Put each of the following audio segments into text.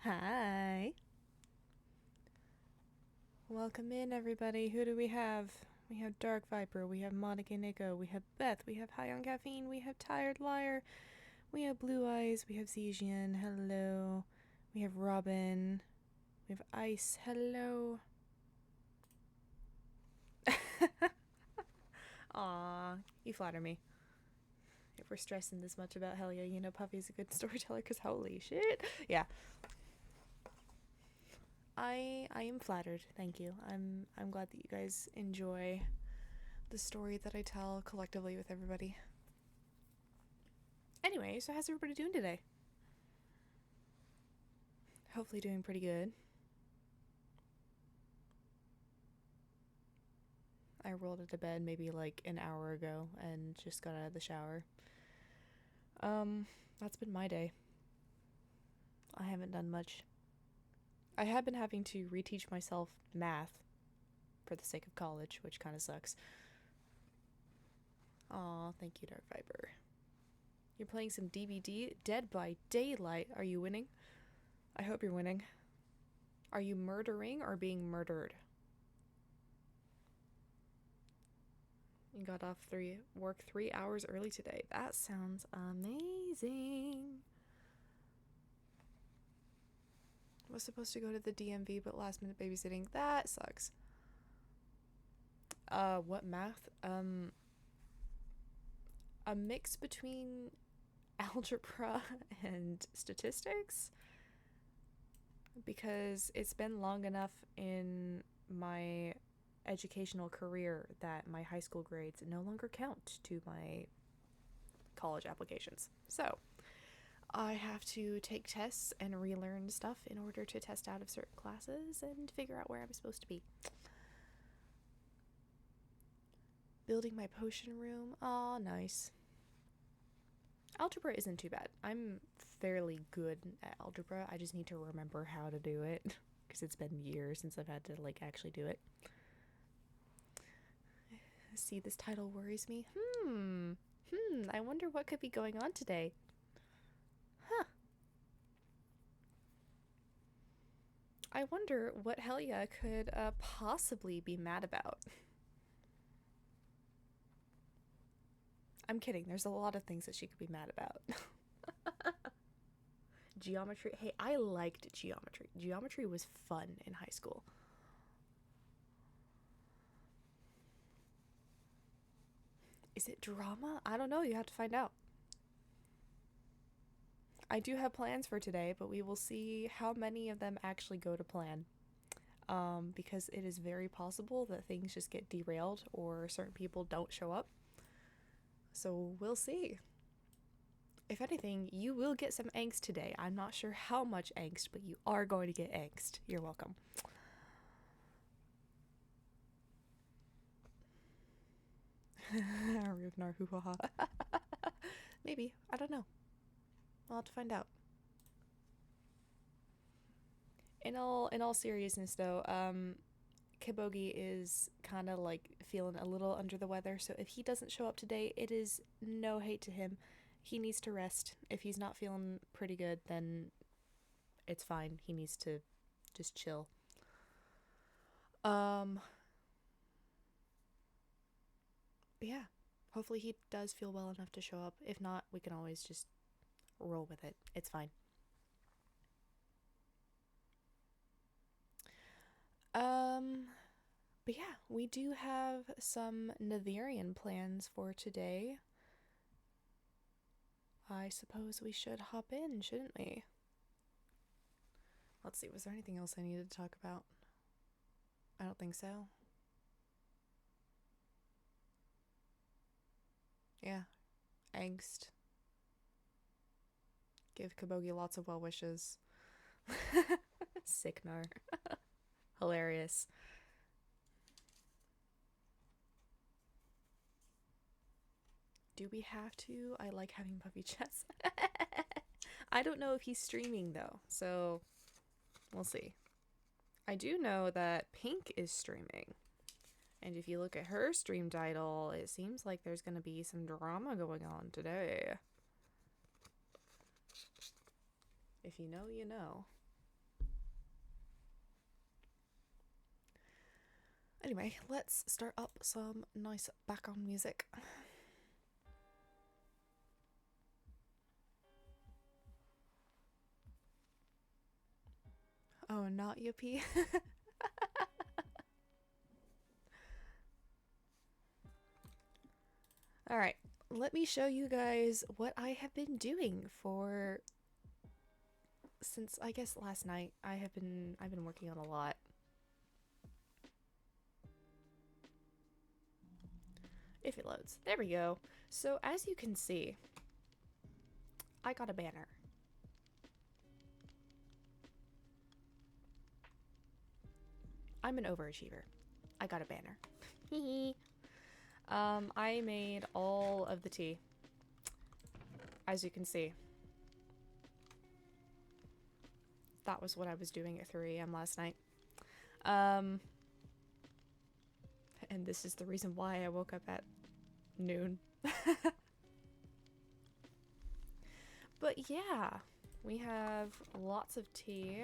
Hi. Welcome in, everybody. Who do we have? We have Dark Viper, we have Monica Nico, we have Beth, we have High on Caffeine, we have Tired Liar, We have Blue Eyes, we have Zesian, hello. We have Robin, we have Ice, hello. Aw, you flatter me. If we're stressing this much about Helia, you know Puffy's a good storyteller, because holy shit. Yeah. I am flattered, thank you. I'm glad that you guys enjoy the story that I tell collectively with everybody. Anyway, so how's everybody doing today? Hopefully doing pretty good. I rolled out of bed maybe like an hour ago and just got out of the shower. That's been my day. I haven't done much. I have been having to reteach myself math for the sake of college, which kind of sucks. Aw, thank you, Dark Viper. You're playing some DBD? Dead by Daylight. Are you winning? I hope you're winning. Are you murdering or being murdered? You got off work 3 hours early today. That sounds amazing. Was supposed to go to the DMV, but last minute babysitting. That sucks. What math? A mix between algebra and statistics, because it's been long enough in my educational career that my high school grades no longer count to my college applications. So I have to take tests and relearn stuff in order to test out of certain classes and figure out where I'm supposed to be. Building my potion room. Aw, nice. Algebra isn't too bad. I'm fairly good at algebra. I just need to remember how to do it because it's been years since I've had to actually do it. See, this title worries me. I wonder what could be going on today. Huh. I wonder what Helia could possibly be mad about. I'm kidding. There's a lot of things that she could be mad about. Geometry. Hey, I liked geometry. Geometry was fun in high school. Is it drama? I don't know. You have to find out. I do have plans for today, but we will see how many of them actually go to plan. Because it is very possible that things just get derailed or certain people don't show up. So we'll see. If anything, you will get some angst today. I'm not sure how much angst, but you are going to get angst. You're welcome. Maybe. I don't know. I'll have to find out. In all seriousness though, Kibogi is kind of feeling a little under the weather, so if he doesn't show up today, it is no hate to him. He needs to rest. If he's not feeling pretty good, then it's fine. He needs to just chill. But yeah, hopefully he does feel well enough to show up. If not, we can always just roll with it. It's fine. But yeah, we do have some Netherian plans for today. I suppose we should hop in, shouldn't we? Let's see, was there anything else I needed to talk about? I don't think so. Yeah. Angst. Give Kibogi lots of well wishes. Sicknar. Hilarious. Do we have to? I like having puppy chess. I don't know if he's streaming though, so we'll see. I do know that Pink is streaming. And if you look at her stream title, it seems like there's going to be some drama going on today. If you know, you know. Anyway, let's start up some nice background music. Oh, not Yuppie. Alright, let me show you guys what I have been doing for since I guess last night. I've been working on a lot. If it loads. There we go. So as you can see, I got a banner. I'm an overachiever. I got a banner. I made all of the tea. As you can see. That was what I was doing at 3 AM last night. And this is the reason why I woke up at noon. But yeah, we have lots of tea.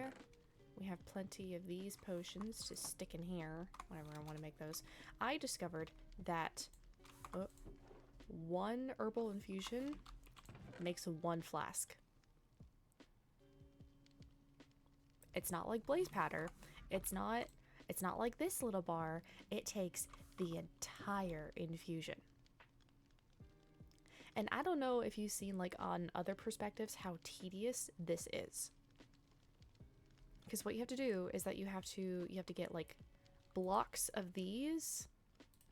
We have plenty of these potions to stick in here whenever I want to make those. I discovered that one herbal infusion makes 1 flask. It's not like blaze powder. It's not like this little bar. It takes the entire infusion. And I don't know if you've seen like on other perspectives how tedious this is. Because what you have to do is that you have to get like blocks of these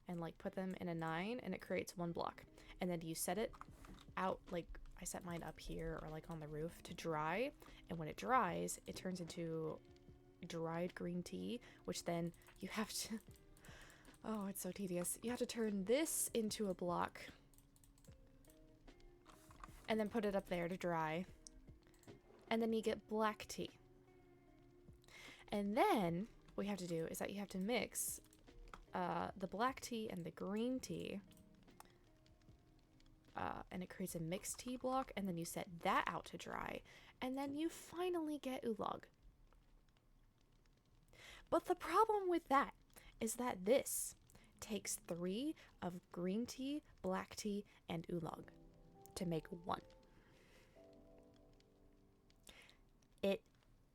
and like put them in a 9 and it creates 1 block. And then you set it out, like I set mine up here or like on the roof to dry. And when it dries, it turns into dried green tea, which then you have to, oh, it's so tedious. You have to turn this into a block and then put it up there to dry. And then you get black tea. And then what you have to do is that you have to mix the black tea and the green tea. And it creates a mixed tea block, and then you set that out to dry. And then you finally get oolong. But the problem with that is that this takes 3 of green tea, black tea, and oolong to make 1. It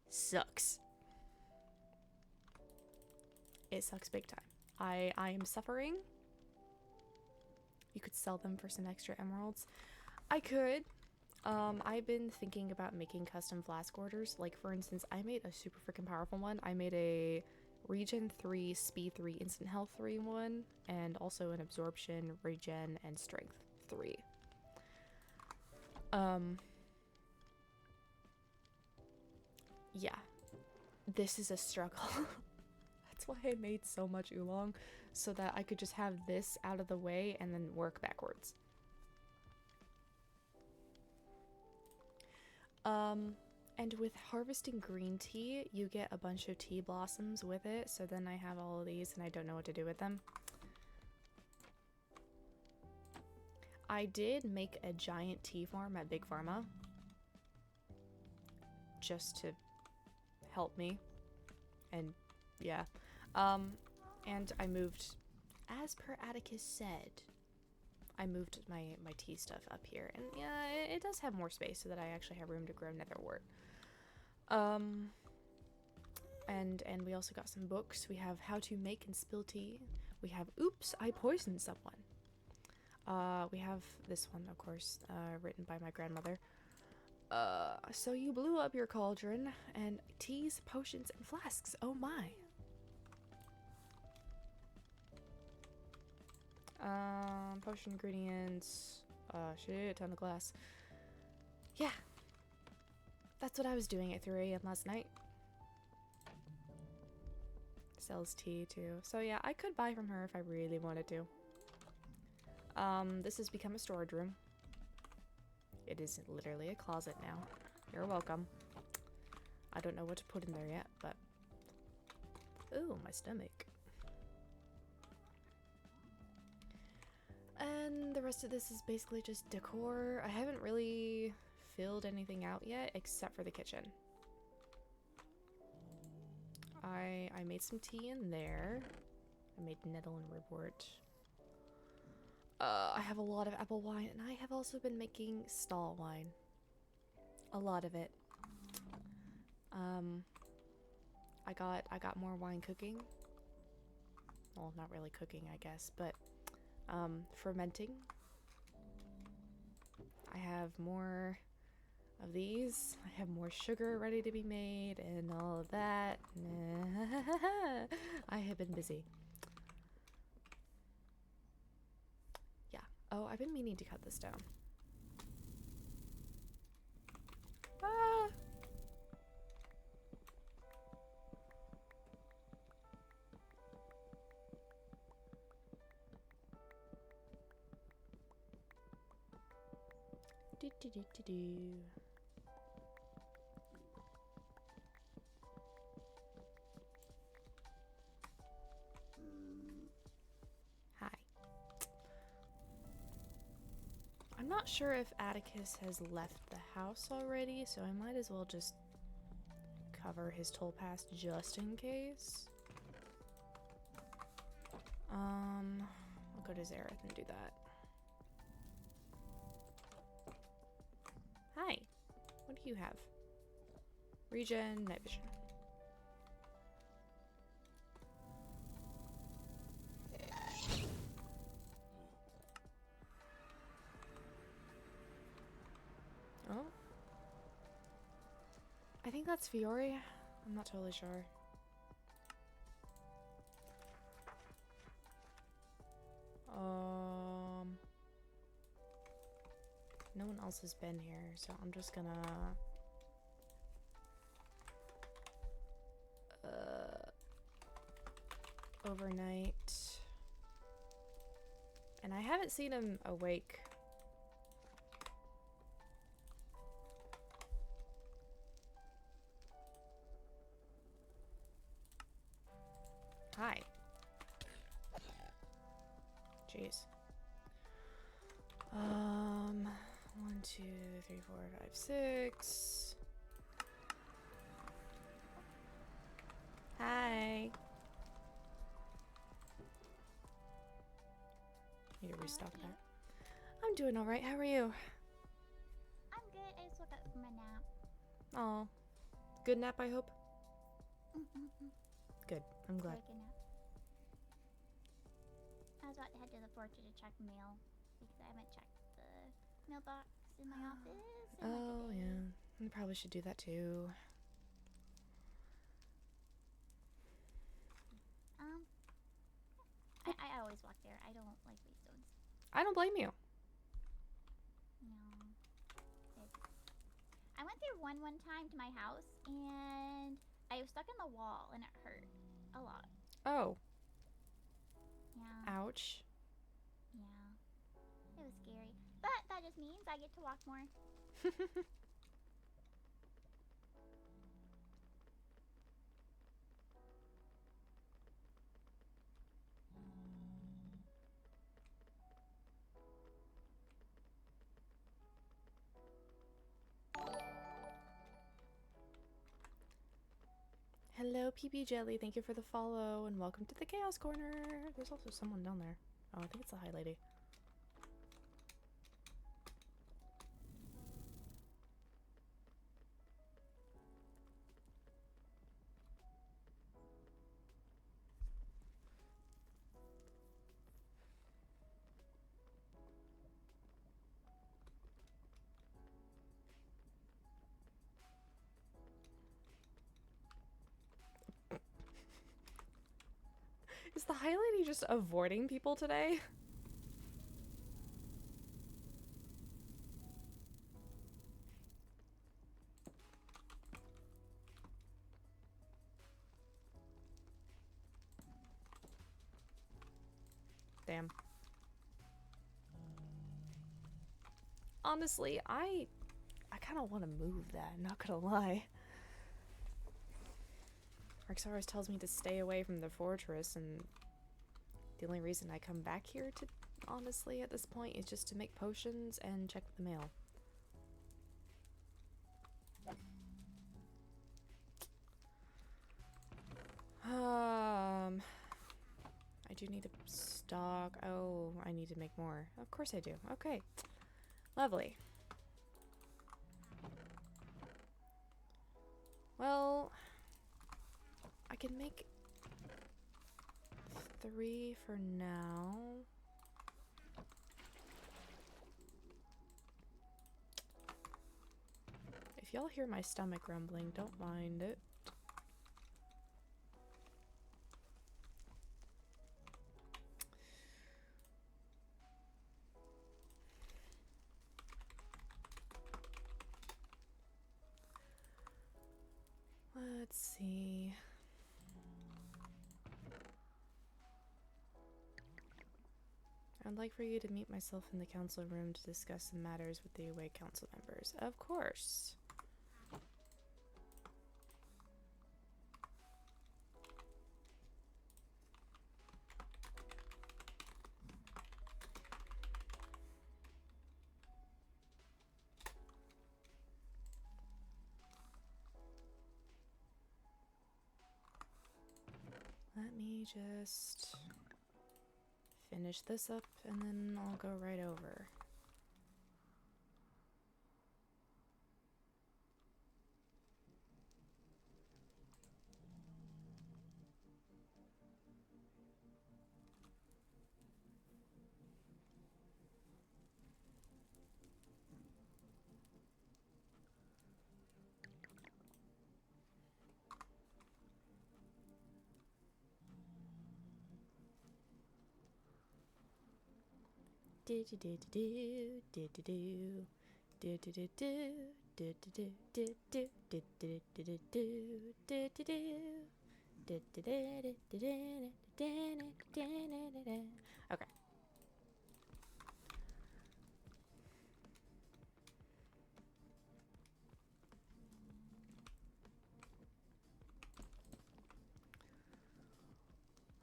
sucks. It sucks big time. I am suffering. You could sell them for some extra emeralds. I could. I've been thinking about making custom flask orders. Like, for instance, I made a super freaking powerful one. I made a regen 3, speed 3, instant health 3 one, and also an absorption, regen, and strength 3. Yeah. This is a struggle. That's why I made so much oolong, so that I could just have this out of the way and then work backwards. And with harvesting green tea, you get a bunch of tea blossoms with it, so then I have all of these and I don't know what to do with them. I did make a giant tea farm at Big Pharma, just to help me, and yeah. And I moved, as per Atticus said, I moved my tea stuff up here, and yeah, it does have more space so that I actually have room to grow nether wart. And we also got some books. We have How to Make and Spill Tea. We have Oops, I Poisoned Someone. We have this one, of course, written by my grandmother. So you blew up your cauldron, and teas, potions, and flasks. Oh my. Potion ingredients. Shit, ton of glass. Yeah. That's what I was doing at 3 AM last night. Sells tea too. So yeah, I could buy from her if I really wanted to. This has become a storage room. It is literally a closet now. You're welcome. I don't know what to put in there yet, but... Ooh, my stomach. And the rest of this is basically just decor. I haven't really filled anything out yet, except for the kitchen. I made some tea in there. I made nettle and ribwort. I have a lot of apple wine, and I have also been making stall wine. A lot of it. I got more wine cooking. Well, not really cooking, I guess, but fermenting. I have more of these. I have more sugar ready to be made and all of that. I have been busy. Yeah. Oh, I've been meaning to cut this down. Ah! Do do do do do. Hi. I'm not sure if Atticus has left the house already, so I might as well just cover his toll pass just in case. I'll go to Zareth and do that. Hi. What do you have? Regen, night vision. Oh. I think that's Fiore. I'm not totally sure. No one else has been here, so I'm just gonna overnight. And I haven't seen him awake. Hi. Jeez. 1, 2, 3, 4, 5, 6. Hi. Need to restock that. I'm doing all right. How are you? I'm good. I just woke up from my nap. Oh, good nap, I hope. Good. I'm glad. Very good nap. I was about to head to the fortress to check mail because I haven't checked the mailbox in my office. Oh yeah, I probably should do that too. I always walk there. I don't like Waystones. I don't blame you. No. I went through one time to my house and I was stuck in the wall and it hurt a lot. Oh. Yeah. Ouch. Yeah. It was scary. But that just means I get to walk more. Hello, PB Jelly. Thank you for the follow and welcome to the Chaos Corner. There's also someone down there. Oh, I think it's the High Lady. Is the High Lady just avoiding people today? Damn. Honestly, I kind of want to move that, not gonna lie. Arxaris tells me to stay away from the fortress, and the only reason I come back here to, honestly, at this point, is just to make potions and check the mail. I do need to stock. Oh, I need to make more. Of course I do. Okay. Lovely. Well, I can make 3 for now. If y'all hear my stomach rumbling, don't mind it. Let's see. I'd like for you to meet myself in the council room to discuss some matters with the away council members. Of course. Let me just finish this up and then I'll go right over. Okay.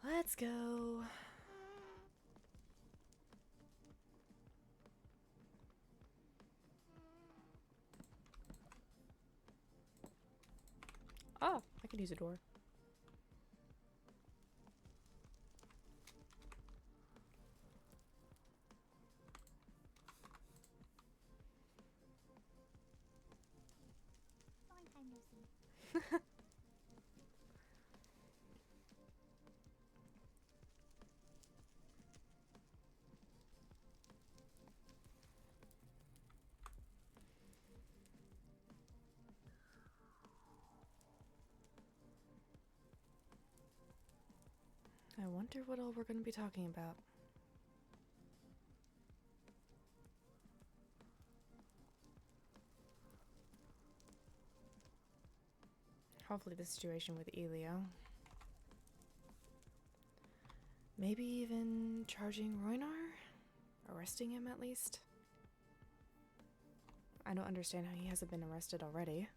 Let's go. Oh, I could use a door. Long time no see. I wonder what all we're going to be talking about. Hopefully the situation with Elio. Maybe even charging Roynar? Arresting him at least? I don't understand how he hasn't been arrested already.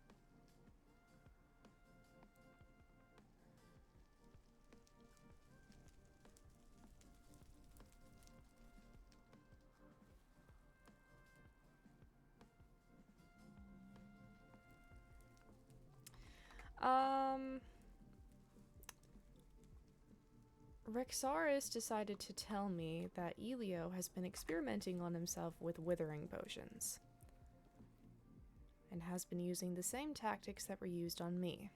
Rexaris decided to tell me that Elio has been experimenting on himself with withering potions. And has been using the same tactics that were used on me.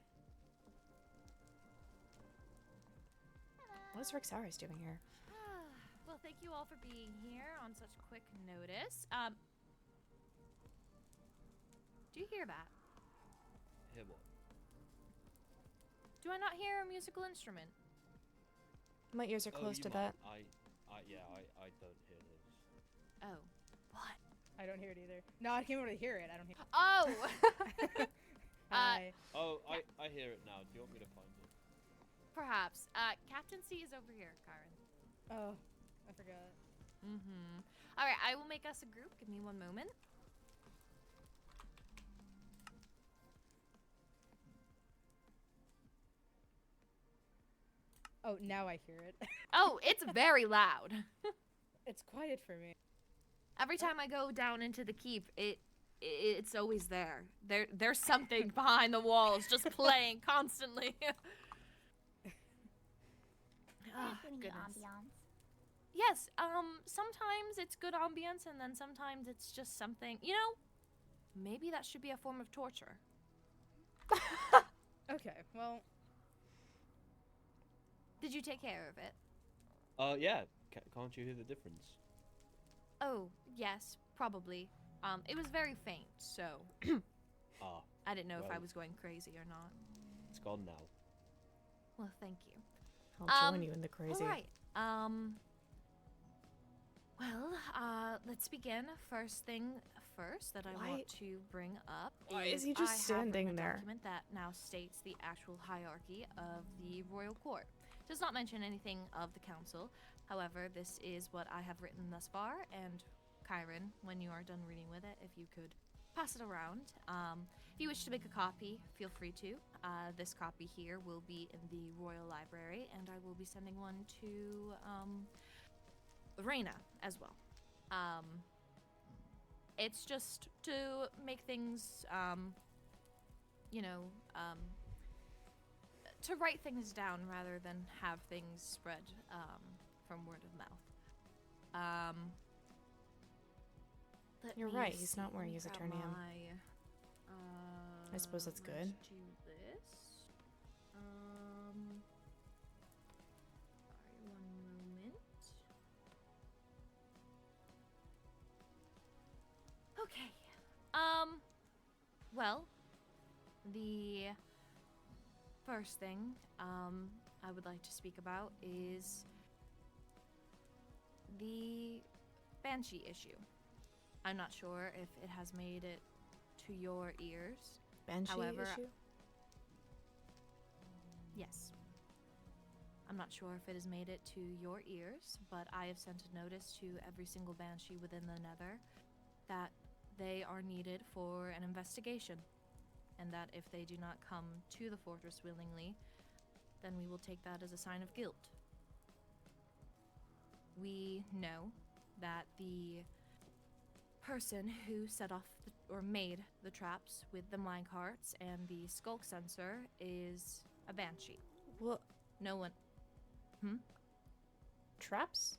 What is Rexaris doing here? Well, thank you all for being here on such quick notice. Do you hear that? Hear what? Do I not hear a musical instrument? My ears are close to that. I don't hear this. Oh. What? I don't hear it either. No, I can't really hear it. I don't hear Oh! Hi. Oh, I hear it now. Do you want me to find it? Perhaps. Captaincy is over here, Karen. Oh, I forgot. Mm-hmm. Alright, I will make us a group. Give me one moment. Oh, now I hear it. Oh, it's very loud. It's quiet for me. Every time I go down into the keep, it's always there. There's something behind the walls just playing constantly. Nice Oh, when you goodness. ambiance. Yes, sometimes it's good ambience and then sometimes it's just something, you know, maybe that should be a form of torture. Okay, well, Did you take care of it? Yeah. Can't you hear the difference? Oh, yes, probably. It was very faint, so Ah, I didn't know if I Well. was going crazy or not. it's gone now. Well, thank you. I'll join you in the crazy. All right. Well, let's begin. First thing first that I Why- want to bring up Why is is he just I have standing written a there? document that now states the actual hierarchy of the royal court. Does not mention anything of the council. However, this is what I have written thus far, and Kyron, when you are done reading with it, if you could pass it around. If you wish to make a copy, feel free to. This copy here will be in the Royal Library, and I will be sending one to Reina as well. It's just to make things, to write things down rather than have things spread from word of mouth. Let You're me right, he's see. not wearing Let me his grab Eternium. my, I suppose that's good. let's do this. Sorry, one moment. Okay. Well, the first thing I would like to speak about is the Banshee issue. I'm not sure if it has made it to your ears. Banshee However, issue? Yes. I'm not sure if it has made it to your ears, but I have sent a notice to every single Banshee within the Nether that they are needed for an investigation, and that if they do not come to the fortress willingly, then we will take that as a sign of guilt. We know that the person who set off or made the traps with the minecarts and the skulk sensor is a Banshee. What? No one. Traps?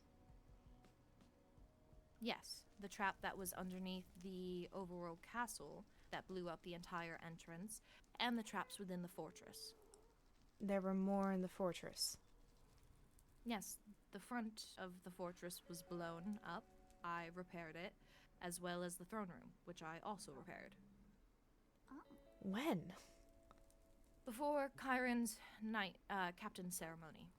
Yes, the trap that was underneath the overworld castle that blew up the entire entrance, and the traps within the fortress. There were more in the fortress. Yes, the front of the fortress was blown up. I repaired it, as well as the throne room, which I also repaired. When? Before Kyron's night captain's ceremony.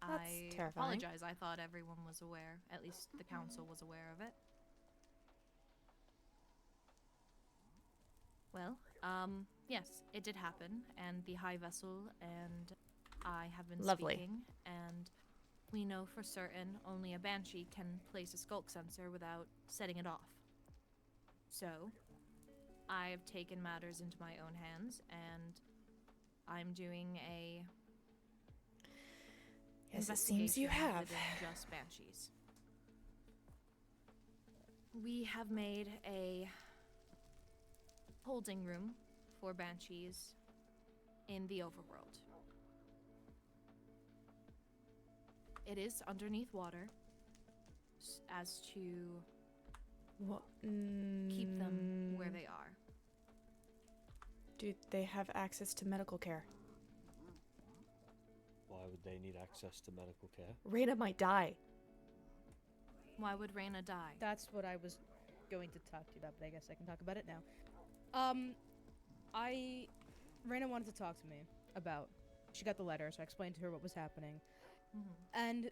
That's I terrifying. apologize. I thought everyone was aware. At least the council was aware of it. Well, yes, it did happen, and the High Vessel and I have been Lovely. speaking, and we know for certain only a Banshee can place a skulk sensor without setting it off. So, I've taken matters into my own hands, and I'm doing a Yes, it seems you investigation have. within just Banshees. We have made a holding room for Banshees in the overworld. It is underneath water, as to What? keep them where they are. Do they have access to medical care? Why would they need access to medical care? Reina might die. Why would Reina die? That's what I was going to talk to you about, but I guess I can talk about it now. Raina wanted to talk to me about. She got the letter, so I explained to her what was happening, and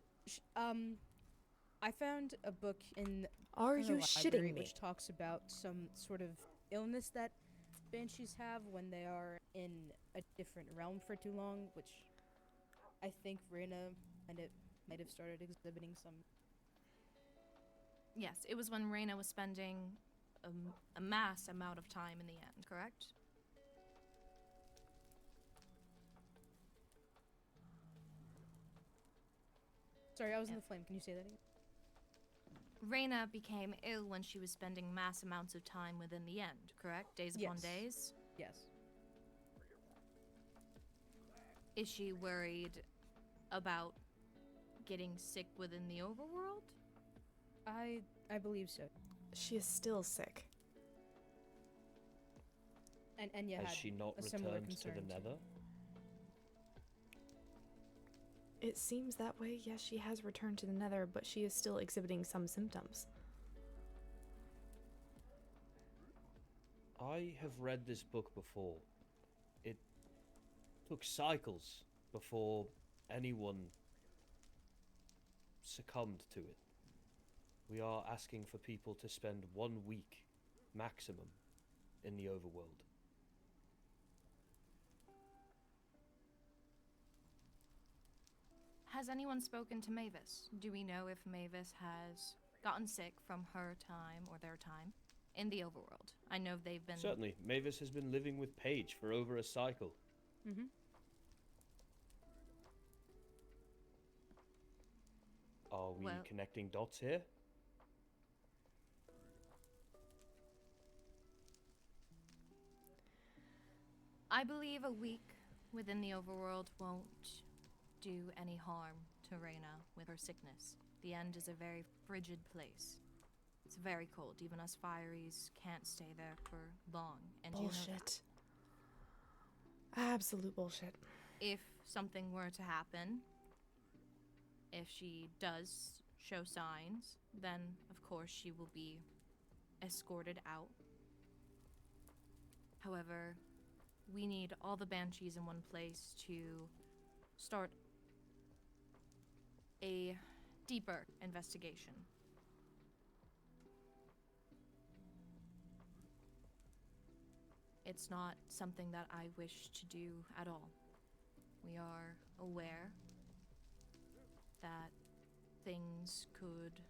I found a book in Are the you library shitting me? which talks about some sort of illness that banshees have when they are in a different realm for too long, which I think Raina might have started exhibiting some. Yes, it was when Reina was spending a mass amount of time in the end, correct? Sorry, I was in Yeah. the flame. Can you say that again? Reina became ill when she was spending mass amounts of time within the end, correct? Days upon Yes. days? Yes. Is she worried about getting sick within the overworld? I believe so. She is still sick. And you Has had she not a similar returned to the concern, too. Nether? It seems that way. Yes, she has returned to the Nether, but she is still exhibiting some symptoms. I have read this book before. It took cycles before anyone succumbed to it. We are asking for people to spend 1 week maximum in the overworld. Has anyone spoken to Mavis? Do we know if Mavis has gotten sick from her time or their time in the overworld? I know they've been... Certainly, Mavis has been living with Paige for over a cycle. Mm-hmm. Are we Well- connecting dots here? I believe a week within the overworld won't do any harm to Reyna with her sickness. The end is a very frigid place. It's very cold. Even us fireys can't stay there for long. And you know that. Bullshit. Absolute bullshit. If something were to happen, if she does show signs, then of course she will be escorted out. However, we need all the banshees in one place to start a deeper investigation. It's not something that I wish to do at all. We are aware that things could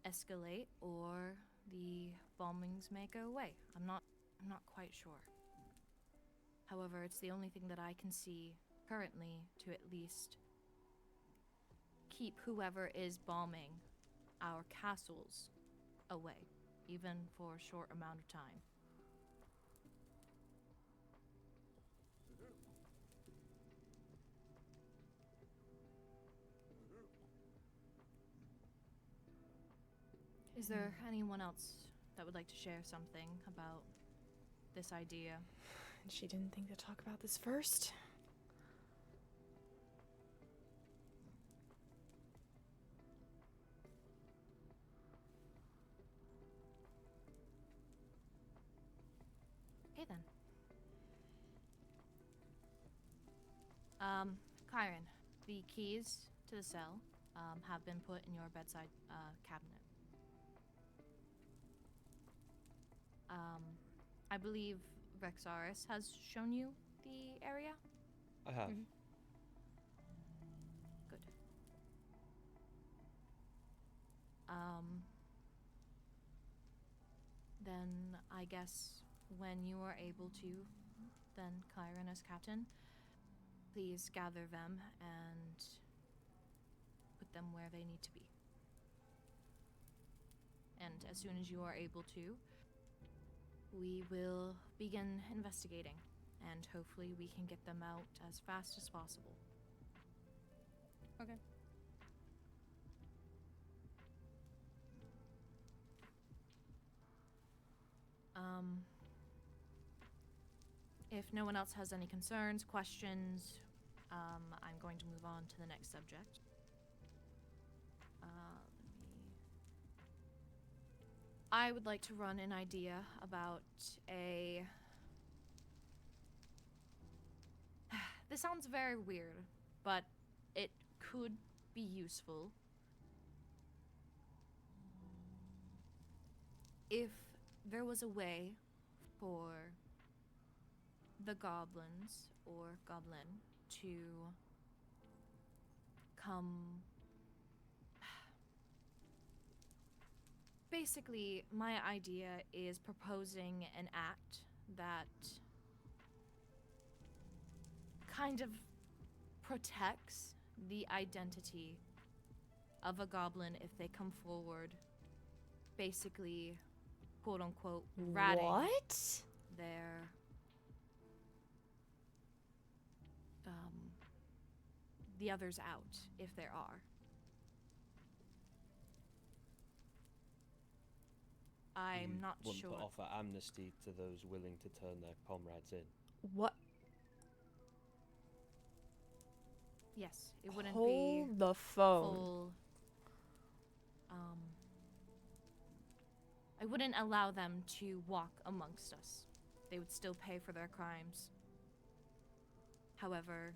escalate or the bombings may go away. I'm not quite sure. However, it's the only thing that I can see currently to at least keep whoever is bombing our castles away, even for a short amount of time. Is there anyone else that would like to share something about this idea? She didn't think to talk about this first. Okay then. Kyron, the keys to the cell have been put in your bedside cabinet. I believe Rexaris has shown you the area? I have. Mhm. Good. Then I guess when you are able to, then Kyron as captain, please gather them and put them where they need to be. And as soon as you are able to, we will begin investigating, and hopefully we can get them out as fast as possible. Okay. If no one else has any concerns, questions, I'm going to move on to the next subject. I would like to run an idea about a... This sounds very weird, but it could be useful. If there was a way for the goblins or goblin to come... Basically, my idea is proposing an act that kind of protects the identity of a goblin if they come forward, basically, quote unquote, ratting What? their the others out, if there are. I'm You not want sure. to offer amnesty to those willing to turn their comrades in. What? Yes, it wouldn't be Hold the phone. full. I wouldn't allow them to walk amongst us. They would still pay for their crimes. However,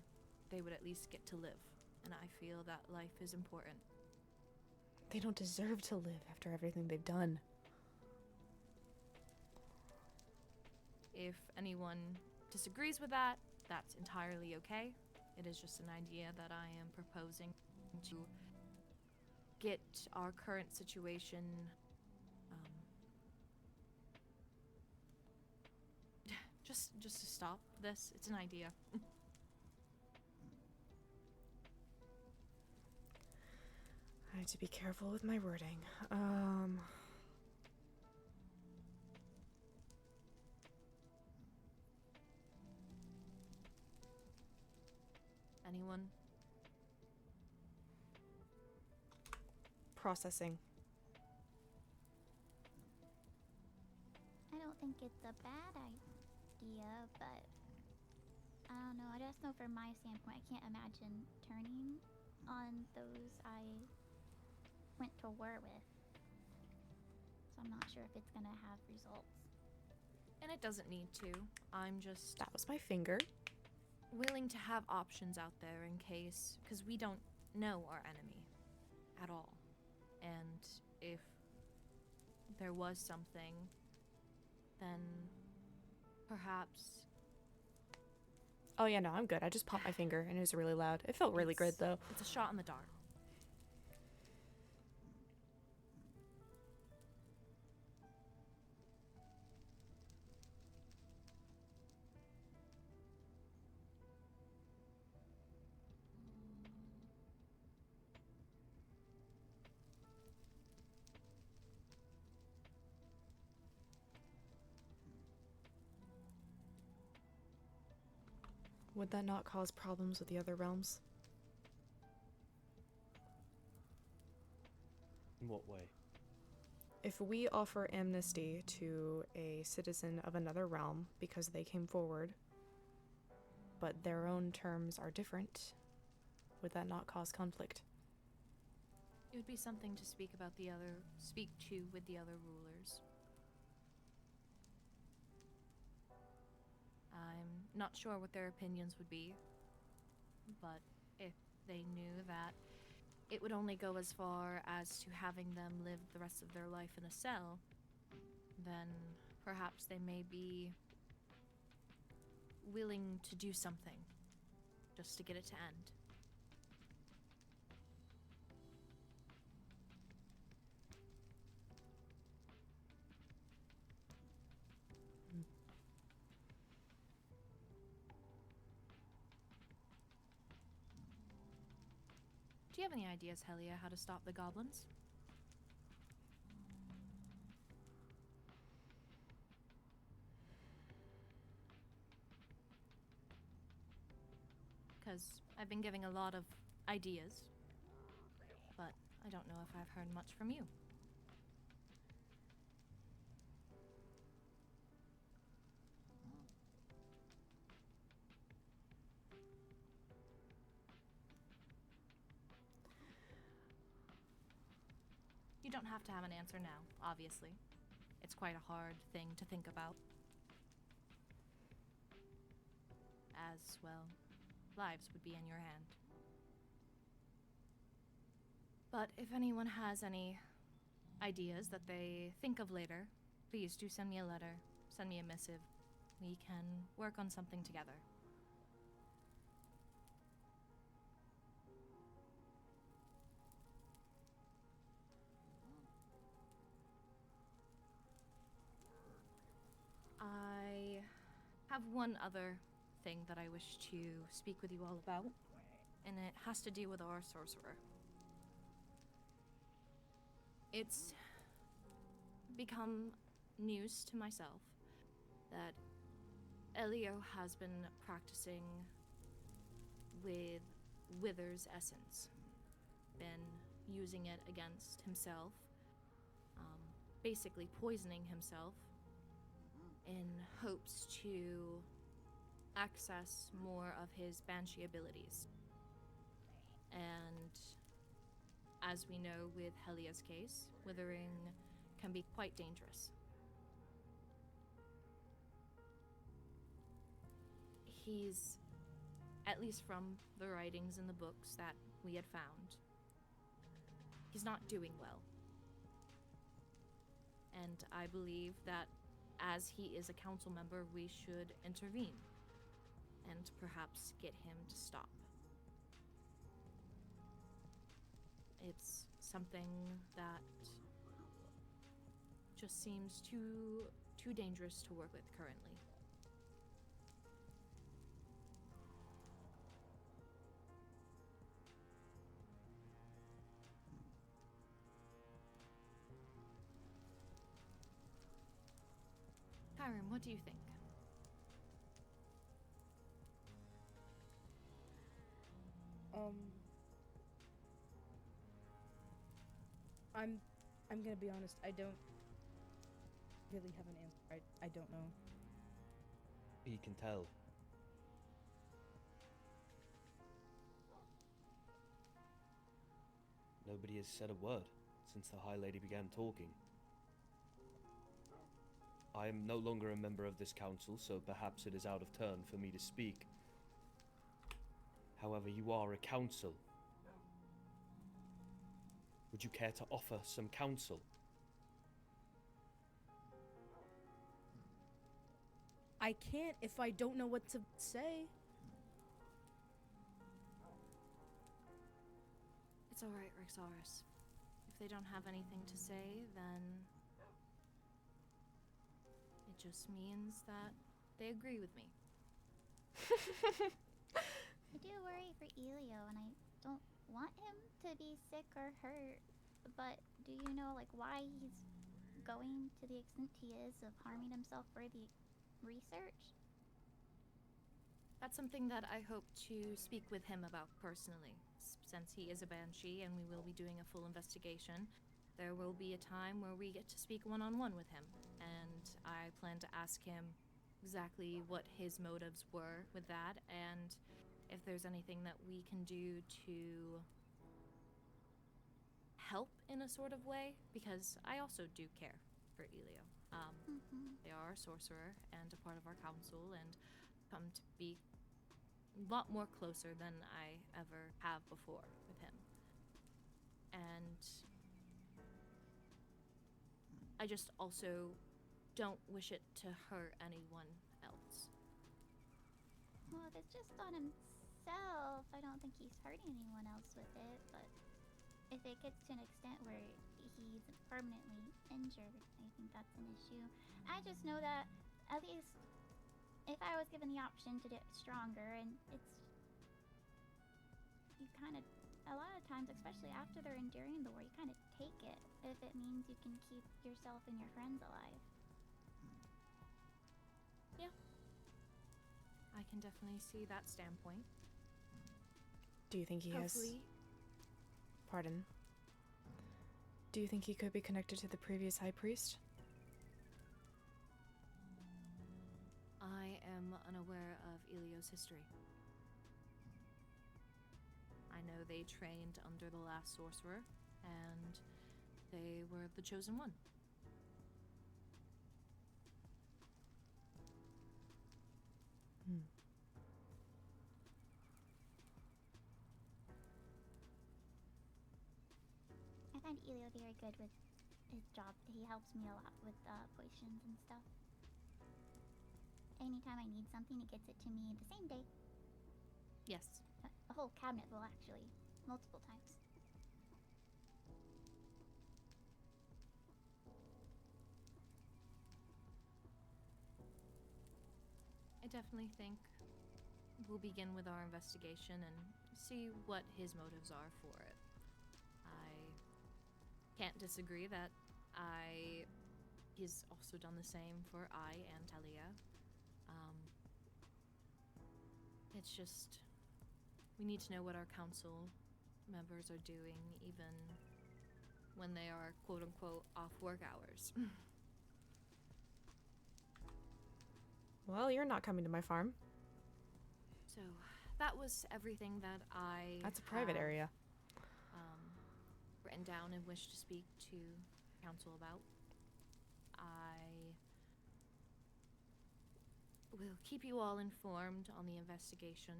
they would at least get to live, and I feel that life is important. They don't deserve to live after everything they've done. If anyone disagrees with that, that's entirely okay. It is just an idea that I am proposing to get our current situation just to stop this. It's an idea. I have to be careful with my wording. Anyone? Processing. I don't think it's a bad idea, but I don't know. I just know from my standpoint, I can't imagine turning on those I went to war with. So I'm not sure if it's gonna have results. And it doesn't need to. I'm just That was my finger. willing to have options out there in case, because we don't know our enemy at all. And if there was something, then perhaps Oh yeah, no, I'm good. I just popped my finger and it was really loud. It felt really good though. it's a shot in the dark. Would that not cause problems with the other realms? In what way? If we offer amnesty to a citizen of another realm because they came forward, but their own terms are different, would that not cause conflict? It would be something to speak to with the other rulers. I'm not sure what their opinions would be, but if they knew that it would only go as far as to having them live the rest of their life in a cell, then perhaps they may be willing to do something just to get it to end. Do you have any ideas, Helia, how to stop the goblins? Because I've been giving a lot of ideas, but I don't know if I've heard much from you. You don't have to have an answer now, obviously. It's quite a hard thing to think about. As, well, lives would be in your hand. But if anyone has any ideas that they think of later, please do send me a letter, send me a missive. We can work on something together. I have one other thing that I wish to speak with you all about, and it has to do with our sorcerer. It's become news to myself that Elio has been practicing with Wither's essence, been using it against himself, basically poisoning himself in hopes to access more of his banshee abilities. And as we know with Helia's case, withering can be quite dangerous. He's, at least from the writings in the books that we had found, he's not doing well. And I believe that as he is a council member, we should intervene and perhaps get him to stop. It's something that just seems too dangerous to work with currently. Kyron, what do you think? I'm gonna be honest, I don't really have an answer. I don't know. He can tell. Nobody has said a word since the High Lady began talking. I am no longer a member of this council, so perhaps it is out of turn for me to speak. However, you are a council. Would you care to offer some counsel? I can't if I don't know what to say. It's alright, Rexaurus. If they don't have anything to say, then it just means that they agree with me. I do worry for Elio, and I don't want him to be sick or hurt. But do you know, like, why he's going to the extent he is of harming himself for the research? That's something that I hope to speak with him about personally. Since he is a banshee and we will be doing a full investigation, there will be a time where we get to speak one-on-one with him. And I plan to ask him exactly what his motives were with that, and if there's anything that we can do to help in a sort of way, because I also do care for Elio. They are a sorcerer and a part of our council, and come to be a lot more closer than I ever have before with him. And I just also don't wish it to hurt anyone else. Well, if it's just on himself, I don't think he's hurting anyone else with it, but if it gets to an extent where he's permanently injured, I think that's an issue. I just know that, at least, if I was given the option to get stronger, and it's... You kind of... A lot of times, especially after they're enduring the war, you kind of take it if it means you can keep yourself and your friends alive. Yeah. I can definitely see that standpoint. Do you think he Hopefully. Pardon. Do you think he could be connected to the previous High Priest? I am unaware of Elio's history. I know they trained under the last sorcerer, and they were the chosen one. I find Elio very good with his job. He helps me a lot with potions and stuff. Anytime I need something, he gets it to me the same day. Yes. A whole cabinet full, actually. Multiple times. I definitely think we'll begin with our investigation and see what his motives are for it. I can't disagree that he's also done the same for I and Helia. It's just, we need to know what our council members are doing, even when they are quote unquote off work hours. Well, you're not coming to my farm. So that was everything that I That's a private have, area. written down and wish to speak to council about. I will keep you all informed on the investigation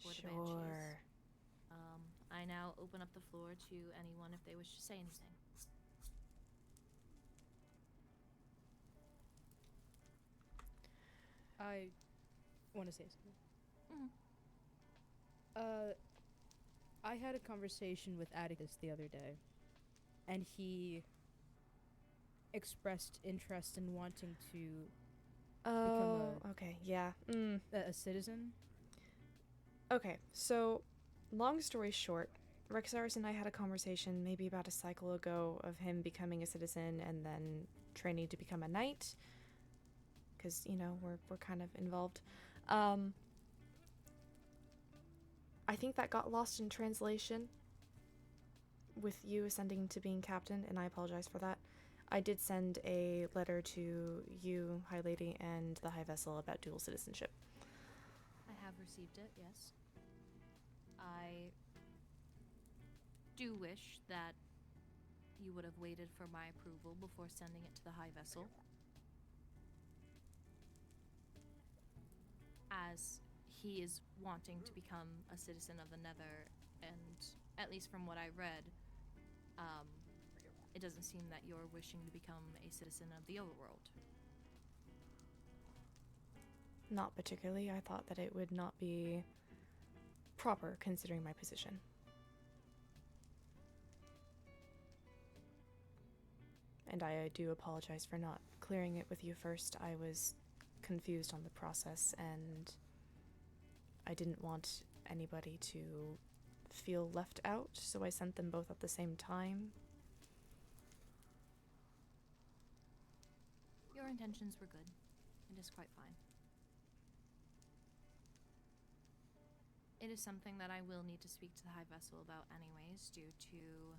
for the Banshees. Sure. I now open up the floor to anyone if they wish to say anything. I want to say something. I had a conversation with Atticus the other day, and he expressed interest in wanting to Oh, okay, yeah. a citizen. Okay, so, long story short, Rexaris and I had a conversation maybe about a cycle ago of him becoming a citizen and then training to become a knight. Because, you know, we're kind of involved. I think that got lost in translation with you ascending to being captain, and I apologize for that. I did send a letter to you, High Lady, and the High Vessel about dual citizenship. I have received it, yes. I do wish that you would have waited for my approval before sending it to the High Vessel, as he is wanting to become a citizen of the Nether, and at least from what I read, it doesn't seem that you're wishing to become a citizen of the overworld. Not particularly. I thought that it would not be proper considering my position. And I do apologize for not clearing it with you first. I was confused on the process, and I didn't want anybody to feel left out, so I sent them both at the same time. Your intentions were good. It is quite fine. It is something that I will need to speak to the High Vessel about anyways, due to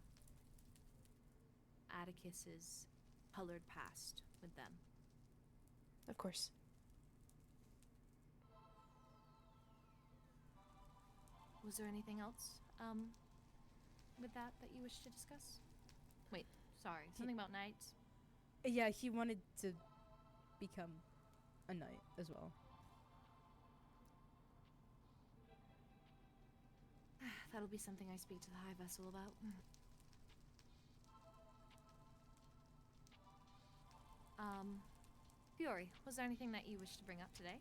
Atticus's colored past with them. Of course. Was there anything else with that you wish to discuss? Wait, sorry. Something about knights? Yeah, he wanted to become a knight as well. That'll be something I speak to the High Vessel about. Fiore, was there anything that you wish to bring up today?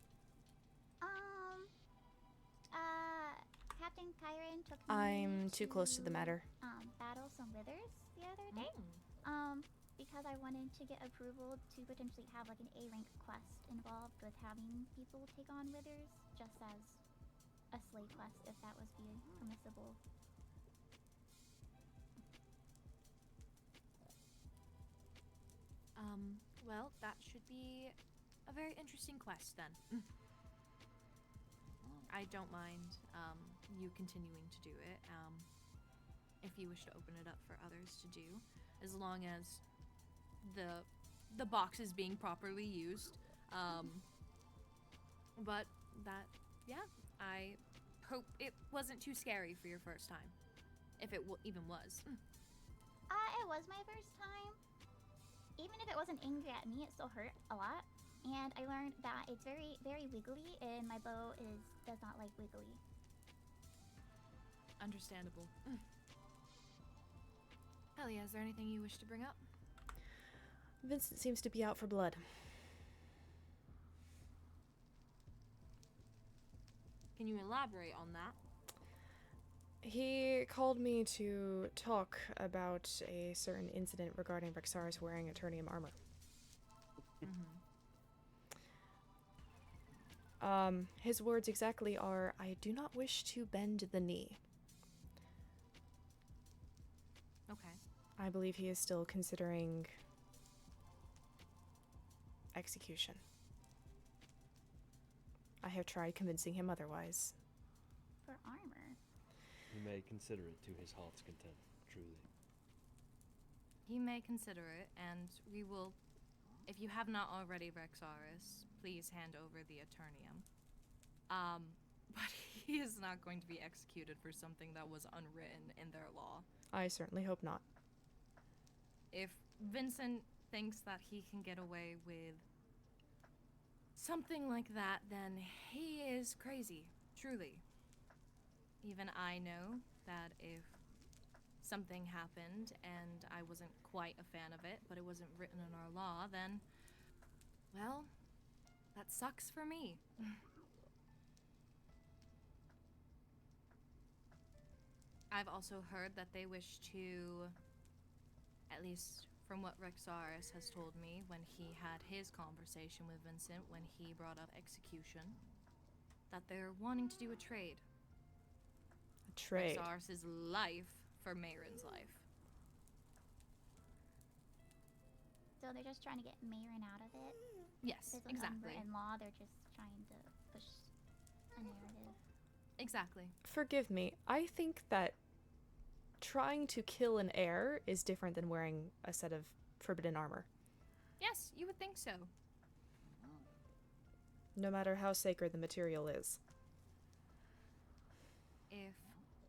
Captain Kyron took me I'm too close to the matter. Battle some withers the other day. Because I wanted to get approval to potentially have like an A-rank quest involved with having people take on withers, just as a slay quest, if that was permissible. Well, that should be a very interesting quest then. I don't mind you continuing to do it, if you wish to open it up for others to do, as long as the box is being properly used. But that, yeah, I hope it wasn't too scary for your first time, if it even was. It was my first time. Even if it wasn't angry at me, it still hurt a lot. And I learned that it's very, very wiggly, and my bow does not like wiggly. Understandable. Helia, is there anything you wish to bring up? Vincent seems to be out for blood. Can you elaborate on that? He called me to talk about a certain incident regarding Rexaris wearing Eternium armor. His words exactly are, "I do not wish to bend the knee." Okay. I believe he is still considering execution. I have tried convincing him otherwise. For armor. He may consider it to his heart's content, truly. He may consider it, and we will. If you have not already, Rexaris, please hand over the Eternium. But he is not going to be executed for something that was unwritten in their law. I certainly hope not. If Vincent thinks that he can get away with something like that, then he is crazy, truly. Even I know that if something happened and I wasn't quite a fan of it, but it wasn't written in our law, then, well, that sucks for me. I've also heard that they wish to, at least from what Rexaris has told me when he had his conversation with Vincent when he brought up execution, that they're wanting to do a trade. A trade. Rexaris' life for Mayron's life. So they're just trying to get Mayron out of it? Yes, There's an exactly. unwritten law, they're just trying to push a narrative. Exactly. Forgive me, I think that trying to kill an heir is different than wearing a set of forbidden armor. Yes, you would think so. No matter how sacred the material is. If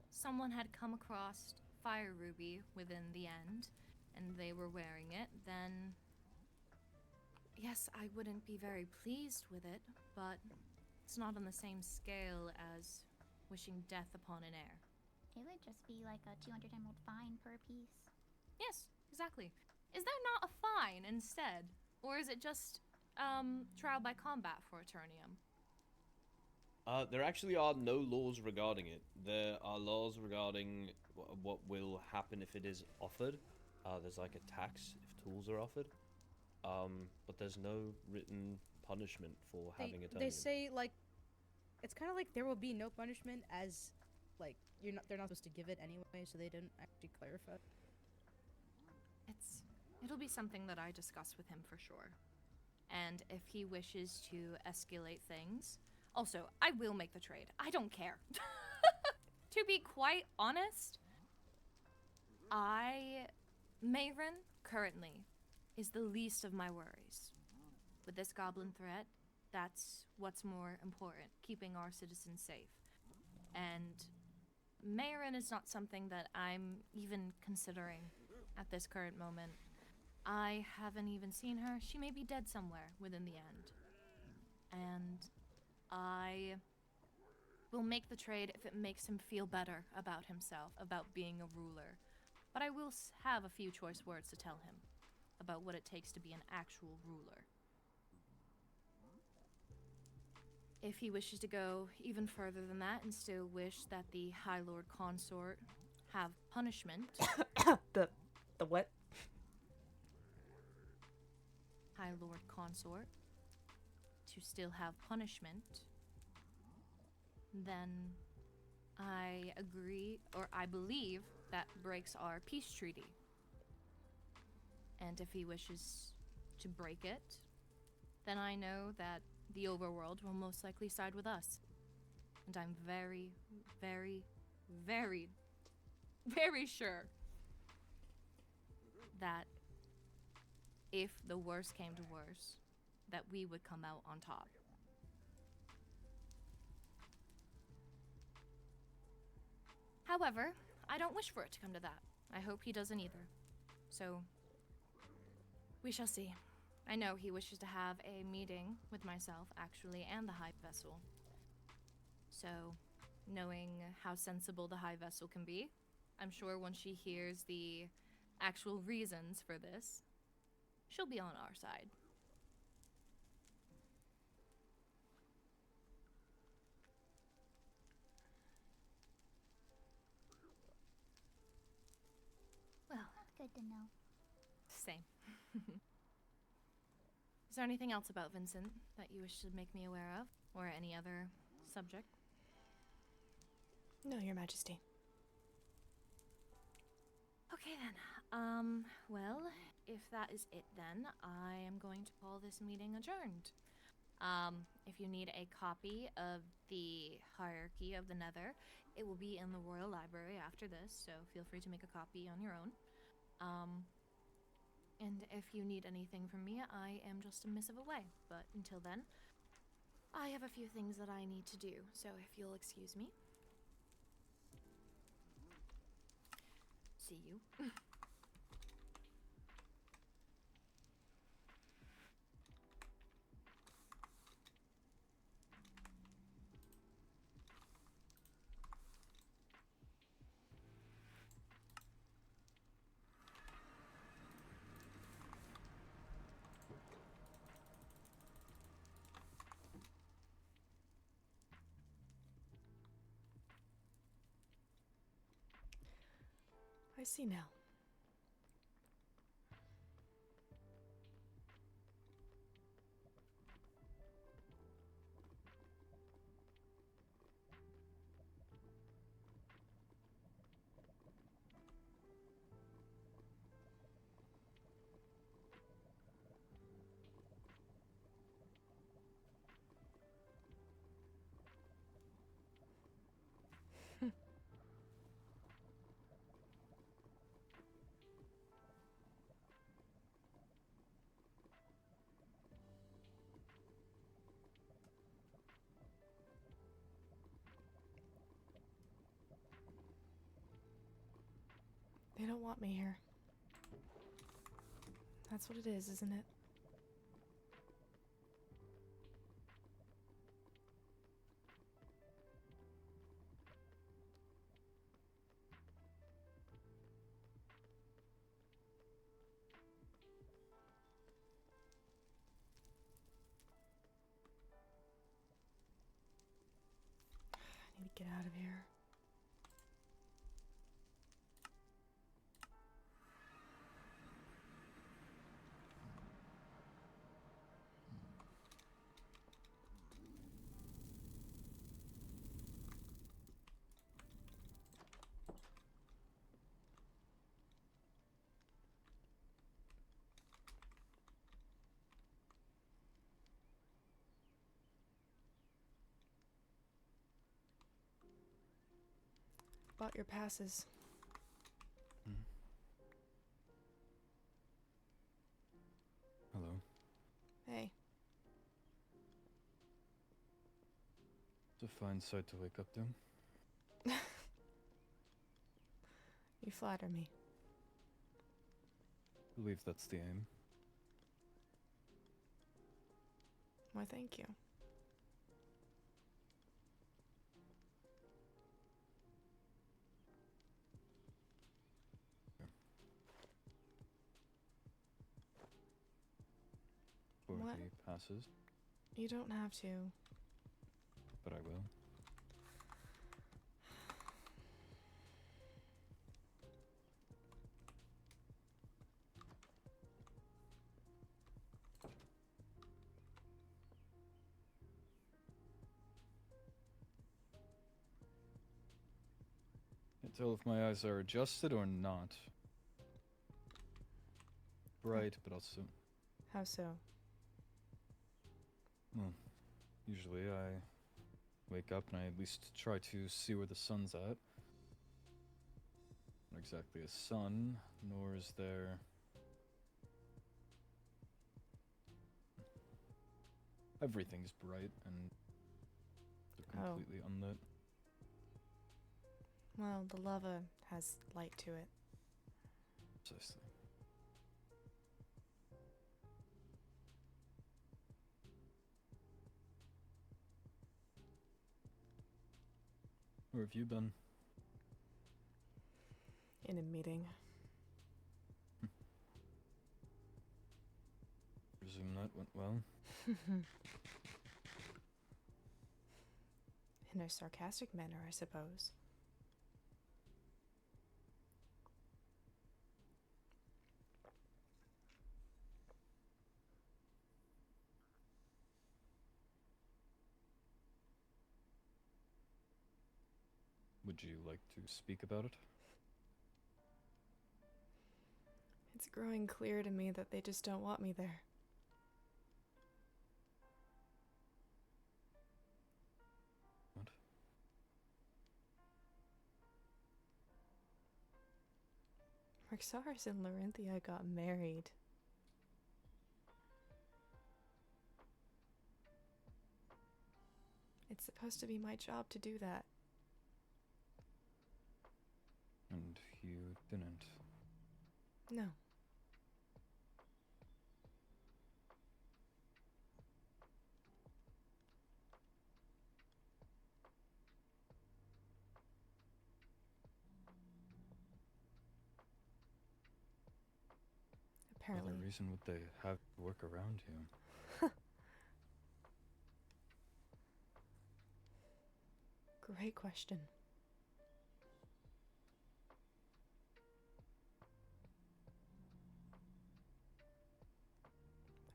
someone had come across Fire Ruby within the end, and they were wearing it, then yes, I wouldn't be very pleased with it, but it's not on the same scale as wishing death upon an heir. It would just be like a 200 emerald fine per piece. Yes, exactly. Is there not a fine instead? Or is it just, trial by combat for Eternium? There actually are no laws regarding it. There are laws regarding what will happen if it is offered. There's like a tax if tools are offered. But there's no written punishment for having Eternium. They say, like, it's kind of like there will be no punishment as, like, they're not supposed to give it anyway, so they didn't actually clarify. It'll be something that I discuss with him for sure. And if he wishes to escalate things, also, I will make the trade. I don't care. To be quite honest, Mayron, currently, is the least of my worries. With this goblin threat, that's what's more important, keeping our citizens safe. And Mayron is not something that I'm even considering at this current moment. I haven't even seen her. She may be dead somewhere within the end. And I will make the trade if it makes him feel better about himself, about being a ruler. But I will have a few choice words to tell him about what it takes to be an actual ruler. If he wishes to go even further than that and still wish that the High Lord Consort have punishment. The what? High Lord Consort to still have punishment, then I agree, or I believe, that breaks our peace treaty. And if he wishes to break it, then I know that the overworld will most likely side with us. And I'm very, very, very, very sure that if the worst came to worst, that we would come out on top. However, I don't wish for it to come to that. I hope he doesn't either. So, we shall see. I know he wishes to have a meeting with myself, actually, and the High Vessel. So, knowing how sensible the High Vessel can be, I'm sure once she hears the actual reasons for this, she'll be on our side. Well, Good to know. same. Is there anything else about Vincent that you wish to make me aware of? Or any other subject? No, Your Majesty. Okay then. Well, if that is it then, I am going to call this meeting adjourned. If you need a copy of the Hierarchy of the Nether, it will be in the Royal Library after this, so feel free to make a copy on your own. And if you need anything from me, I am just a missive away. But until then, I have a few things that I need to do, so if you'll excuse me. See you. I see now. They don't want me here. That's what it is, isn't it? I need to get out of here. Bought your passes. Hello. Hey, It's a fine sight to wake up to. you flatter me. I believe that's the aim. Why, thank you. For What? the passes, You don't have to. but I will. Can't tell if my eyes are adjusted or not. Bright, but also, How so? well, usually I wake up and I at least try to see where the sun's at. Not exactly a sun, nor is there... Everything's bright and Oh. completely unlit. Well, the lava has light to it. Precisely. Where have you been? In a meeting. Presume that went well. In a sarcastic manner, I suppose. Would you like to speak about it? It's growing clear to me that they just don't want me there. What? Rexaris and Larenthia got married. It's supposed to be my job to do that. And you didn't. No. What Apparently. other reason would they have to work around you? Great question.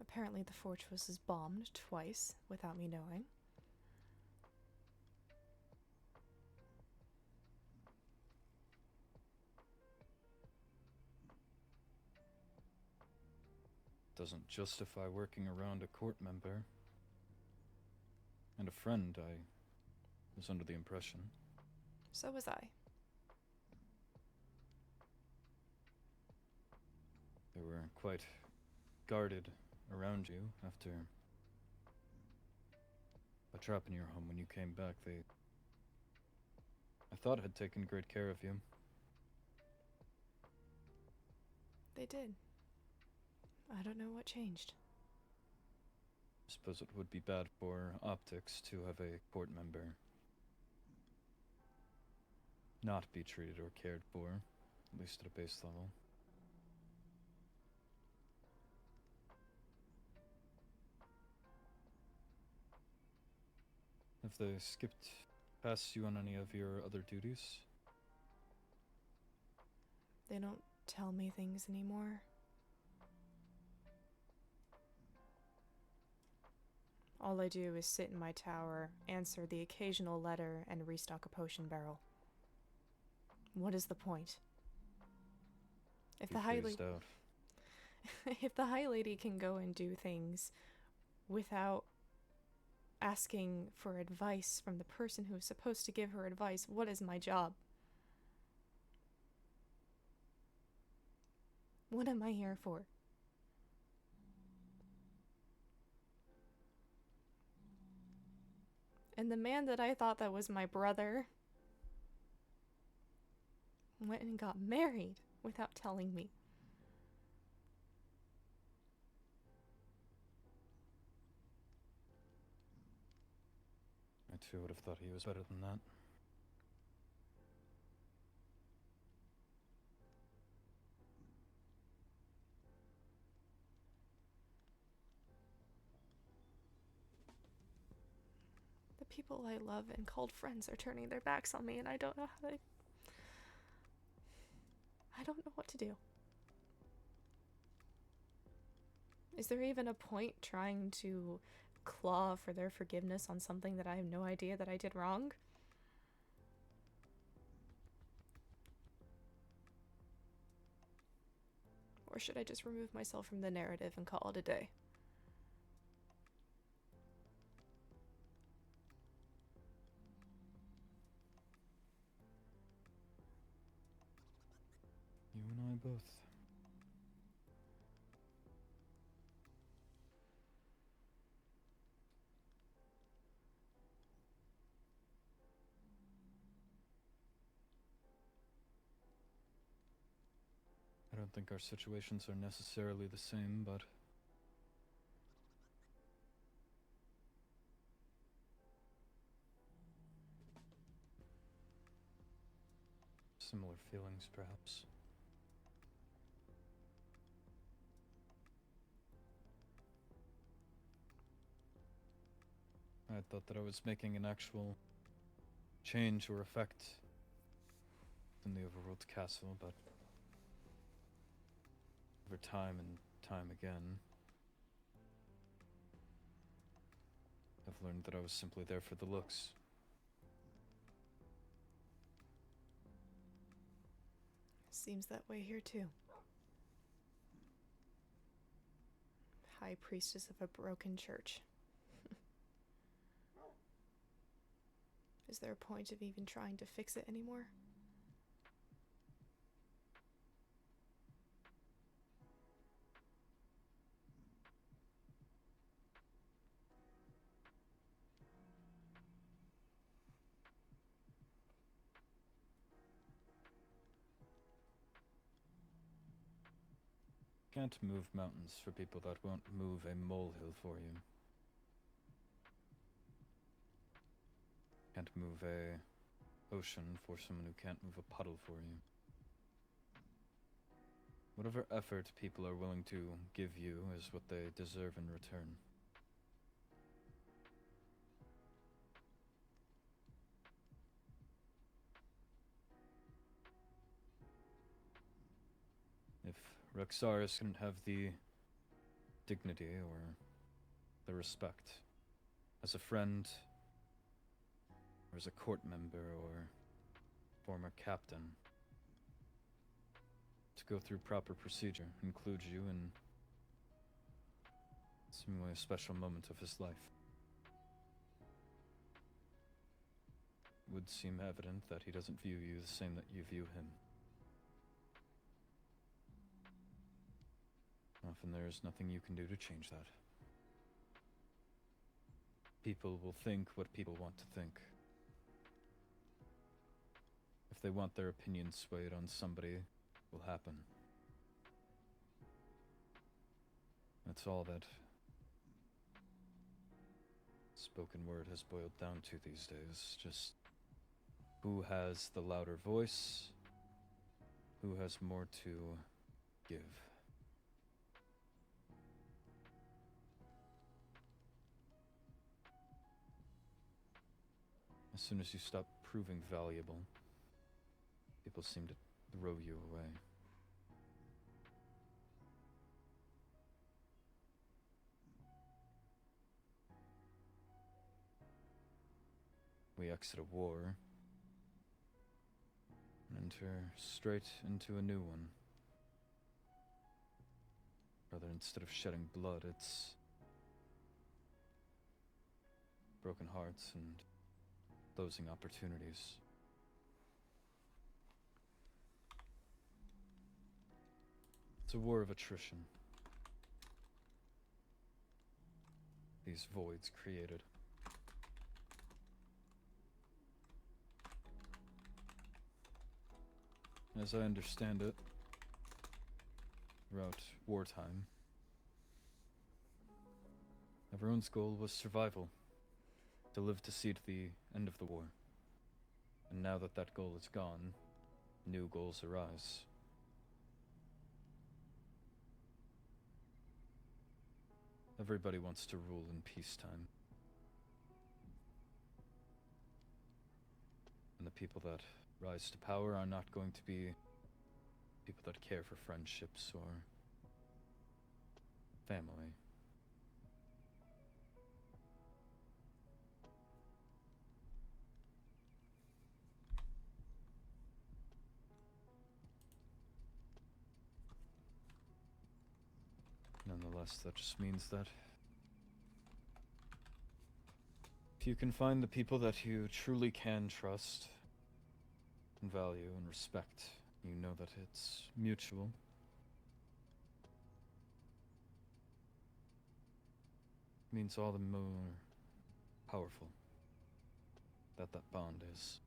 Apparently the fortress was bombed twice without me knowing. Doesn't justify working around a court member. And a friend, I was under the impression. So was I. They were quite guarded around you after a trap in your home when you came back. I thought had taken great care of you. They did. I don't know what changed. I suppose it would be bad for optics to have a court member not be treated or cared for, at least at a base level. Have they skipped past you on any of your other duties? They don't tell me things anymore. All I do is sit in my tower, answer the occasional letter, and restock a potion barrel. What is the point? If the High Lady, out. if the High Lady can go and do things without asking for advice from the person who is supposed to give her advice, what is my job? What am I here for? And the man that I thought that was my brother went and got married without telling me. I too would have thought he was better than that. The people I love and called friends are turning their backs on me, and I don't know how to... I don't know what to do. Is there even a point trying to claw for their forgiveness on something that I have no idea that I did wrong? Or should I just remove myself from the narrative and call it a day? You and I both. I don't think our situations are necessarily the same, but similar feelings, perhaps. I had thought that I was making an actual change or effect in the overworld castle, but over time and time again, I've learned that I was simply there for the looks. Seems that way here too. High priestess of a broken church. Is there a point of even trying to fix it anymore? Can't move mountains for people that won't move a molehill for you. Can't move a ocean for someone who can't move a puddle for you. Whatever effort people are willing to give you is what they deserve in return. If Rexaris couldn't have the dignity or the respect as a friend, or as a court member, or former captain, to go through proper procedure, include you in seemingly a special moment of his life, it would seem evident that he doesn't view you the same that you view him. Often there is nothing you can do to change that. People will think what people want to think. If they want their opinion swayed on somebody, it will happen. That's all that spoken word has boiled down to these days. Just who has the louder voice, who has more to give. As soon as you stop proving valuable, people seem to throw you away. We exit a war and enter straight into a new one. Rather, instead of shedding blood, it's broken hearts and closing opportunities. It's a war of attrition. These voids created. As I understand it, throughout wartime, everyone's goal was survival. To live to see to the end of the war. And now that that goal is gone, new goals arise. Everybody wants to rule in peacetime. And the people that rise to power are not going to be people that care for friendships or family. Nonetheless, that just means that if you can find the people that you truly can trust and value and respect, you know that it's mutual. It means all the more powerful that bond is.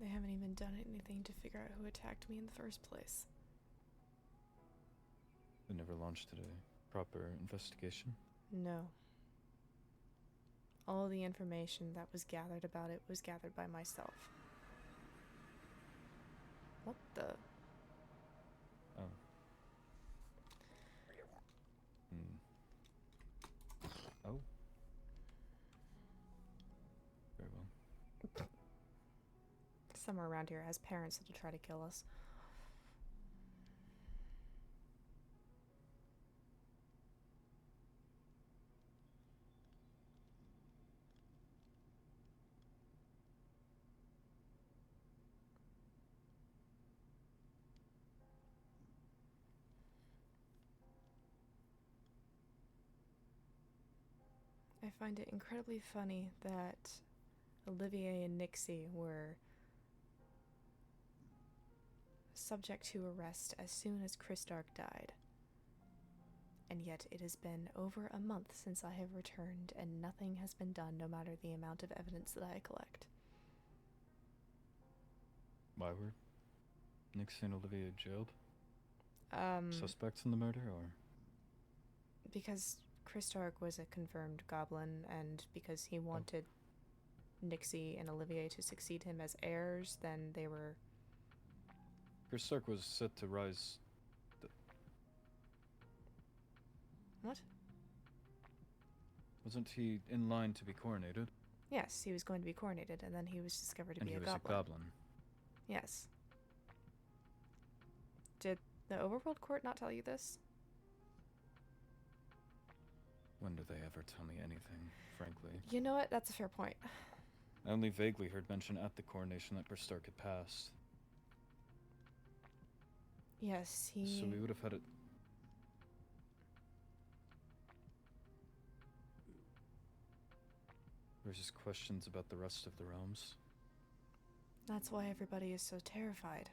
They haven't even done anything to figure out who attacked me in the first place. They never launched a proper investigation? No. All the information that was gathered about it was gathered by myself. What the? Oh. Oh. Very well. Somewhere around here has parents that'll try to kill us. I find it incredibly funny that Olivier and Nixie were subject to arrest as soon as Christark died. And yet it has been over a month since I have returned, and nothing has been done, no matter the amount of evidence that I collect. Why were Nixie and Olivia jailed? Um, Suspects in the murder, or? because Christark was a confirmed goblin, and because he wanted Nixie and Olivier to succeed him as heirs, then they were... Christark was set to rise. What? Wasn't he in line to be coronated? Yes, he was going to be coronated, and then he was discovered to And be he a was goblin. a goblin. Yes. Did the Overworld Court not tell you this? When do they ever tell me anything, frankly? You know what? That's a fair point. I only vaguely heard mention at the coronation that Christark had passed. Yes, he... So we would have had it. There's just questions about the rest of the realms. That's why everybody is so terrified.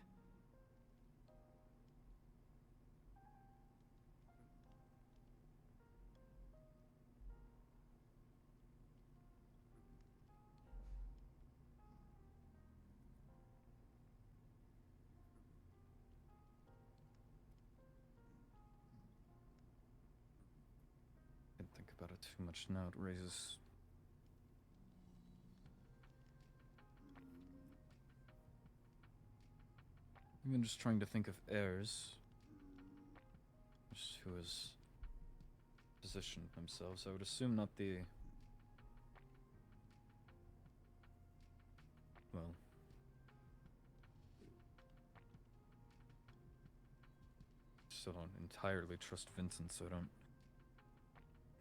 I can't think about it too much now. It raises. Even just trying to think of heirs. Just who has positioned themselves. I would assume not the. Well. Still don't entirely trust Vincent, so I don't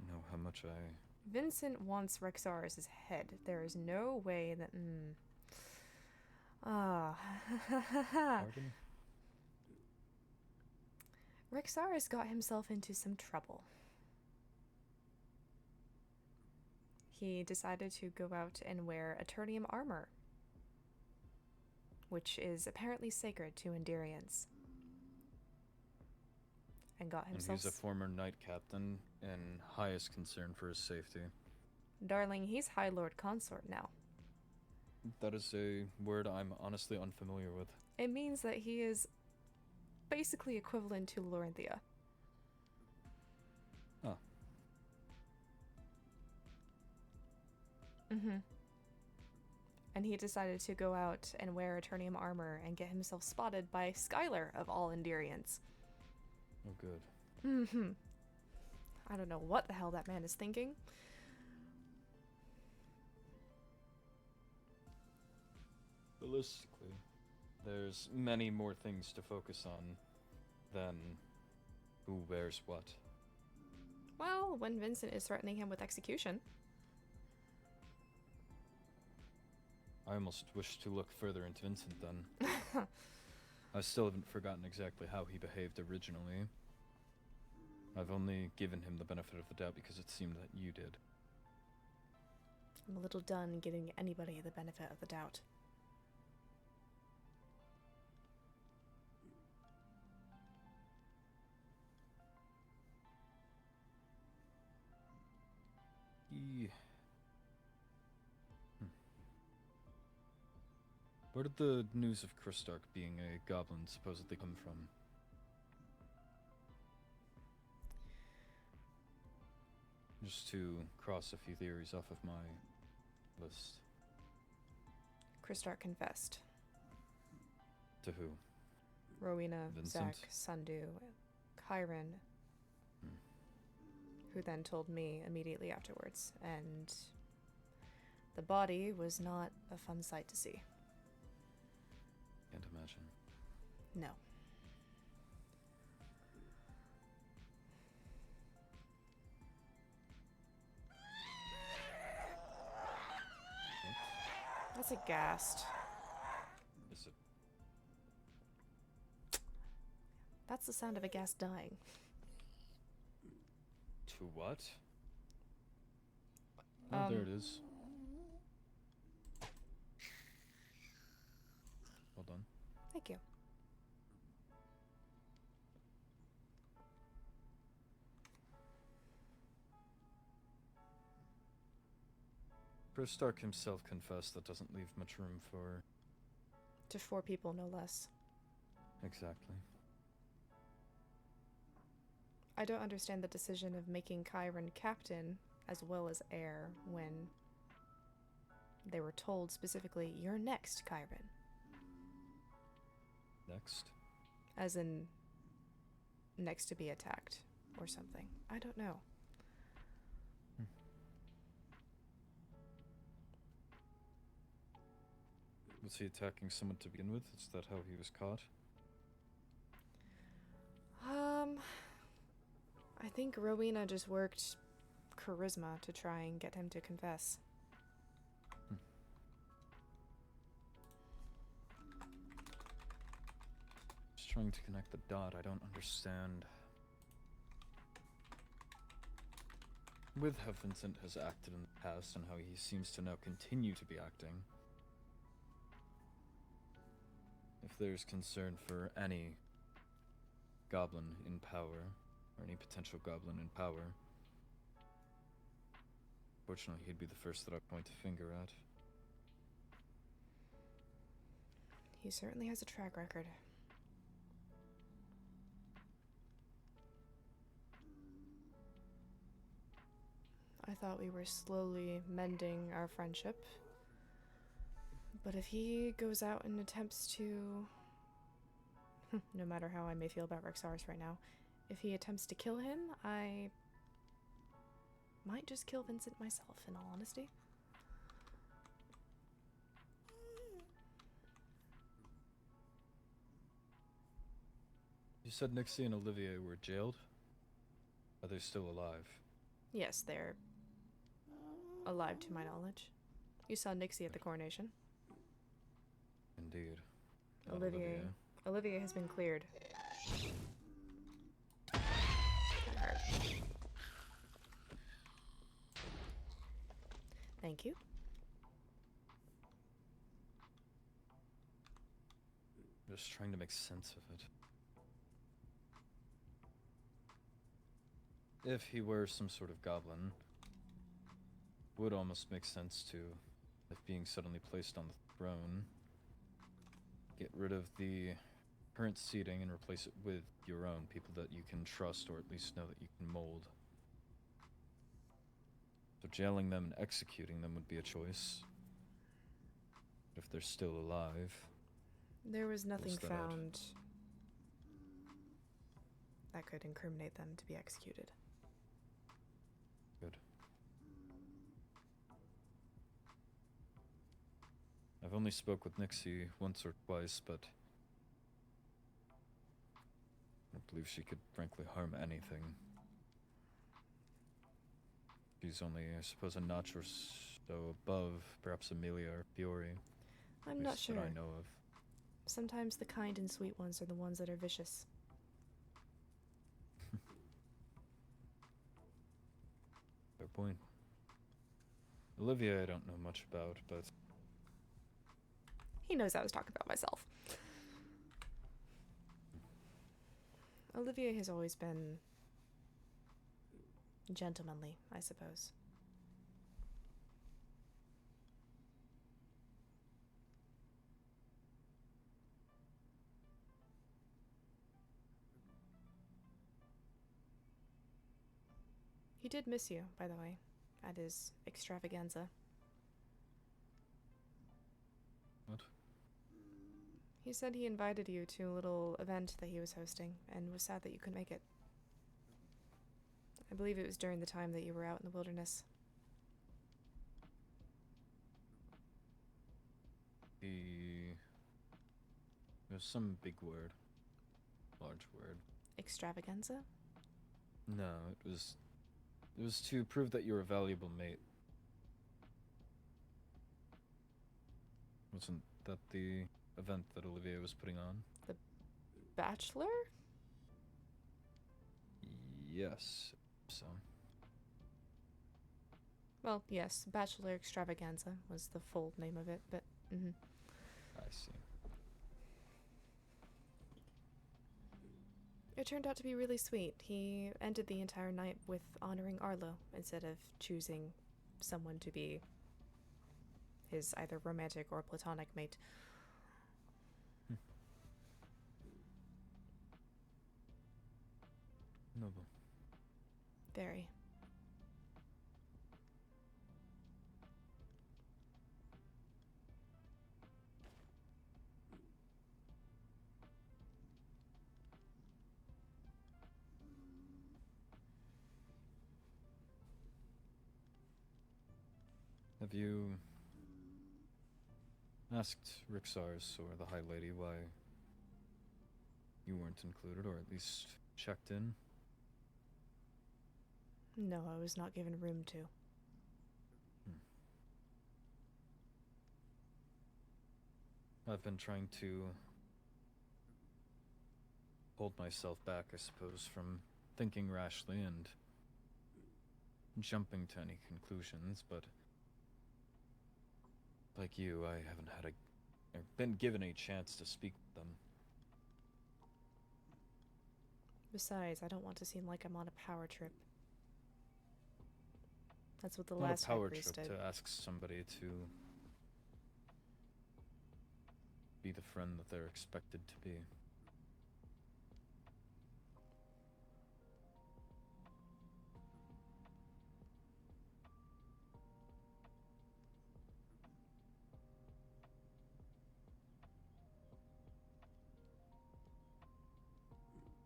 know how much I. Vincent wants Rexaris' head. There is no way that... Pardon? Rexaris got himself into some trouble. He decided to go out and wear Eternium armor, which is apparently sacred to Endurians. And got And himself... he's a former knight captain and highest concern for his safety. Darling, he's High Lord Consort now. That is a word I'm honestly unfamiliar with. It means that he is basically equivalent to Lorinthia. Huh. Mm-hmm. And he decided to go out and wear Eternium armor and get himself spotted by Skylar of all Endurians. Oh, good. Mm-hmm. I don't know what the hell that man is thinking. Realistically, there's many more things to focus on than who wears what. Well, when Vincent is threatening him with execution. I almost wish to look further into Vincent then. I still haven't forgotten exactly how he behaved originally. I've only given him the benefit of the doubt because it seemed that you did. I'm a little done giving anybody the benefit of the doubt. Where did the news of Christark being a goblin supposedly come from? Just to cross a few theories off of my list. Christark confessed. To who? Rowena, Vincent? Zach, Sundu, Chiron, who then told me immediately afterwards, and the body was not a fun sight to see. Can't imagine. No. That's a ghast. Is it? That's the sound of a ghast dying. To what? Oh, there it is. Hold on. Thank you. Chris Stark himself confessed that doesn't leave much room for... To 4 people, no less. Exactly. I don't understand the decision of making Chiron captain as well as heir when they were told specifically, you're next, Chiron. Next. As in, next to be attacked or something. I don't know. Was he attacking someone to begin with? Is that how he was caught? I think Rowena just worked charisma to try and get him to confess. Just trying to connect the dot. I don't understand. With how Vincent has acted in the past and how he seems to now continue to be acting. If there's concern for any goblin in power, or any potential goblin in power, fortunately he'd be the first that I point a finger at. He certainly has a track record. I thought we were slowly mending our friendship. But if he goes out and attempts to... no matter how I may feel about Rexaris right now, if he attempts to kill him, I might just kill Vincent myself, in all honesty. You said Nixie and Olivier were jailed? Are they still alive? Yes, they're alive to my knowledge. You saw Nixie at the coronation. Indeed. Olivier has been cleared. That hurt. Thank you. Just trying to make sense of it. If he were some sort of goblin, would almost make sense to, if being suddenly placed on the throne, get rid of the current seating and replace it with your own, people that you can trust or at least know that you can mold. So jailing them and executing them would be a choice. If they're still alive... There was nothing Rules that out. found that could incriminate them to be executed. Good. I've only spoke with Nixie once or twice, but I don't believe she could frankly harm anything. She's only, I suppose, a notch or so above perhaps Amelia or Fiore. I'm not sure. That I know of. Sometimes the kind and sweet ones are the ones that are vicious. Fair point. Olivia I don't know much about, but He knows I was talking about myself. Olivia has always been gentlemanly, I suppose. He did miss you, by the way, at his extravaganza. what? He said he invited you to a little event that he was hosting and was sad that you couldn't make it. I believe it was during the time that you were out in the wilderness. There's some big word. Large word. Extravaganza? No, it was to prove that you're a valuable mate. Wasn't that the event that Olivier was putting on? Bachelor? Yes. So, Well, yes, Bachelor Extravaganza was the full name of it, but I see. it turned out to be really sweet. He ended the entire night with honoring Arlo instead of choosing someone to be his either romantic or platonic mate. Noble. Very. Have you asked Rixars or the High Lady why you weren't included, or at least checked in? No, I was not given room to. I've been trying to hold myself back, I suppose, from thinking rashly and jumping to any conclusions, but like you, I haven't had or been given a chance to speak with them. Besides, I don't want to seem like I'm on a power trip. That's what the Not last a power high priest trip did. to ask somebody to be the friend that they're expected to be.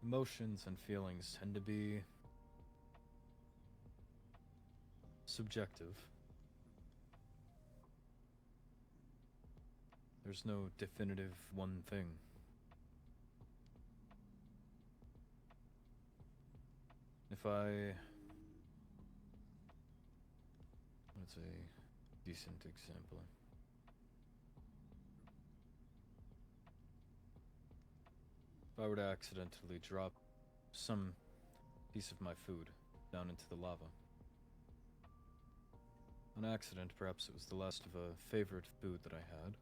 Emotions and feelings tend to be subjective. There's no definitive one thing. If what's a decent example? If I were to accidentally drop some piece of my food down into the lava. On accident, perhaps it was the last of a favorite food that I had.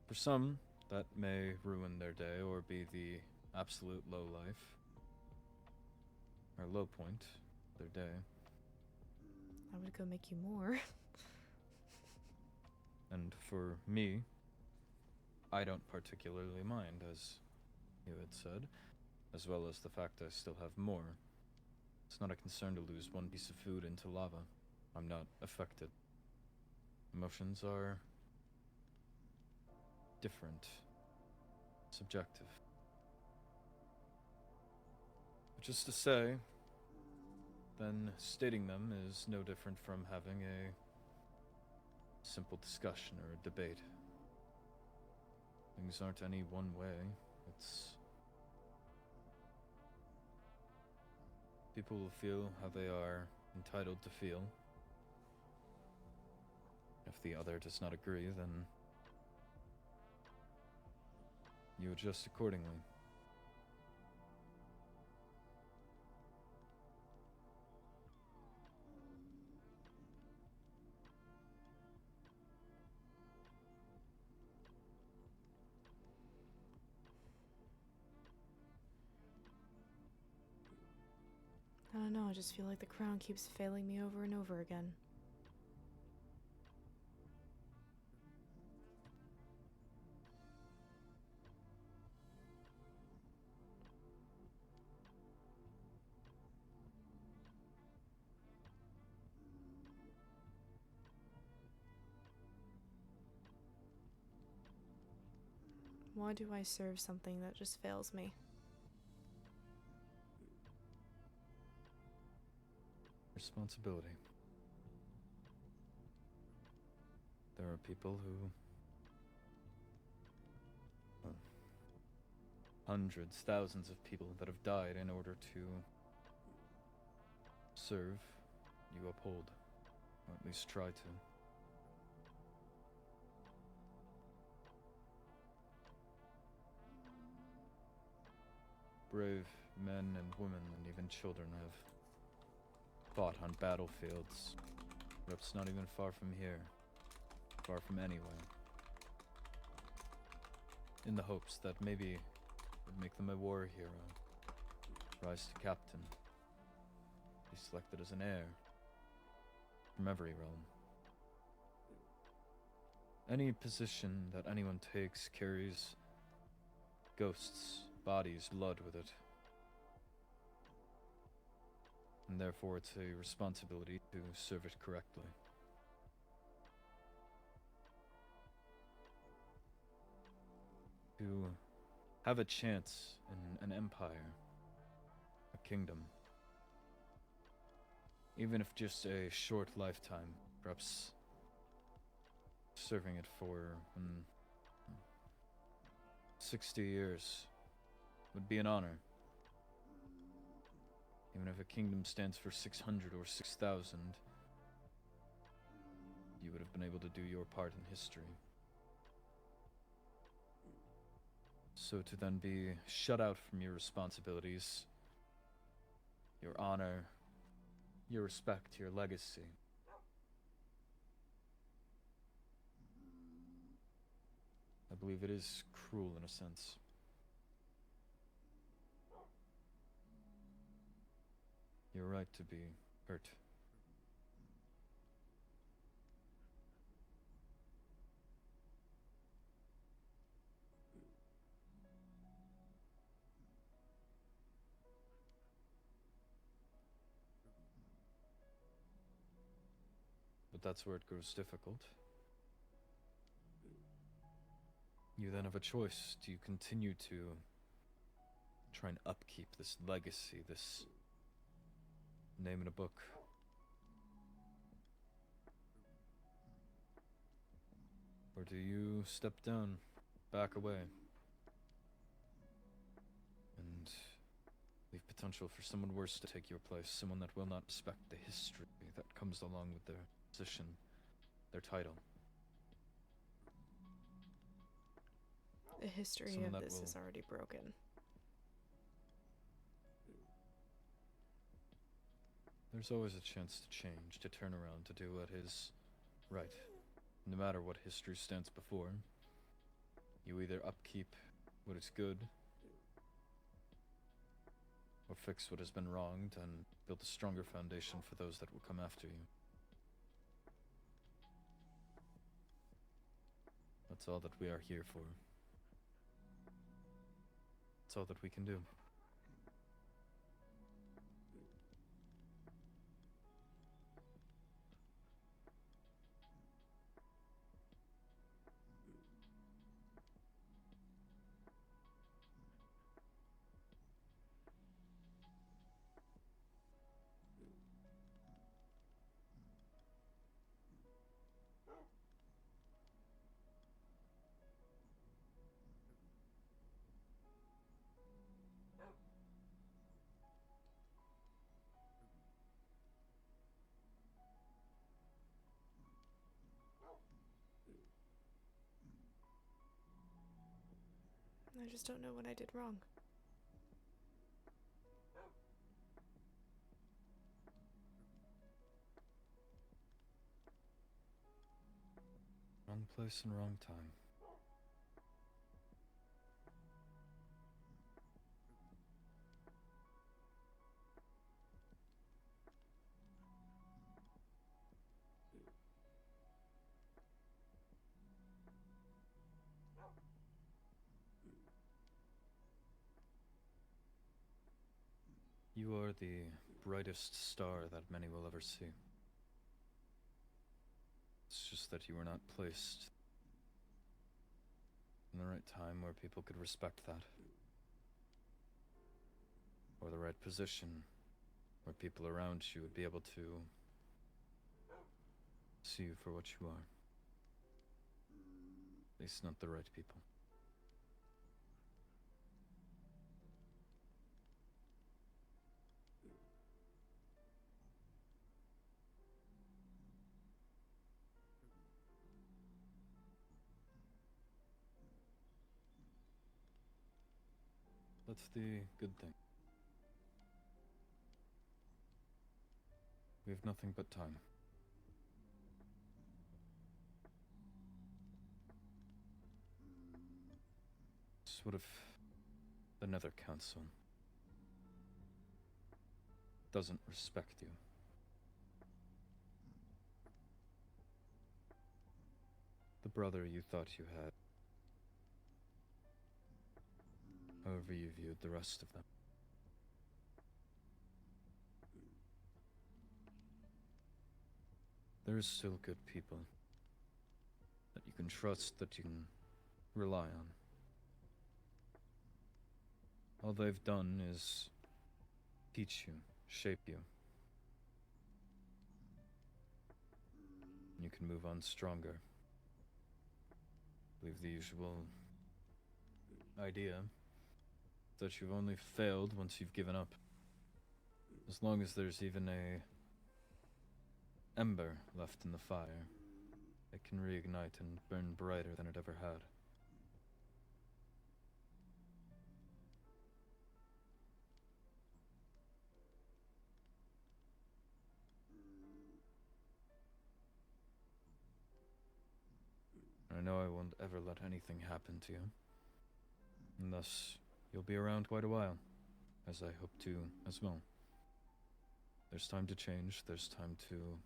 For some, that may ruin their day or be the absolute low life, or low point of their day. I would go make you more. And for me, I don't particularly mind, as you had said, as well as the fact I still have more. It's not a concern to lose one piece of food into lava. I'm not affected. Emotions are different, subjective. Which is to say, then stating them is no different from having a simple discussion or a debate. Things aren't any one way. It's people will feel how they are entitled to feel. If the other does not agree, then you adjust accordingly. I don't know, I just feel like the crown keeps failing me over and over again. Why do I serve something that just fails me? Responsibility. There are people who, well, hundreds, thousands of people that have died in order to serve, you uphold, or at least try to. Brave men and women and even children have fought on battlefields, perhaps not even far from here, far from anywhere, in the hopes that maybe it would make them a war hero, rise to captain, be selected as an heir from every realm. Any position that anyone takes carries ghosts, bodies, blood with it. And therefore it's a responsibility to serve it correctly. To have a chance in an empire, a kingdom, even if just a short lifetime, perhaps serving it for 60 years would be an honor. Even if a kingdom stands for 600 or 6,000, you would have been able to do your part in history. So to then be shut out from your responsibilities, your honor, your respect, your legacy, I believe it is cruel in a sense. You're right to be hurt. But that's where it grows difficult. You then have a choice. Do you continue to try and upkeep this legacy, this name in a book? Or do you step down, back away, and leave potential for someone worse to take your place, someone that will not respect the history that comes along with their position, their title? The history Someone of that this will- is already broken. There's always a chance to change, to turn around, to do what is right. No matter what history stands before, you either upkeep what is good, or fix what has been wronged and build a stronger foundation for those that will come after you. That's all that we are here for. That's all that we can do. I just don't know what I did wrong. Wrong place and wrong time. You are the brightest star that many will ever see. It's just that you were not placed in the right time where people could respect that. Or the right position where people around you would be able to see you for what you are. At least not the right people. That's the good thing. We have nothing but time. So what if the Nether Council doesn't respect you? The brother you thought you had. However you viewed the rest of them. There is still good people that you can trust, that you can rely on. All they've done is teach you, shape you. You can move on stronger. I believe the usual idea that you've only failed once you've given up. As long as there's even a ember left in the fire, it can reignite and burn brighter than it ever had. I know I won't ever let anything happen to you. And thus, you'll be around quite a while, as I hope to as well. There's time to change, there's time to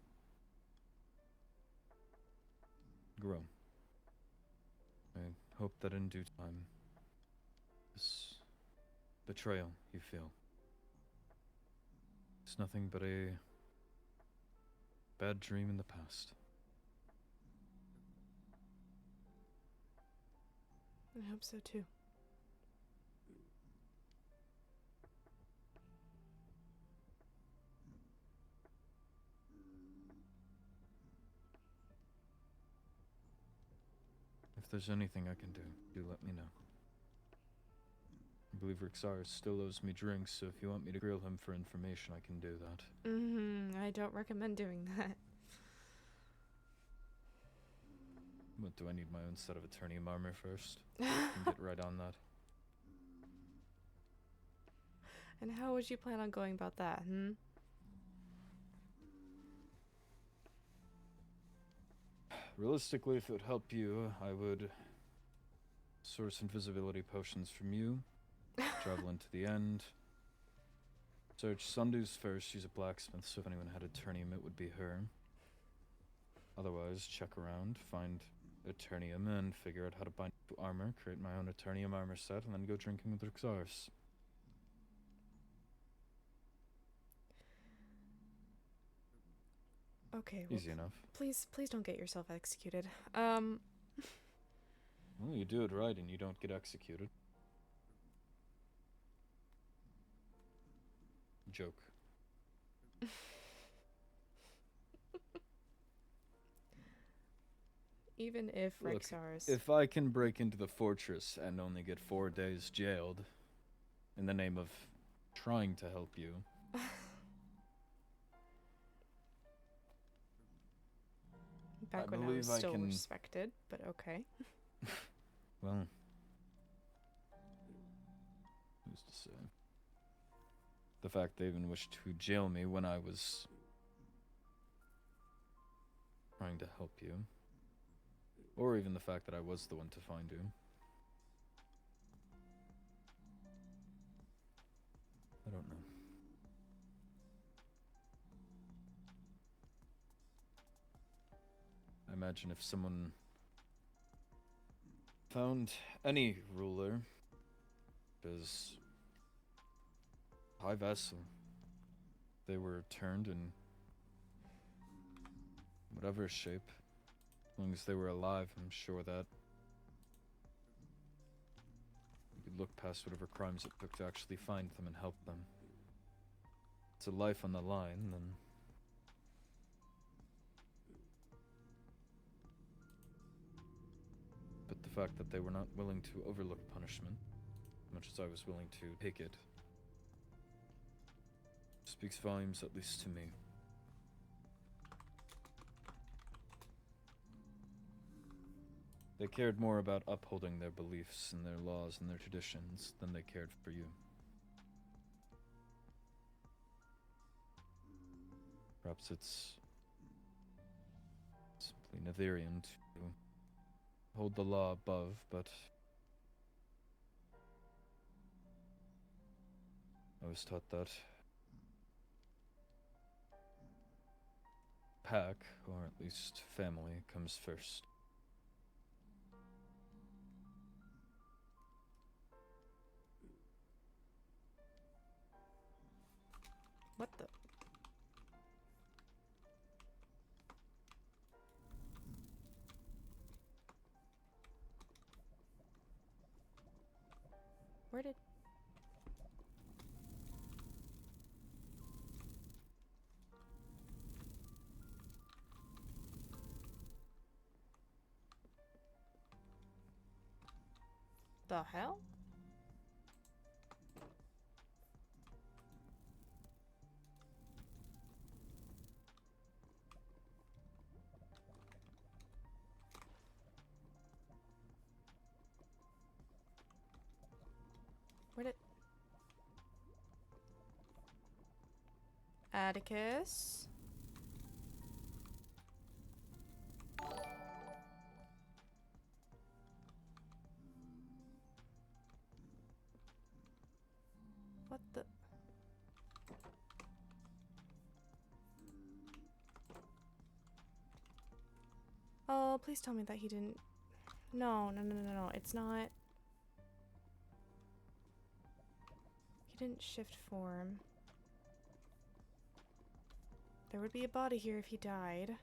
grow. I hope that in due time, this betrayal you feel, it's nothing but a bad dream in the past. I hope so too. If there's anything I can do, do let me know. I believe Rixaris still owes me drinks, so if you want me to grill him for information, I can do that. I don't recommend doing that. But do I need my own set of Eternium armor first? I can get right on that. And how would you plan on going about that, Realistically, if it would help you, I would source invisibility potions from you, travel into the end, search Sundu's first, use a blacksmith, so if anyone had Eternium, it would be her. Otherwise, check around, find Eternium, and figure out how to bind it to armor, create my own Eternium armor set, and then go drinking with Rixaris. Okay, well, Easy enough. please don't get yourself executed. Well, you do it right and you don't get executed. Joke. Even if Look, Rexars... If I can break into the fortress and only get 4 days jailed in the name of trying to help you, Back I when I believe was I still can- respected, but okay. well, who's to say? The fact they even wished to jail me when I was trying to help you, or even the fact that I was the one to find you. I don't know. I imagine if someone found any ruler, because high vessel, they were turned in whatever shape, as long as they were alive, I'm sure that you could look past whatever crimes it took to actually find them and help them. It's a life on the line, then but the fact that they were not willing to overlook punishment, as much as I was willing to take it, speaks volumes, at least to me. They cared more about upholding their beliefs and their laws and their traditions than they cared for you. Perhaps it's simply Netherian to hold the law above, but I was taught that pack, or at least family, comes first. What the? Where did... The hell? Where did... Atticus? What the... Oh, please tell me that he didn't... No, no, no, no, no, it's not... He didn't shift form. There would be a body here if he died.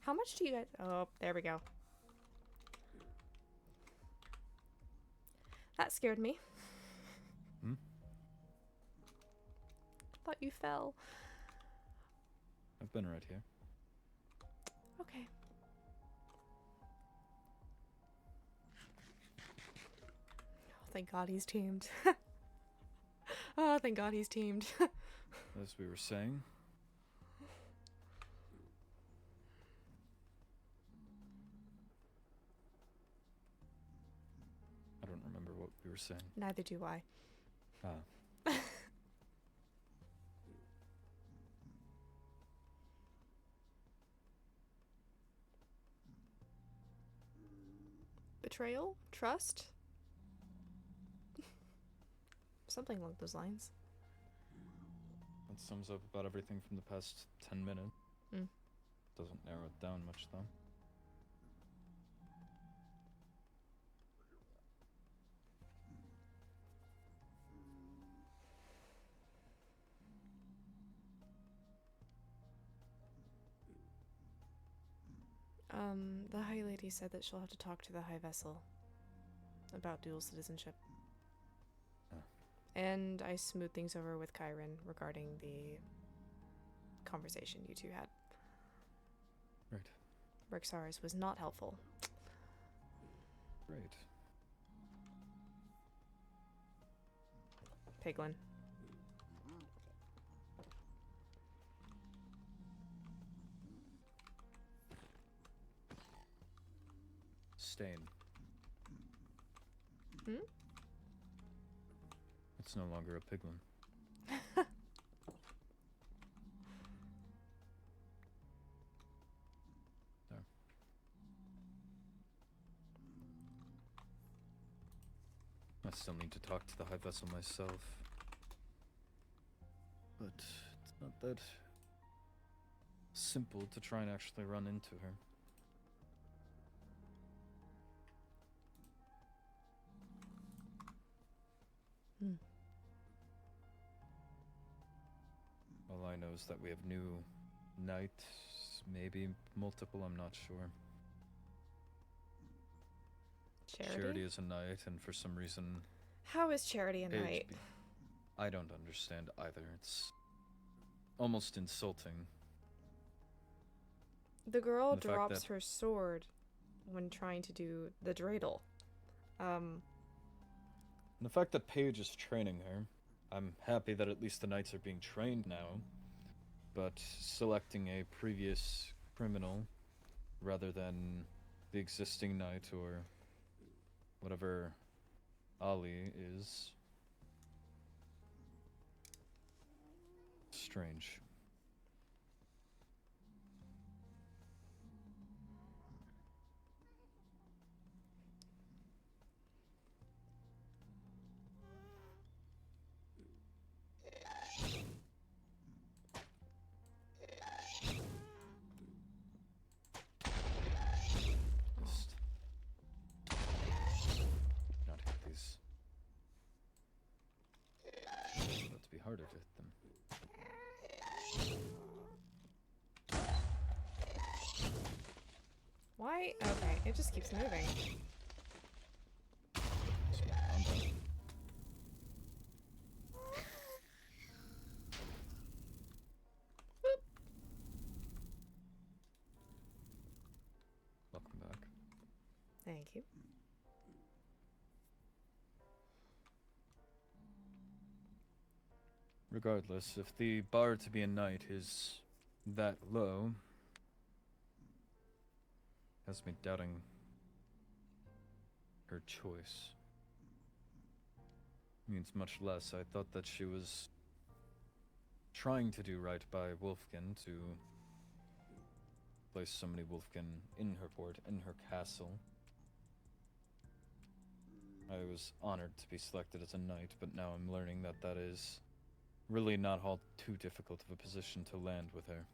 How much do you guys... Oh, there we go. That scared me. Hmm? Thought you fell. I've been right here. Okay. Oh, thank God he's teamed. Oh, thank God he's teamed. As we were saying, I don't remember what we were saying. Neither do I. Ah, Betrayal? Trust? Something along those lines. that sums up about everything from the past 10 minutes. Mm. Doesn't narrow it down much, though. The High Lady said that she'll have to talk to the High Vessel about dual citizenship. Oh. And I smoothed things over with Kyron regarding the conversation you two had. Right. Rexaris was not helpful. Great. Piglin. Stain. Hmm? It's no longer a piglin. There. I still need to talk to the High Vessel myself. But it's not that simple to try and actually run into her. Hmm. All I know is that we have new knights, maybe multiple, I'm not sure. Charity is a knight, and for some reason... How is Charity a Paige knight? I don't understand either. It's almost insulting. The girl And the fact drops that- her sword when trying to do the dreidel. And the fact that Paige is training her, I'm happy that at least the knights are being trained now, but selecting a previous criminal rather than the existing knight or whatever Ali is strange. Just not hit these. About to be harder to hit them. Why? Okay, it just keeps moving. Small combat. Welcome back. Thank you. Regardless, if the bar to be a knight is that low, has me doubting her choice. Means much less. I thought that she was trying to do right by Wolfkin to place so many Wolfkin in her port, in her castle. I was honored to be selected as a knight, but now I'm learning that that is really not all too difficult of a position to land with her.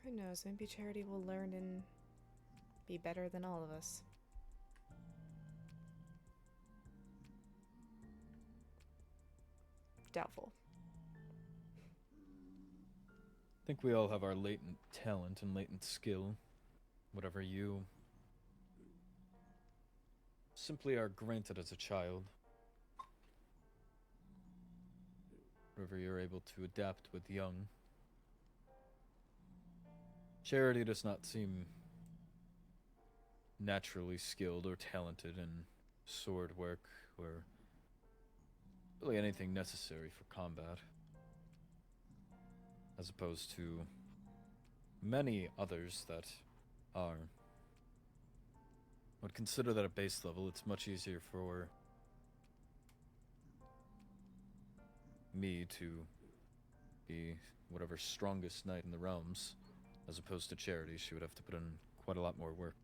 Who knows? Maybe Charity will learn and be better than all of us. Doubtful. I think we all have our latent talent and latent skill. Whatever you simply are granted as a child. Whatever you're able to adapt with young. Charity does not seem naturally skilled or talented in sword work or really anything necessary for combat, as opposed to many others that are. I would consider that a base level. It's much easier for me to be whatever strongest knight in the realms, as opposed to Charity. She would have to put in quite a lot more work.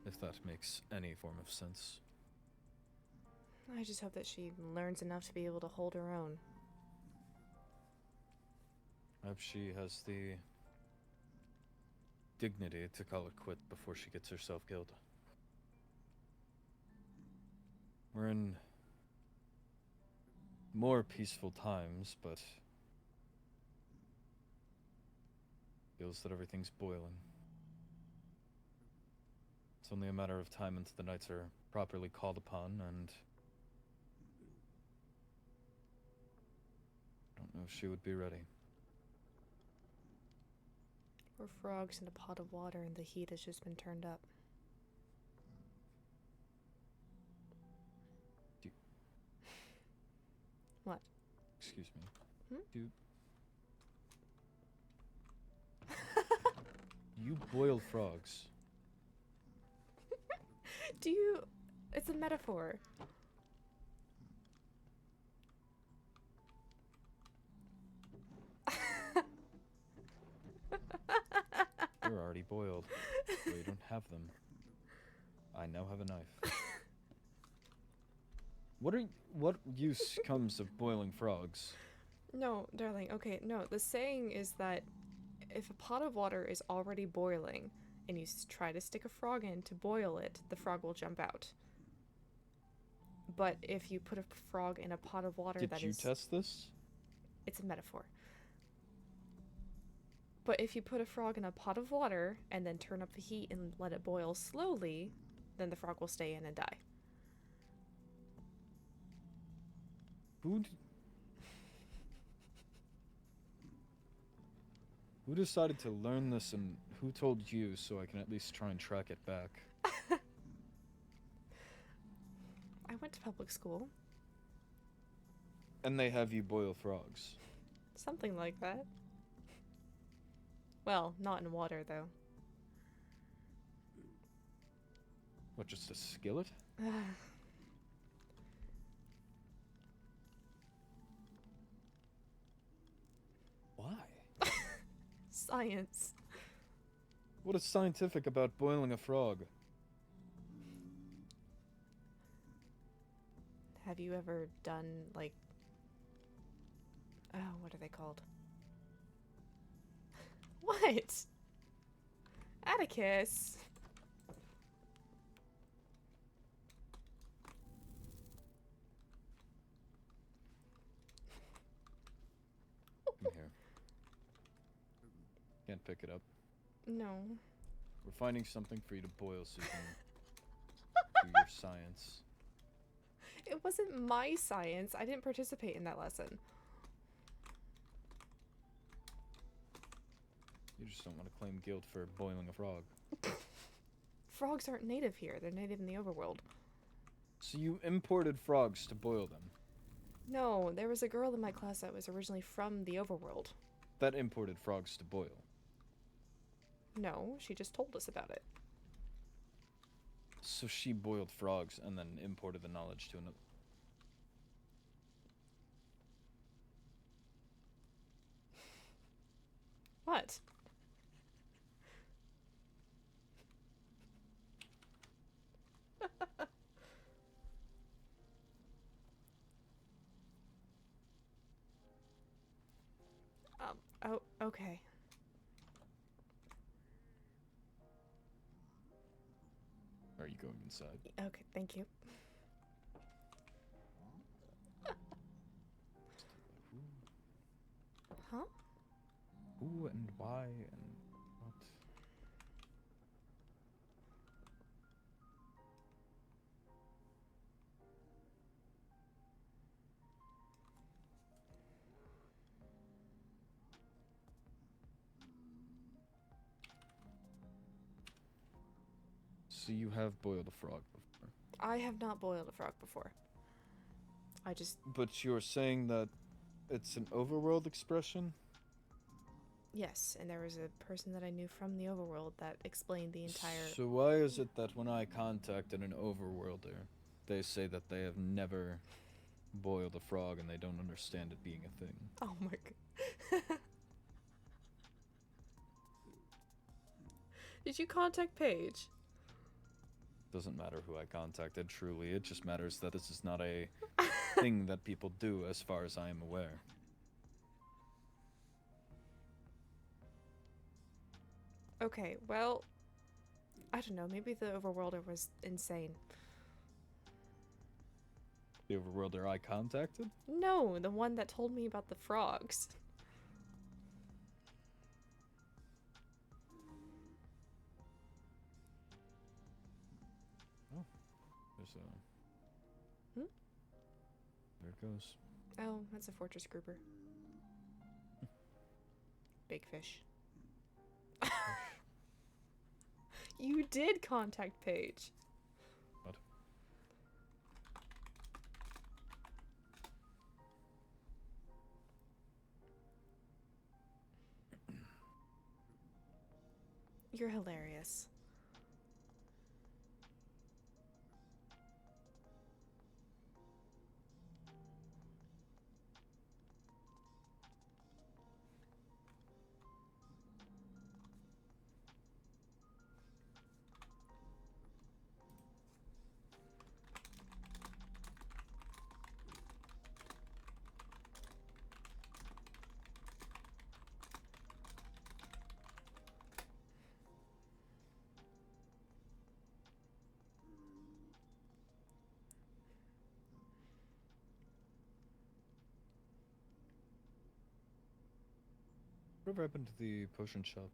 If that makes any form of sense. I just hope that she learns enough to be able to hold her own. I hope she has the dignity to call it quit before she gets herself killed. We're in more peaceful times, but feels that everything's boiling. It's only a matter of time until the knights are properly called upon, and I don't know if she would be ready. We're frogs in a pot of water and the heat has just been turned up. What? Excuse me. Hmm? You boil frogs. Do you... It's a metaphor. They're already boiled, so you don't have them. I now have a knife. What use comes of boiling frogs? No, darling, okay, no, the saying is that if a pot of water is already boiling and you try to stick a frog in to boil it, the frog will jump out. But if you put a frog in a pot of water Did you test this? It's a metaphor. But if you put a frog in a pot of water and then turn up the heat and let it boil slowly, then the frog will stay in and die. Who Who decided to learn this and who told you so I can at least try and track it back? I went to public school. And they have you boil frogs. Something like that. Well, not in water, though. What, just a skillet? Why? Science. What is scientific about boiling a frog? Have you ever done, like... Oh, what are they called? What? Atticus! Come here. Can't pick it up. No. We're finding something for you to boil so you can do your science. It wasn't my science. I didn't participate in that lesson. You just don't want to claim guilt for boiling a frog. Frogs aren't native here. They're native in the overworld. So you imported frogs to boil them. No, there was a girl in my class that was originally from the overworld. That imported frogs to boil. No, she just told us about it. So she boiled frogs and then imported the knowledge to another. What? Oh, okay. Are you going inside? Okay, thank you. Huh? Who and why and what? So you have boiled a frog before. I have not boiled a frog before. But you're saying that it's an overworld expression? Yes, and there was a person that I knew from the overworld that explained the entire... So why is it that when I contacted an overworlder, they say that they have never boiled a frog and they don't understand it being a thing? Oh my god. Did you contact Paige? Doesn't matter who I contacted, truly. It just matters that this is not a thing that people do, as far as I am aware. Okay, well, I don't know, maybe the overworlder was insane. The overworlder I contacted? No, the one that told me about the frogs. Oh, there's a... Hmm? There it goes. Oh, that's a fortress grouper. Big fish. You did contact Paige. What? You're hilarious. Whatever happened to the potion shop?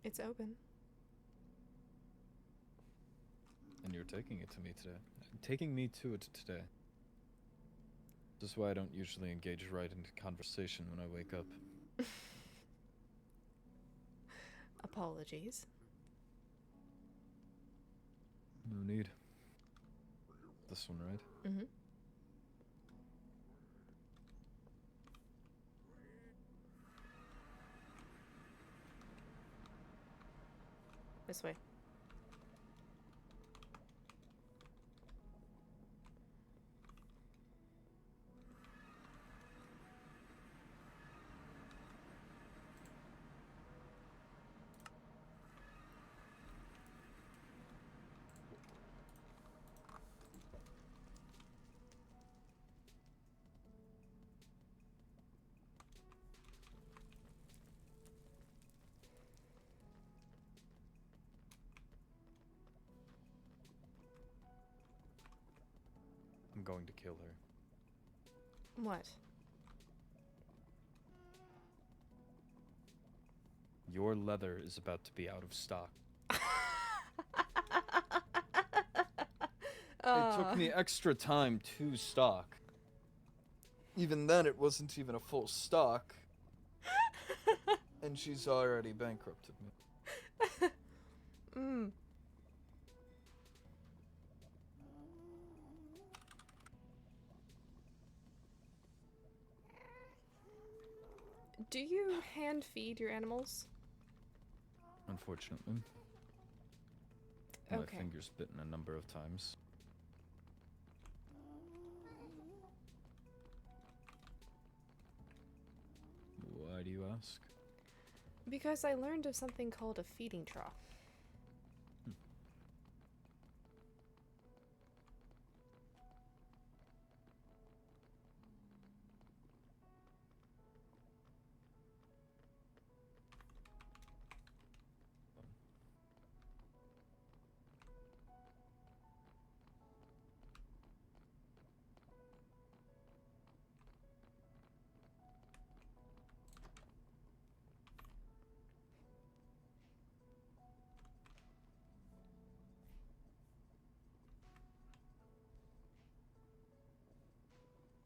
It's open. And you're taking it to me today. Taking me to it today. This is why I don't usually engage right into conversation when I wake up. Apologies. No need. This one, right? Mm-hmm. This way. I'm going to kill her. What? Your leather is about to be out of stock. It took me extra time to stock. Even then, it wasn't even a full stock. And she's already bankrupted me. Mm. Do you hand feed your animals? Unfortunately. My Okay. finger's bitten a number of times. Why do you ask? Because I learned of something called a feeding trough.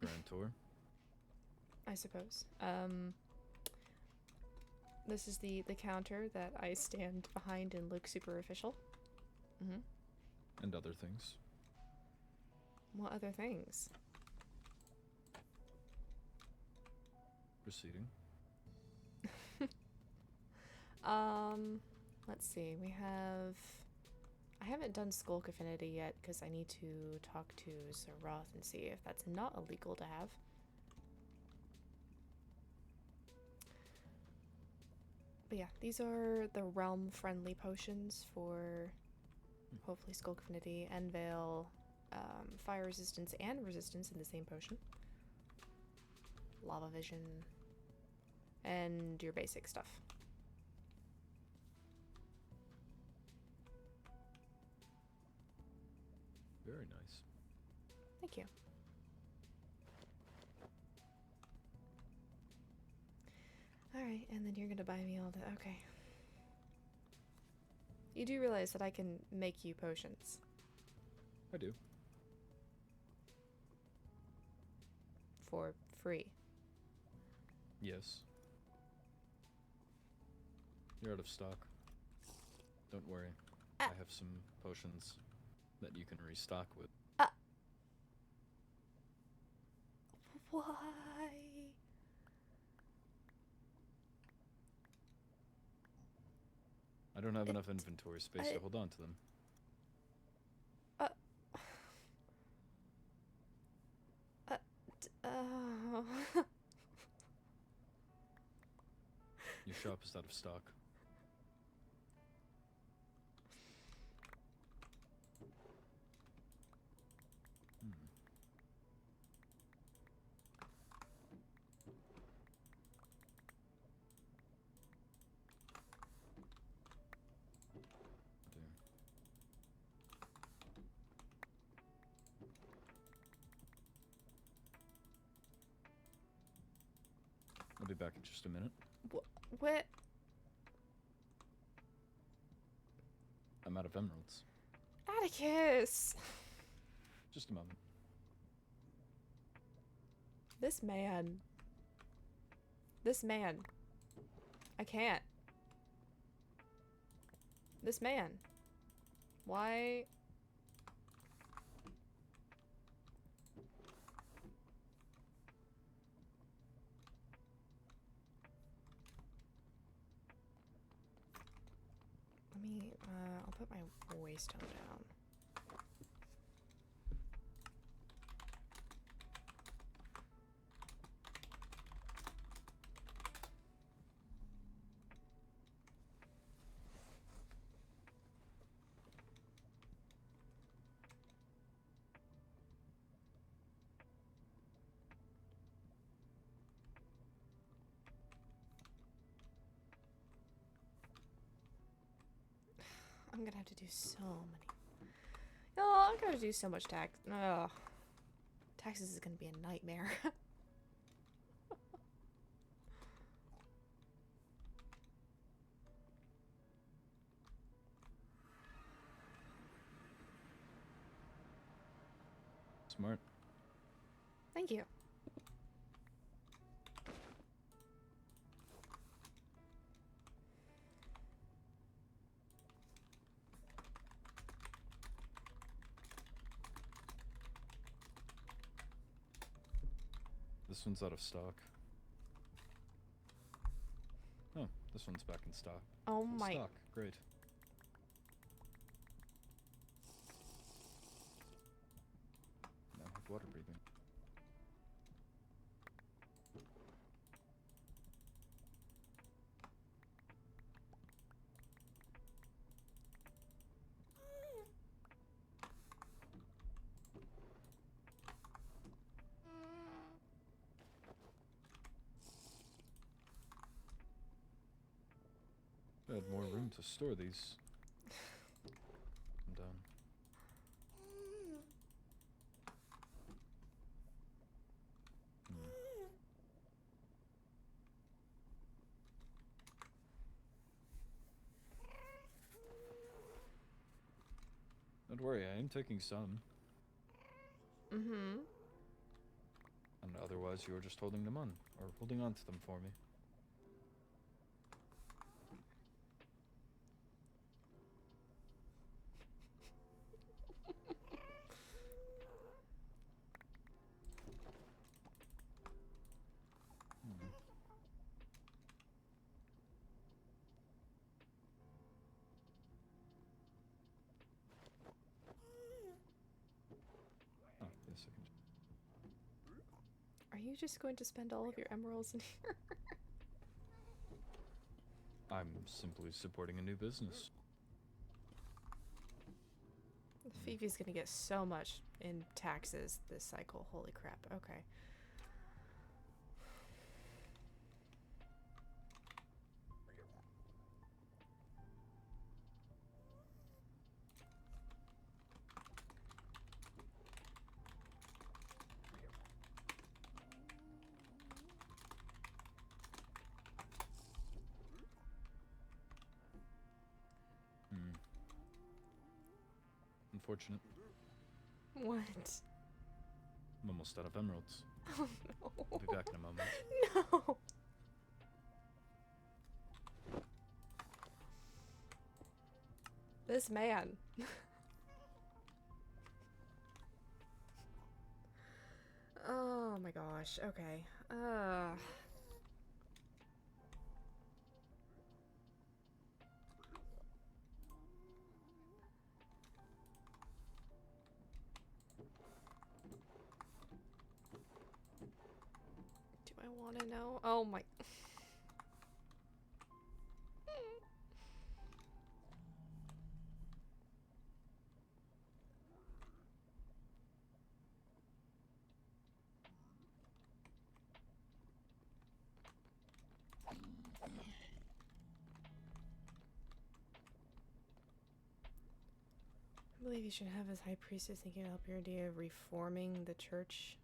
Grand tour? I suppose. This is the counter that I stand behind and look super official. Mm-hmm. And other things. What other things? Proceeding. Let's see. We have... I haven't done Skulk Affinity yet because I need to talk to Zaroth and see if that's not illegal to have. But yeah, these are the realm-friendly potions for hopefully Skulk Affinity, Enveil, Fire Resistance and Resistance in the same potion. Lava Vision, and your basic stuff. Very nice. Thank you. Alright, and then you're gonna buy me all the... Okay. You do realize that I can make you potions. I do. For free. Yes. You're out of stock. Don't worry. I have some potions that you can restock with. Why? I don't have enough inventory space to hold on to them. Your shop is out of stock. I'll be back in just a minute. What? I'm out of emeralds. Atticus! Just a moment. This man. This man. I can't. This man. Why? Let me, I'll put my voice tone down. I'm gonna have to do so many. Oh, I'm gonna do so much tax. Ugh. Taxes is gonna be a nightmare. Smart. Thank you. This one's out of stock. Oh, this one's back in stock. Oh Full my. stock. Great. Now I have water breathing. I had more room to store these. I'm done. Don't worry, I am taking some. Mm-hmm. And otherwise you were just holding them on, or holding on to them for me. Oh, yes, I can. Are you just going to spend all of your emeralds in here? I'm simply supporting a new business. Fifi's gonna get so much in taxes this cycle. Holy crap. Okay. Unfortunate. What? I'm almost out of emeralds. Oh no. I'll be back in a moment. No. This man. Oh my gosh. Okay. Do I want to know? Oh my. I believe you should have as high priestess thinking about your idea of reforming the church.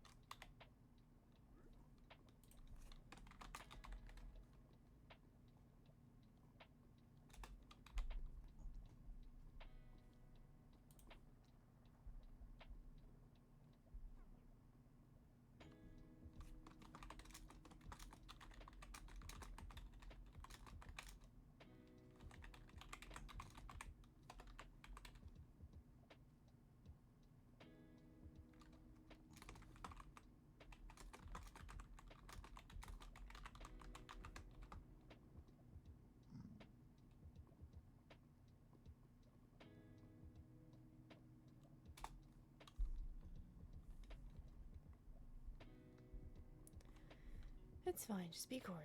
It's fine. Just be cordial.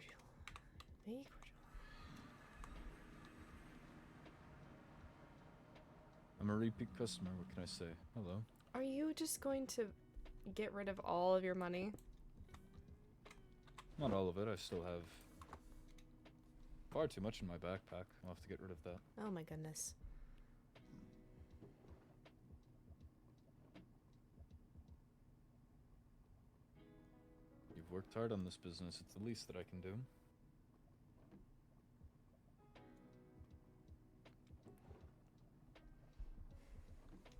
Be cordial. I'm a repeat customer. What can I say? Hello. Are you just going to get rid of all of your money? Not all of it. I still have far too much in my backpack. I'll have to get rid of that. Oh my goodness. You've worked hard on this business. It's the least that I can do.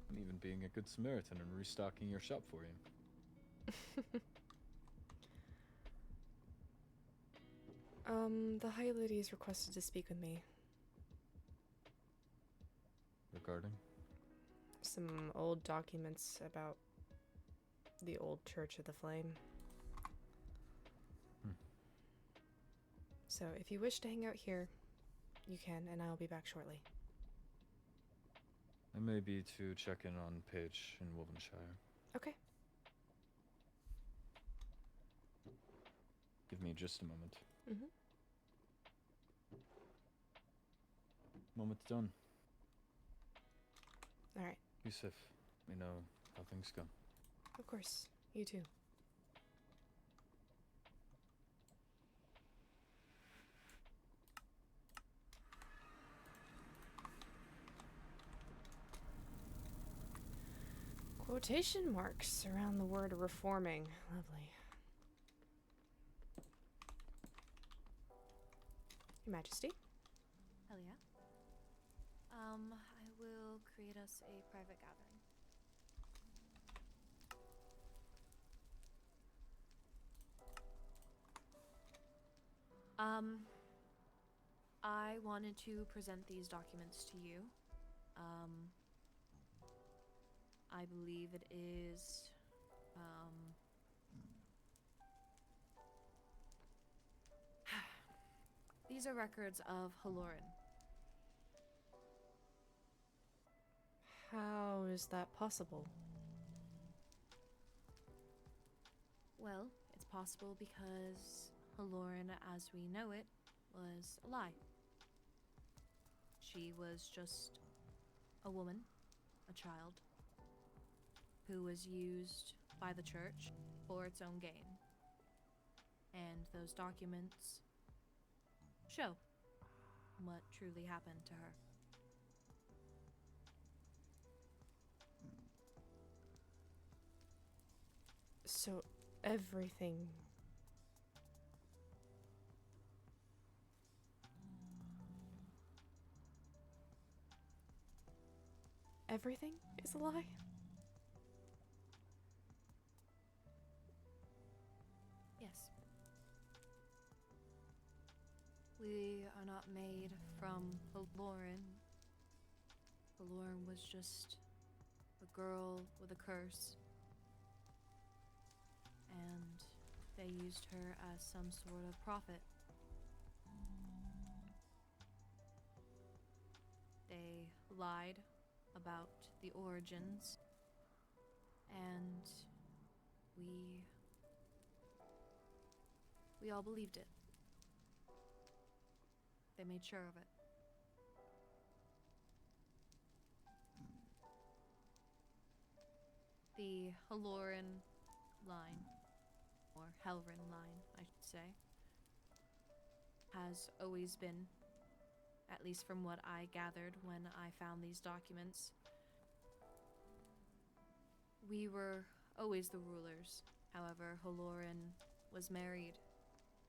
And even being a good Samaritan and restocking your shop for you. The High Lady has requested to speak with me. Regarding? Some old documents about the old Church of the Flame. So if you wish to hang out here, you can, and I'll be back shortly. I may be to check in on Paige in Wolvenshire. Okay. Give me just a moment. Mm-hmm. Moment's done. All right. Yusuf, let me know how things go. Of course. You too. Quotation marks around the word reforming. Lovely. Your Majesty? Helia. I will create us a private gathering. I wanted to present these documents to you. I believe it is, these are records of Haloran. How is that possible? Well, it's possible because Haloran, as we know it, was a lie. She was just a woman, a child, who was used by the church for its own gain. And those documents show what truly happened to her. So everything... Everything is a lie? Yes. We are not made from Haloran. Haloran was just a girl with a curse. And they used her as some sort of prophet. They lied about the origins, and we all believed it. They made sure of it. The Haloran line, or Helrin line, I should say, has always been, at least from what I gathered when I found these documents, we were always the rulers. However, Haloran was married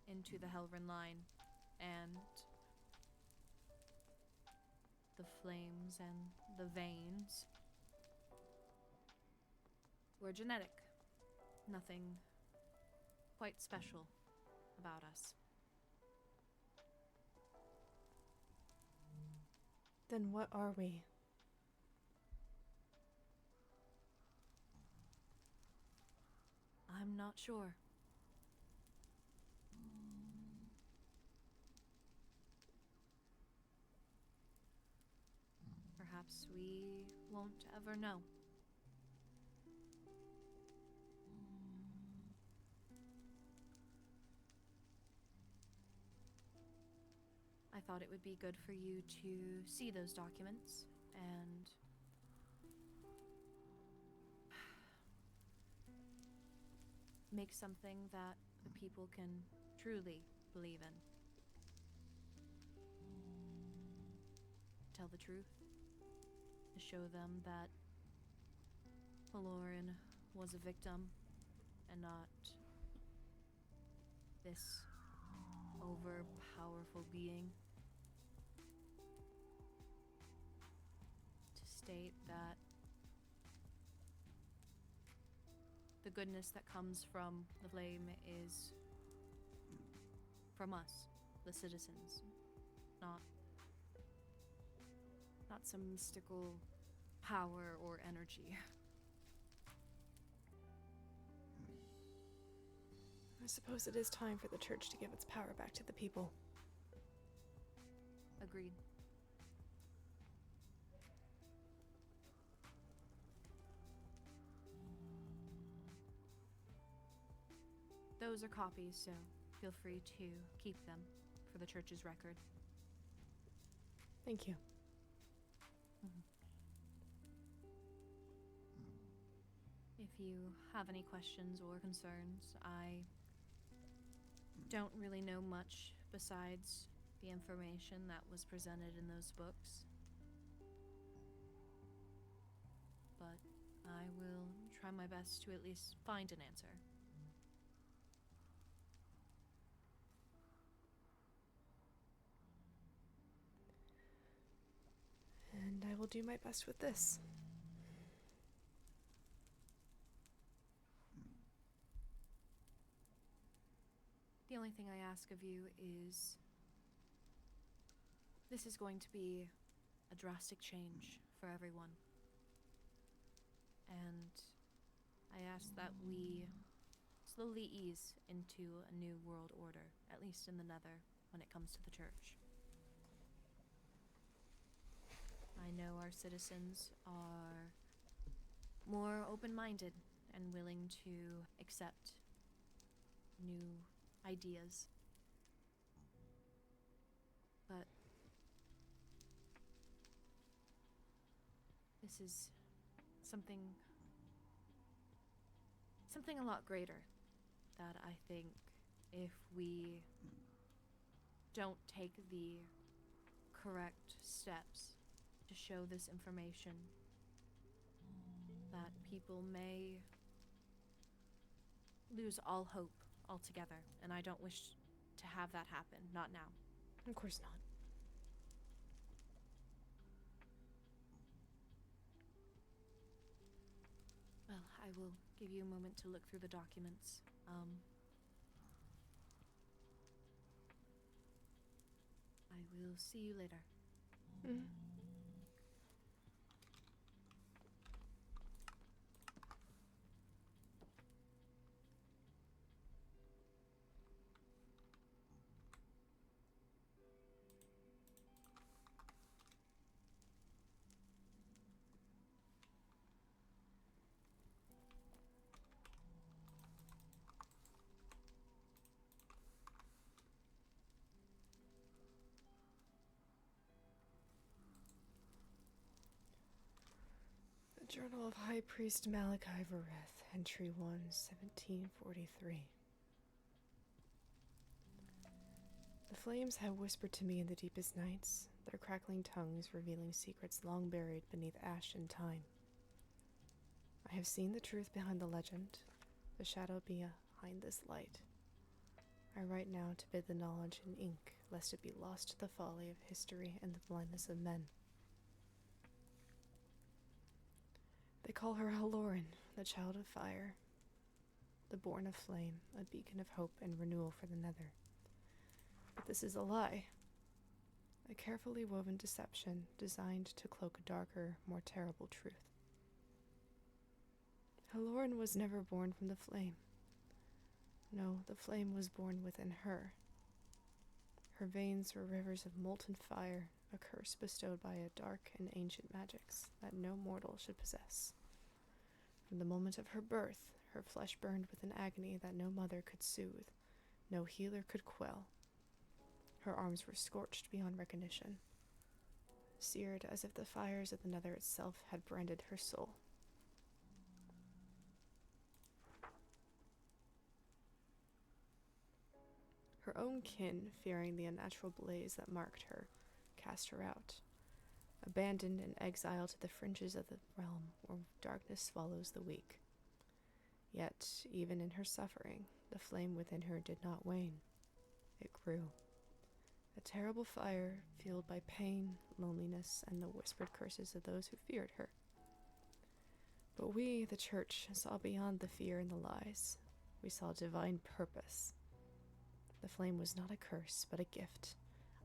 into the Helrin line, and the flames and the veins were genetic. Nothing quite special about us. Then what are we? I'm not sure. Perhaps we won't ever know. thought it would be good for you to see those documents and make something that the people can truly believe in. Tell the truth. To show them that Haloran was a victim and not this overpowerful being. To state that the goodness that comes from the flame is from us, the citizens, not some mystical power or energy. I suppose it is time for the church to give its power back to the people. Agreed. Those are copies, so feel free to keep them for the church's record. Thank you. If you have any questions or concerns, I don't really know much besides the information that was presented in those books. But I will try my best to at least find an answer. And I will do my best with this. The only thing I ask of you is, this is going to be a drastic change for everyone. And I ask that we slowly ease into a new world order, at least in the Nether, when it comes to the church. I know our citizens are more open-minded and willing to accept new ideas. But this is something a lot greater that I think if we don't take the correct steps to show this information, that people may lose all hope altogether, and I don't wish to have that happen. Not now. Of course not. Well, I will give you a moment to look through the documents. I will see you later. Mm-hmm. Journal of High Priest Malachi Vareth, Entry 1, 1743. The flames have whispered to me in the deepest nights, their crackling tongues revealing secrets long buried beneath ash and time. I have seen the truth behind the legend, the shadow behind this light. I write now to bid the knowledge in ink, lest it be lost to the folly of history and the blindness of men. They call her Haloran, the child of fire, the born of flame, a beacon of hope and renewal for the Nether. But this is a lie, a carefully woven deception designed to cloak a darker, more terrible truth. Haloran was never born from the flame. No, the flame was born within her. Her veins were rivers of molten fire, a curse bestowed by a dark and ancient magics that no mortal should possess. From the moment of her birth, her flesh burned with an agony that no mother could soothe, no healer could quell. Her arms were scorched beyond recognition, seared as if the fires of the nether itself had branded her soul. Her own kin, fearing the unnatural blaze that marked her, cast her out, abandoned and exiled to the fringes of the realm where darkness swallows the weak. Yet, even in her suffering, the flame within her did not wane. It grew. A terrible fire fueled by pain, loneliness, and the whispered curses of those who feared her. But we, the church, saw beyond the fear and the lies. We saw divine purpose. The flame was not a curse, but a gift,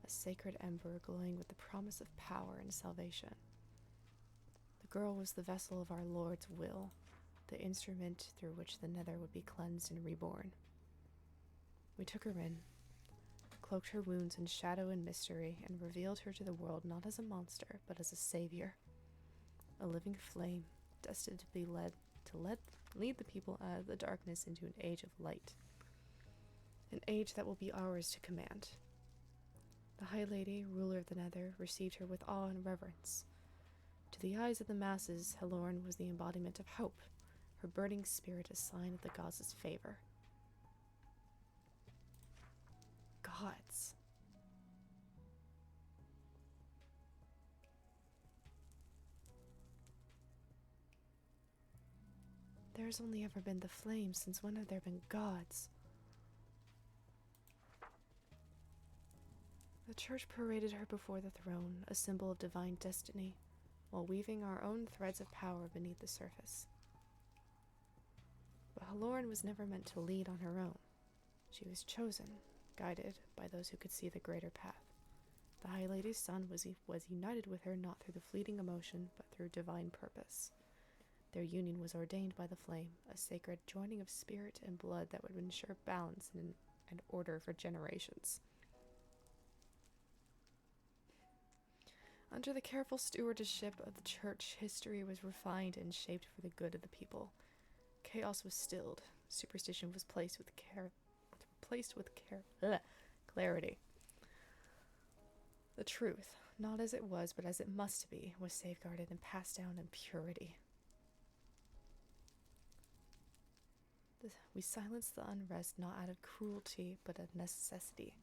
a sacred ember glowing with the promise of power and salvation. The girl was the vessel of our Lord's will, the instrument through which the nether would be cleansed and reborn. We took her in, cloaked her wounds in shadow and mystery, and revealed her to the world not as a monster, but as a savior, a living flame, destined to lead the people out of the darkness into an age of light, an age that will be ours to command. The High Lady, ruler of the Nether, received her with awe and reverence. To the eyes of the masses, Helorn was the embodiment of hope, her burning spirit a sign of the gods' favor. Gods. There's only ever been the flame. Since when have there been gods? The church paraded her before the throne, a symbol of divine destiny, while weaving our own threads of power beneath the surface. But Helorn was never meant to lead on her own. She was chosen, guided by those who could see the greater path. The High Lady's son was united with her not through the fleeting emotion, but through divine purpose. Their union was ordained by the flame, a sacred joining of spirit and blood that would ensure balance and order for generations. Under the careful stewardship of the church, history was refined and shaped for the good of the people. Chaos was stilled. Superstition was replaced with clarity. The truth, not as it was, but as it must be, was safeguarded and passed down in purity. We silenced the unrest not out of cruelty, but of necessity.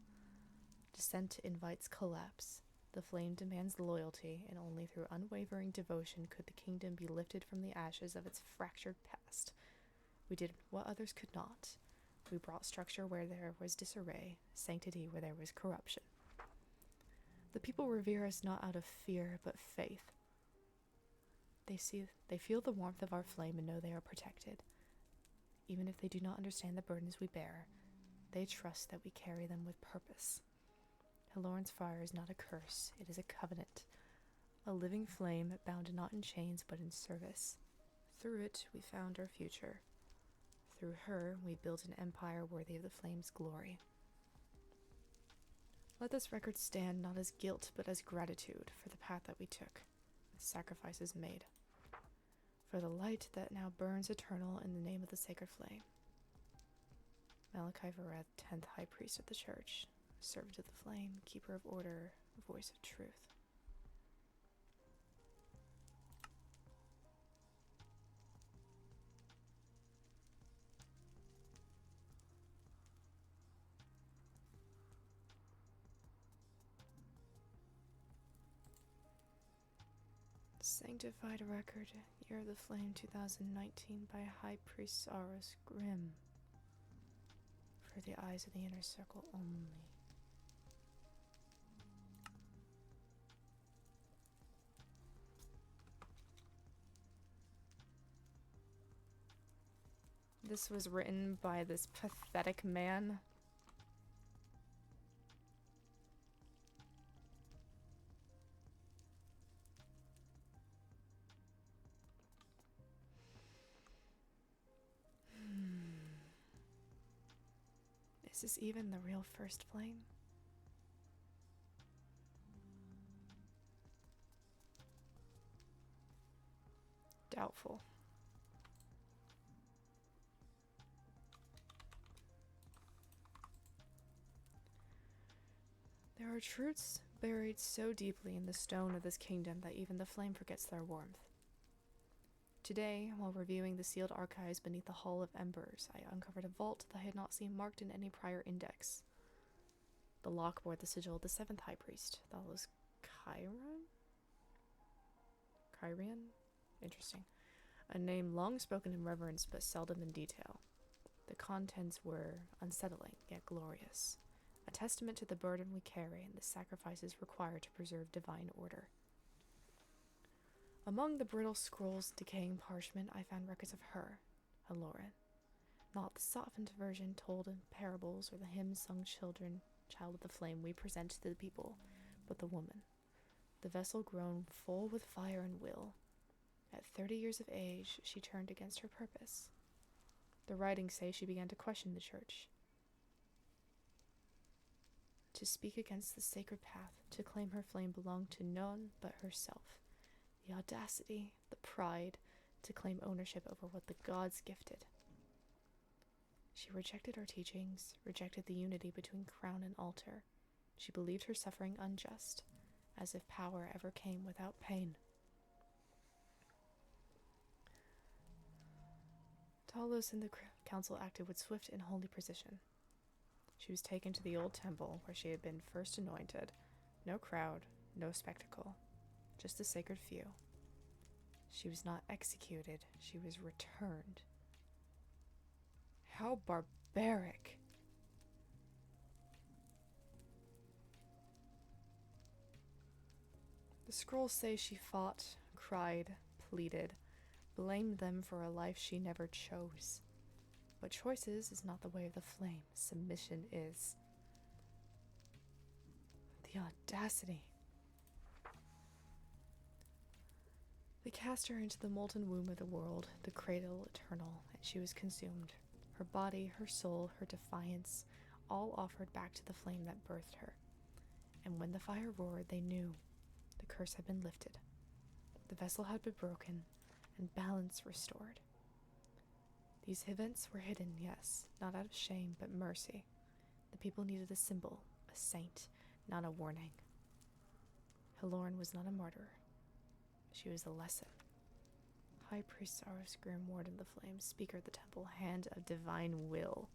Dissent invites collapse. The flame demands loyalty, and only through unwavering devotion could the kingdom be lifted from the ashes of its fractured past. We did what others could not. We brought structure where there was disarray, sanctity where there was corruption. The people revere us not out of fear, but faith. They feel the warmth of our flame and know they are protected. Even if they do not understand the burdens we bear, they trust that we carry them with purpose. Helorn's fire is not a curse, it is a covenant, a living flame bound not in chains but in service. Through it we found our future. Through her we built an empire worthy of the flame's glory. Let this record stand not as guilt but as gratitude for the path that we took, the sacrifices made, for the light that now burns eternal in the name of the sacred flame. Malachi Vareth, 10th High Priest of the Church, servant of the flame, keeper of order, voice of truth. Sanctified record, Year of the Flame 2019 by High Priest Saros Grimm. For the eyes of the inner circle only. This was written by this pathetic man. Is this even the real first flame? Doubtful. are truths buried so deeply in the stone of this kingdom that even the flame forgets their warmth. Today, while reviewing the sealed archives beneath the Hall of Embers, I uncovered a vault that I had not seen marked in any prior index. The lock bore the sigil of the 7th High Priest. That was Kyrian? Interesting. A name long spoken in reverence but seldom in detail. The contents were unsettling yet glorious, a testament to the burden we carry and the sacrifices required to preserve divine order. Among the brittle scrolls and decaying parchment, I found records of her, Heloran. Not the softened version told in parables or the hymns sung child of the flame we present to the people, but the woman. The vessel grown full with fire and will. At 30 years of age, she turned against her purpose. The writings say she began to question the church, to speak against the sacred path, to claim her flame belonged to none but herself. The audacity, the pride, to claim ownership over what the gods gifted. She rejected our teachings, rejected the unity between crown and altar. She believed her suffering unjust, as if power ever came without pain. Talos and the council acted with swift and holy precision. She was taken to the old temple where she had been first anointed. No crowd, no spectacle, just the sacred few. She was not executed, she was returned. How barbaric! The scrolls say she fought, cried, pleaded, blamed them for a life she never chose. But choices is not the way of the flame, submission is. The audacity. They cast her into the molten womb of the world, the cradle eternal, and she was consumed. Her body, her soul, her defiance, all offered back to the flame that birthed her. And when the fire roared, they knew the curse had been lifted. The vessel had been broken, and balance restored. These events were hidden, yes, not out of shame, but mercy. The people needed a symbol, a saint, not a warning. Heloran was not a martyr. She was a lesson. High Priest Saros, Grim Warden of the Flames, Speaker of the Temple, Hand of Divine Will.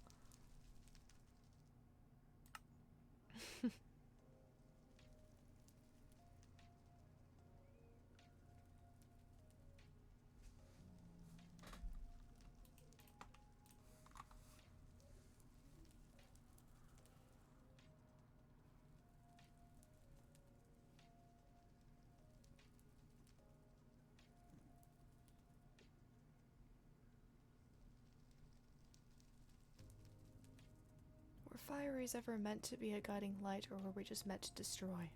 Were Fieries ever meant to be a guiding light, or were we just meant to destroy?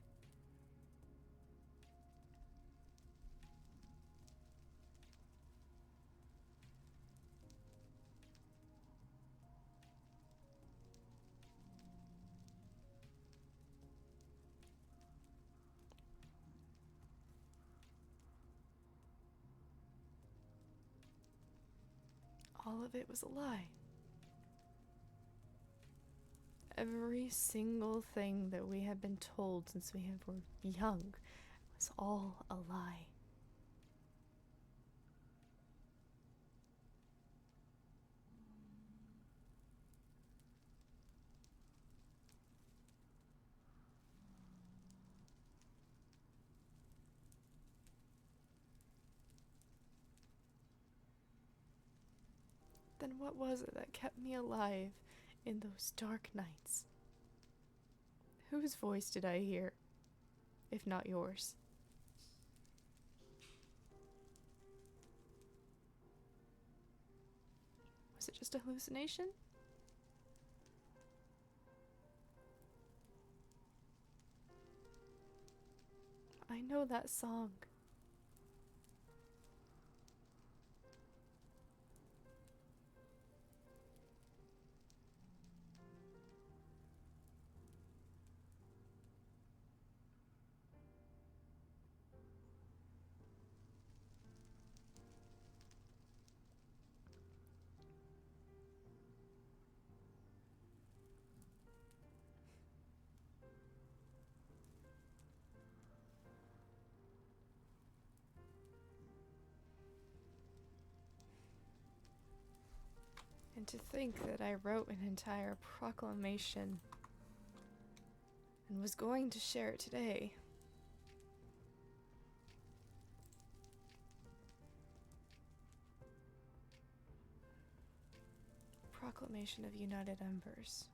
All of it was a lie. Every single thing that we have been told since we were young was all a lie. Then what was it that kept me alive in those dark nights? Whose voice did I hear, if not yours? Was it just a hallucination? I know that song. And to think that I wrote an entire proclamation and was going to share it today. Proclamation of United Embers.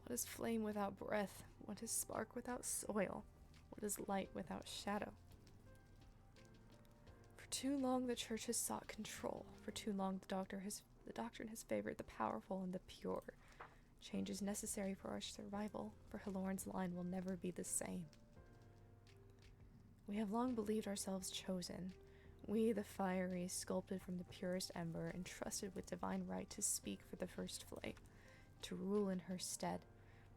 What is flame without breath? What is spark without soil? What is light without shadow? For too long the church has sought control. For too long the doctrine has favored the powerful and the pure. Change is necessary for our survival, for Halorn's line will never be the same. We have long believed ourselves chosen. We, the fiery, sculpted from the purest ember, entrusted with divine right to speak for the first flame, to rule in her stead.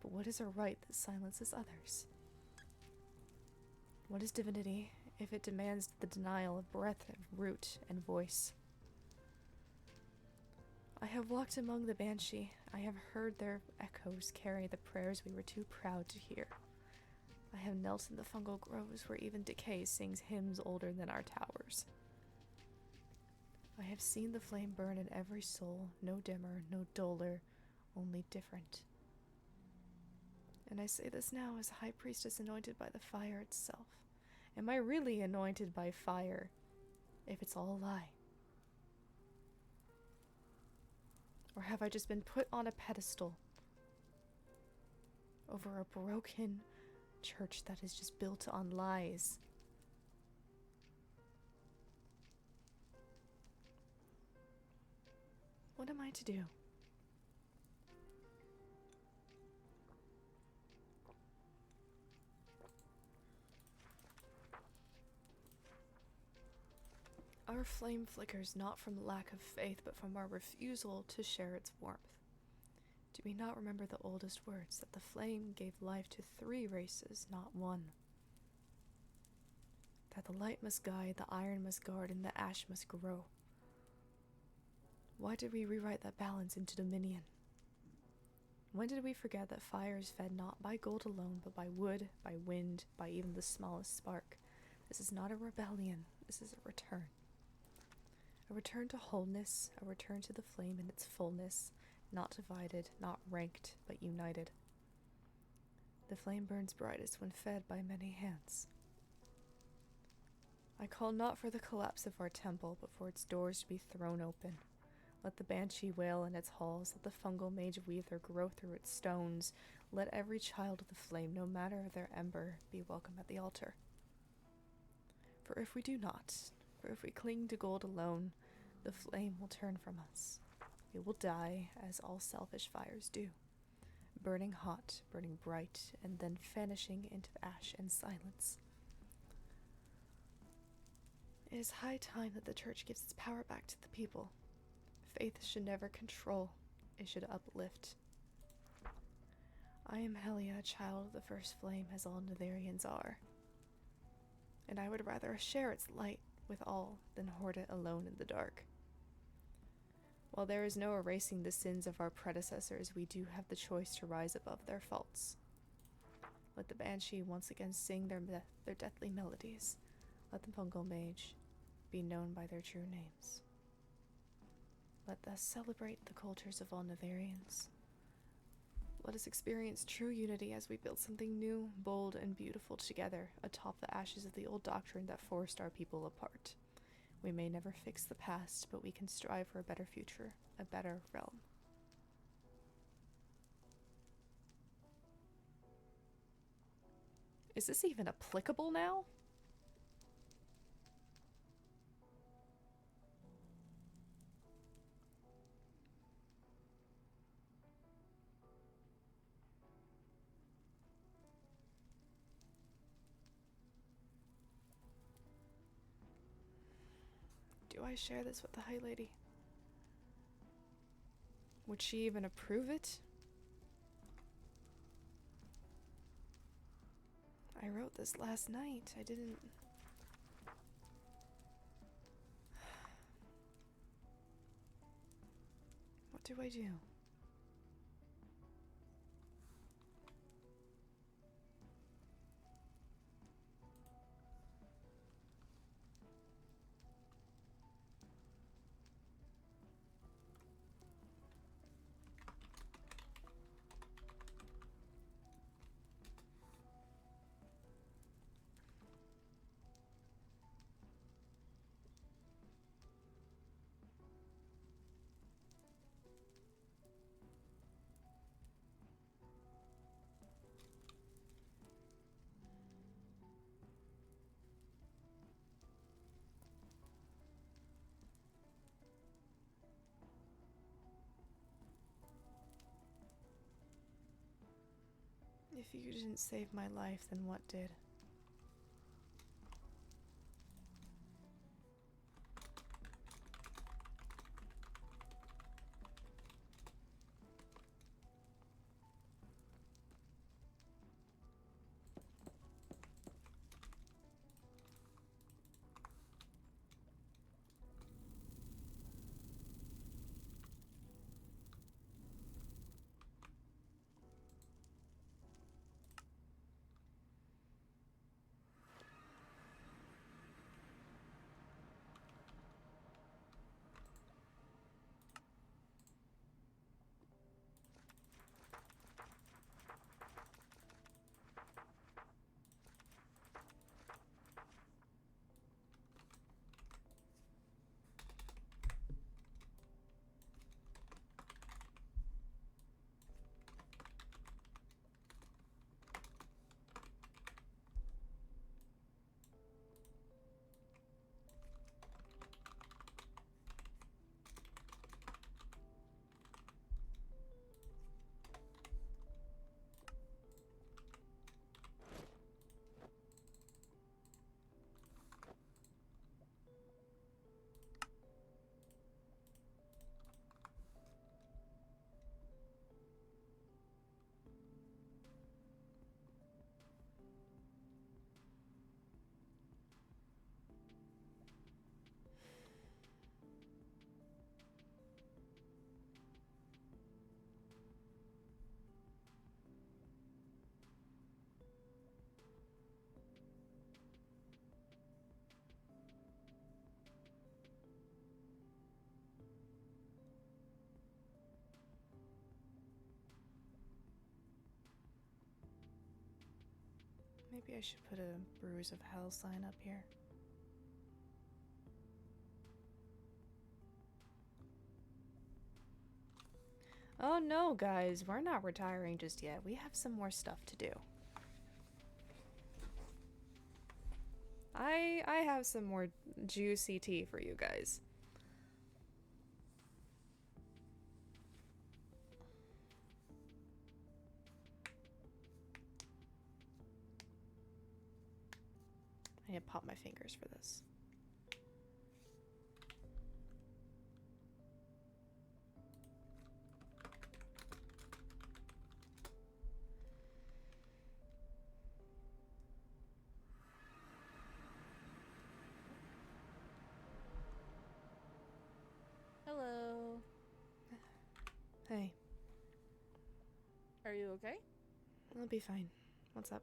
But what is a right that silences others? What is divinity if it demands the denial of breath and root and voice? I have walked among the banshee. I have heard their echoes carry the prayers we were too proud to hear. I have knelt in the fungal groves where even decay sings hymns older than our towers. I have seen the flame burn in every soul, no dimmer, no duller, only different. And I say this now as High Priestess anointed by the fire itself. Am I really anointed by fire, if it's all a lie? Or have I just been put on a pedestal over a broken church that is just built on lies? What am I to do? Our flame flickers not from lack of faith, but from our refusal to share its warmth. Do we not remember the oldest words, that the flame gave life to 3 races, not 1? That the light must guide, the iron must guard, and the ash must grow. Why did we rewrite that balance into dominion? When did we forget that fire is fed not by gold alone, but by wood, by wind, by even the smallest spark? This is not a rebellion, this is a return. A return to wholeness, a return to the flame in its fullness, not divided, not ranked, but united. The flame burns brightest when fed by many hands. I call not for the collapse of our temple, but for its doors to be thrown open. Let the banshee wail in its halls, let the fungal mage weather grow through its stones. Let every child of the flame, no matter their ember, be welcome at the altar. For if we do not, for if we cling to gold alone, the flame will turn from us. It will die, as all selfish fires do, burning hot, burning bright, and then vanishing into ash and silence. It is high time that the church gives its power back to the people. Faith should never control, it should uplift. I am Helia, a child of the first flame, as all Netherians are. And I would rather share its light with all than hoard it alone in the dark. While there is no erasing the sins of our predecessors, we do have the choice to rise above their faults. Let the banshee once again sing their deathly melodies. Let the fungal mage be known by their true names. Let us celebrate the cultures of all Netherians. Let us experience true unity as we build something new, bold, and beautiful together atop the ashes of the old doctrine that forced our people apart. We may never fix the past, but we can strive for a better future, a better realm. Is this even applicable now? Do I share this with the High Lady? Would she even approve it? I wrote this last night. I didn't... What do I do? If you didn't save my life, then what did? Maybe I should put a Bruise of Hell sign up here. Oh no, guys, we're not retiring just yet. We have some more stuff to do. I have some more juicy tea for you guys. I need to pop my fingers for this. Hello. Hey, Are you okay? I'll be fine. What's up?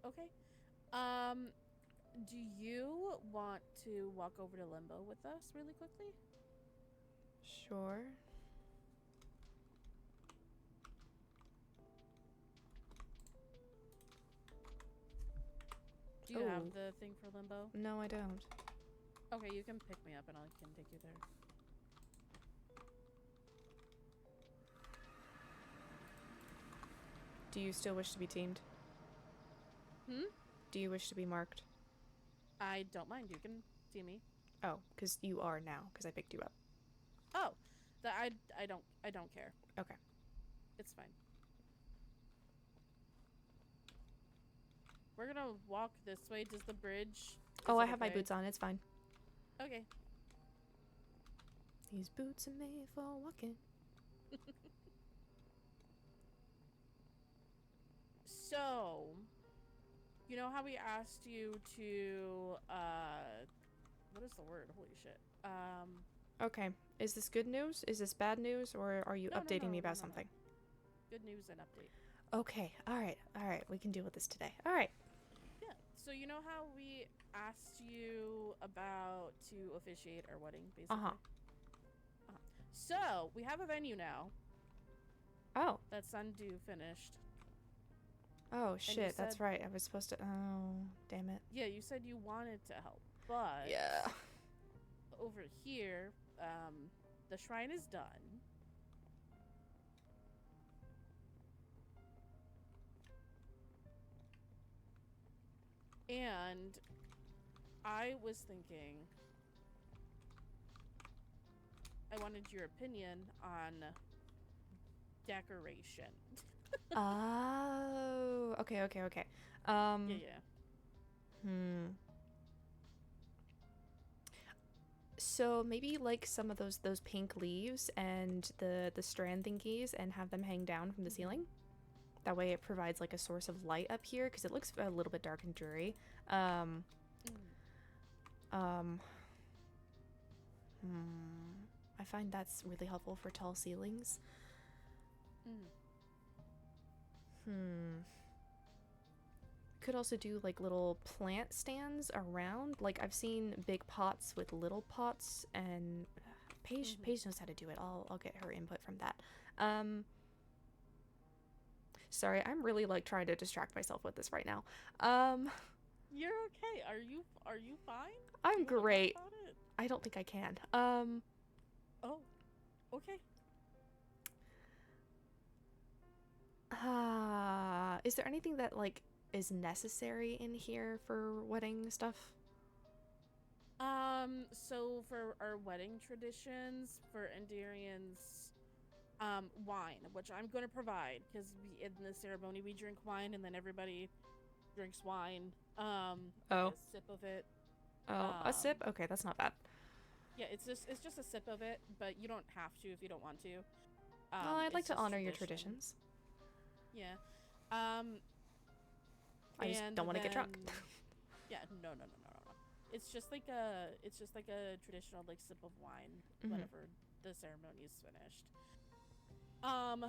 Okay. Do you want to walk over to Limbo with us really quickly? Sure. Do you have Oh. the thing for Limbo? No, I don't. Okay, you can pick me up and I can take you there. Do you still wish to be teamed? Do you wish to be marked? I don't mind. You can see me. Oh, because you are now, because I picked you up. Oh, I don't care. Okay. It's fine. We're gonna walk this way. Does the bridge? Oh, is I it have my okay? boots on. It's fine. Okay. These boots are made for walking. So, you know how we asked you to what is the word? Holy shit. Okay. Is this good news? Is this bad news? Or are you No, updating me about no. something? Good news and update. Okay. All right. We can deal with this today. All right. Yeah. So you know how we asked you about to officiate our wedding, basically? So we have a venue now. Oh. That's Sundew finished. Oh, shit. That's said- right. I was supposed to... Oh, damn it. Yeah, you said you wanted to help, but Yeah. over here, the shrine is done. And I was thinking, I wanted your opinion on decoration. Oh, okay. Yeah. So maybe like some of those pink leaves and the strand thingies and have them hang down from the ceiling. That way it provides like a source of light up here because it looks a little bit dark and dreary. Um, um, I find that's really helpful for tall ceilings. Could also do like little plant stands around. Like I've seen big pots with little pots, and Paige knows how to do it. I'll get her input from that. Sorry, I'm really like trying to distract myself with this right now. You're okay. Are you fine? I'm Do you wanna talk great. about it? I don't think I can. Oh, okay. Is there anything that like is necessary in here for wedding stuff? So for our wedding traditions, for Endarians, wine, which I'm going to provide, because in the ceremony we drink wine, and then everybody drinks wine. Like a sip of it. Oh, a sip? Okay, that's not bad. Yeah, it's just a sip of it, but you don't have to if you don't want to. Well, I'd like it's to just honor your tradition. traditions. Yeah. I just don't want to get drunk. Yeah, no. It's just like a traditional like sip of wine whenever the ceremony is finished. And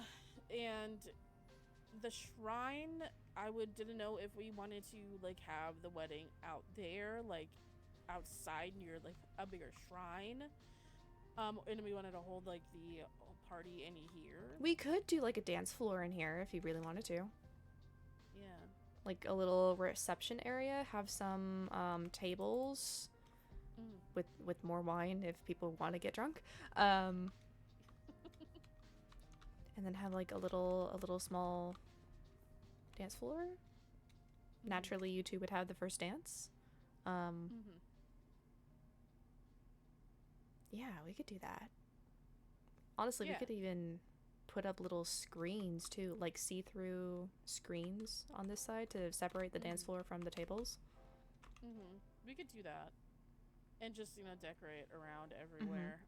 the shrine, didn't know if we wanted to like have the wedding out there, like outside near like a bigger shrine. And we wanted to hold like the party in here. We could do like a dance floor in here if you really wanted to. Yeah. Like a little reception area, have some tables with more wine if people want to get drunk. And then have like a little small dance floor. Naturally, you two would have the first dance. Yeah, we could do that. Honestly, we could even put up little screens too, like see-through screens on this side to separate the dance floor from the tables. We could do that, and just decorate around everywhere.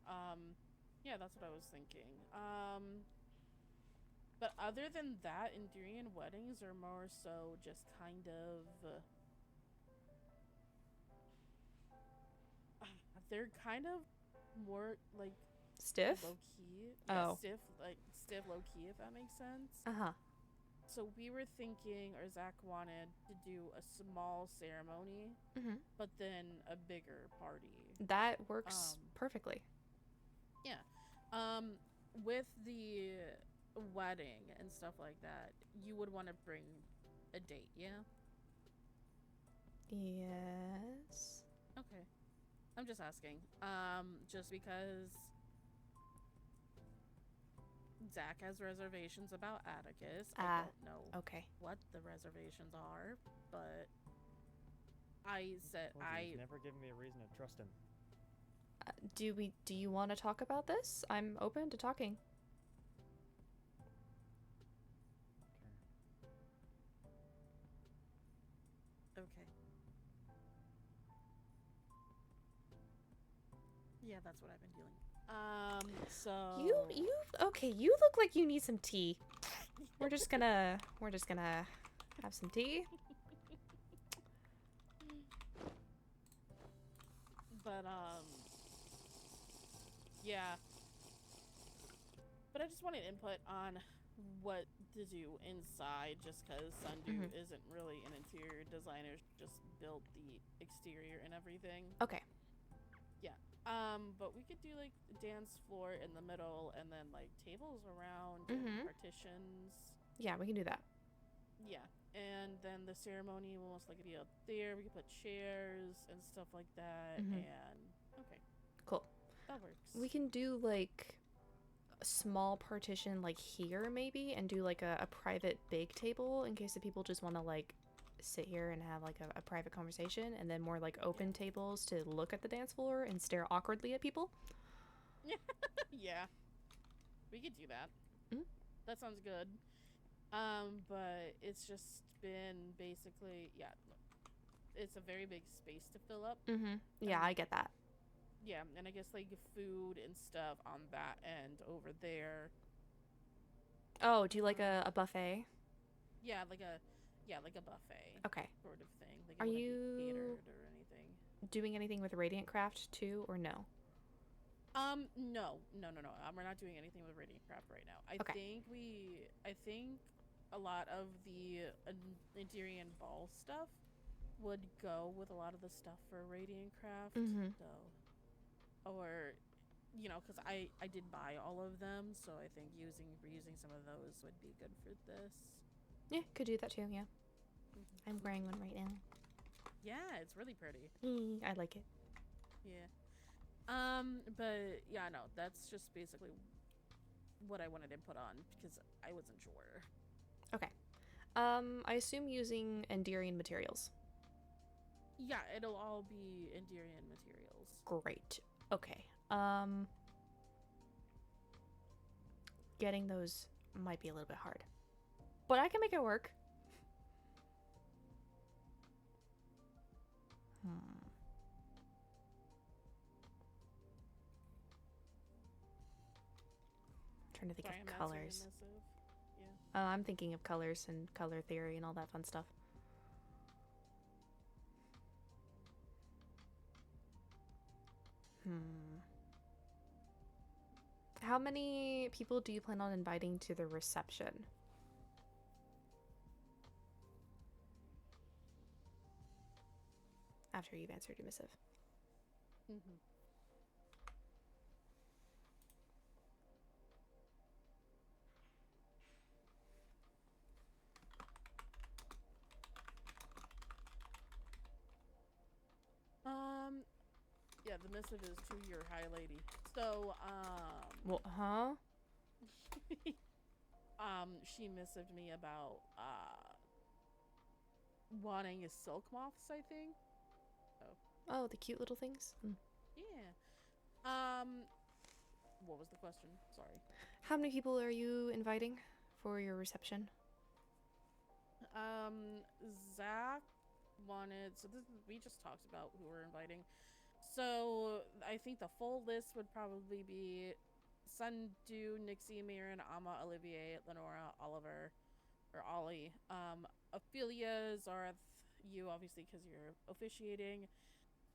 Yeah, that's what I was thinking. But other than that, Endurian weddings are more so just kind of they're kind of more like Stiff? low key. Oh. Stiff low key, if that makes sense. So we were thinking, or Zach wanted to do a small ceremony, but then a bigger party. That works perfectly. Yeah. With the wedding and stuff like that, you would want to bring a date, yeah? Yes. Okay. I'm just asking. Just because Zach has reservations about Atticus. I don't know okay. what the reservations are, but I said He's never given me a reason to trust him. Do you want to talk about this? I'm open to talking. Okay. Yeah, that's what I've been doing. So you look like you need some tea. We're just gonna have some tea. But yeah. But I just wanted input on what to do inside, just because Sundew isn't really an interior designer, just built the exterior and everything. Okay. Yeah. But we could do like a dance floor in the middle, and then like tables around and partitions. Yeah, we can do that. Yeah. And then the ceremony will most likely be out there. We could put chairs and stuff like that. And okay. Cool. That works. We can do like a small partition like here maybe, and do like a private big table in case the people just want to like sit here and have like a private conversation, and then more like open tables to look at the dance floor and stare awkwardly at people. Yeah. We could do that. That sounds good. But it's just been basically, yeah, it's a very big space to fill up. Yeah, I get that. Yeah, and I guess like food and stuff on that end over there. Oh, do you like a buffet? Yeah, like a buffet Okay. sort of thing. Like Are it wouldn't be you catered or anything. doing anything with Radiant Craft too, or no? No. We're not doing anything with Radiant Craft right now. I think a lot of the Nigerian ball stuff would go with a lot of the stuff for Radiant Craft. So, or, because I did buy all of them, so I think reusing some of those would be good for this. Yeah, could do that too. Yeah, I'm wearing one right now. Yeah, it's really pretty. I like it. Yeah. But yeah, no, that's just basically what I wanted to put on because I wasn't sure. Okay. I assume using Endirian materials. Yeah, it'll all be Endirian materials. Great. Okay. Getting those might be a little bit hard, but I can make it work. Trying to think Sorry, of I'm colors. answering a missive. Yeah. I'm thinking of colors and color theory and all that fun stuff. How many people do you plan on inviting to the reception? After you've answered your missive. Yeah, the missive is to your high lady. So, What? Huh? she missived me about wanting his silk moths, I think. Oh, the cute little things. Yeah. What was the question? Sorry. How many people are you inviting for your reception? Zach wanted. So we just talked about who we're inviting. So I think the full list would probably be Sundew, Nixie, Mirren, Amma, Olivier, Lenora, Oliver, or Ollie. Ophelia, Zareth, you obviously because you're officiating.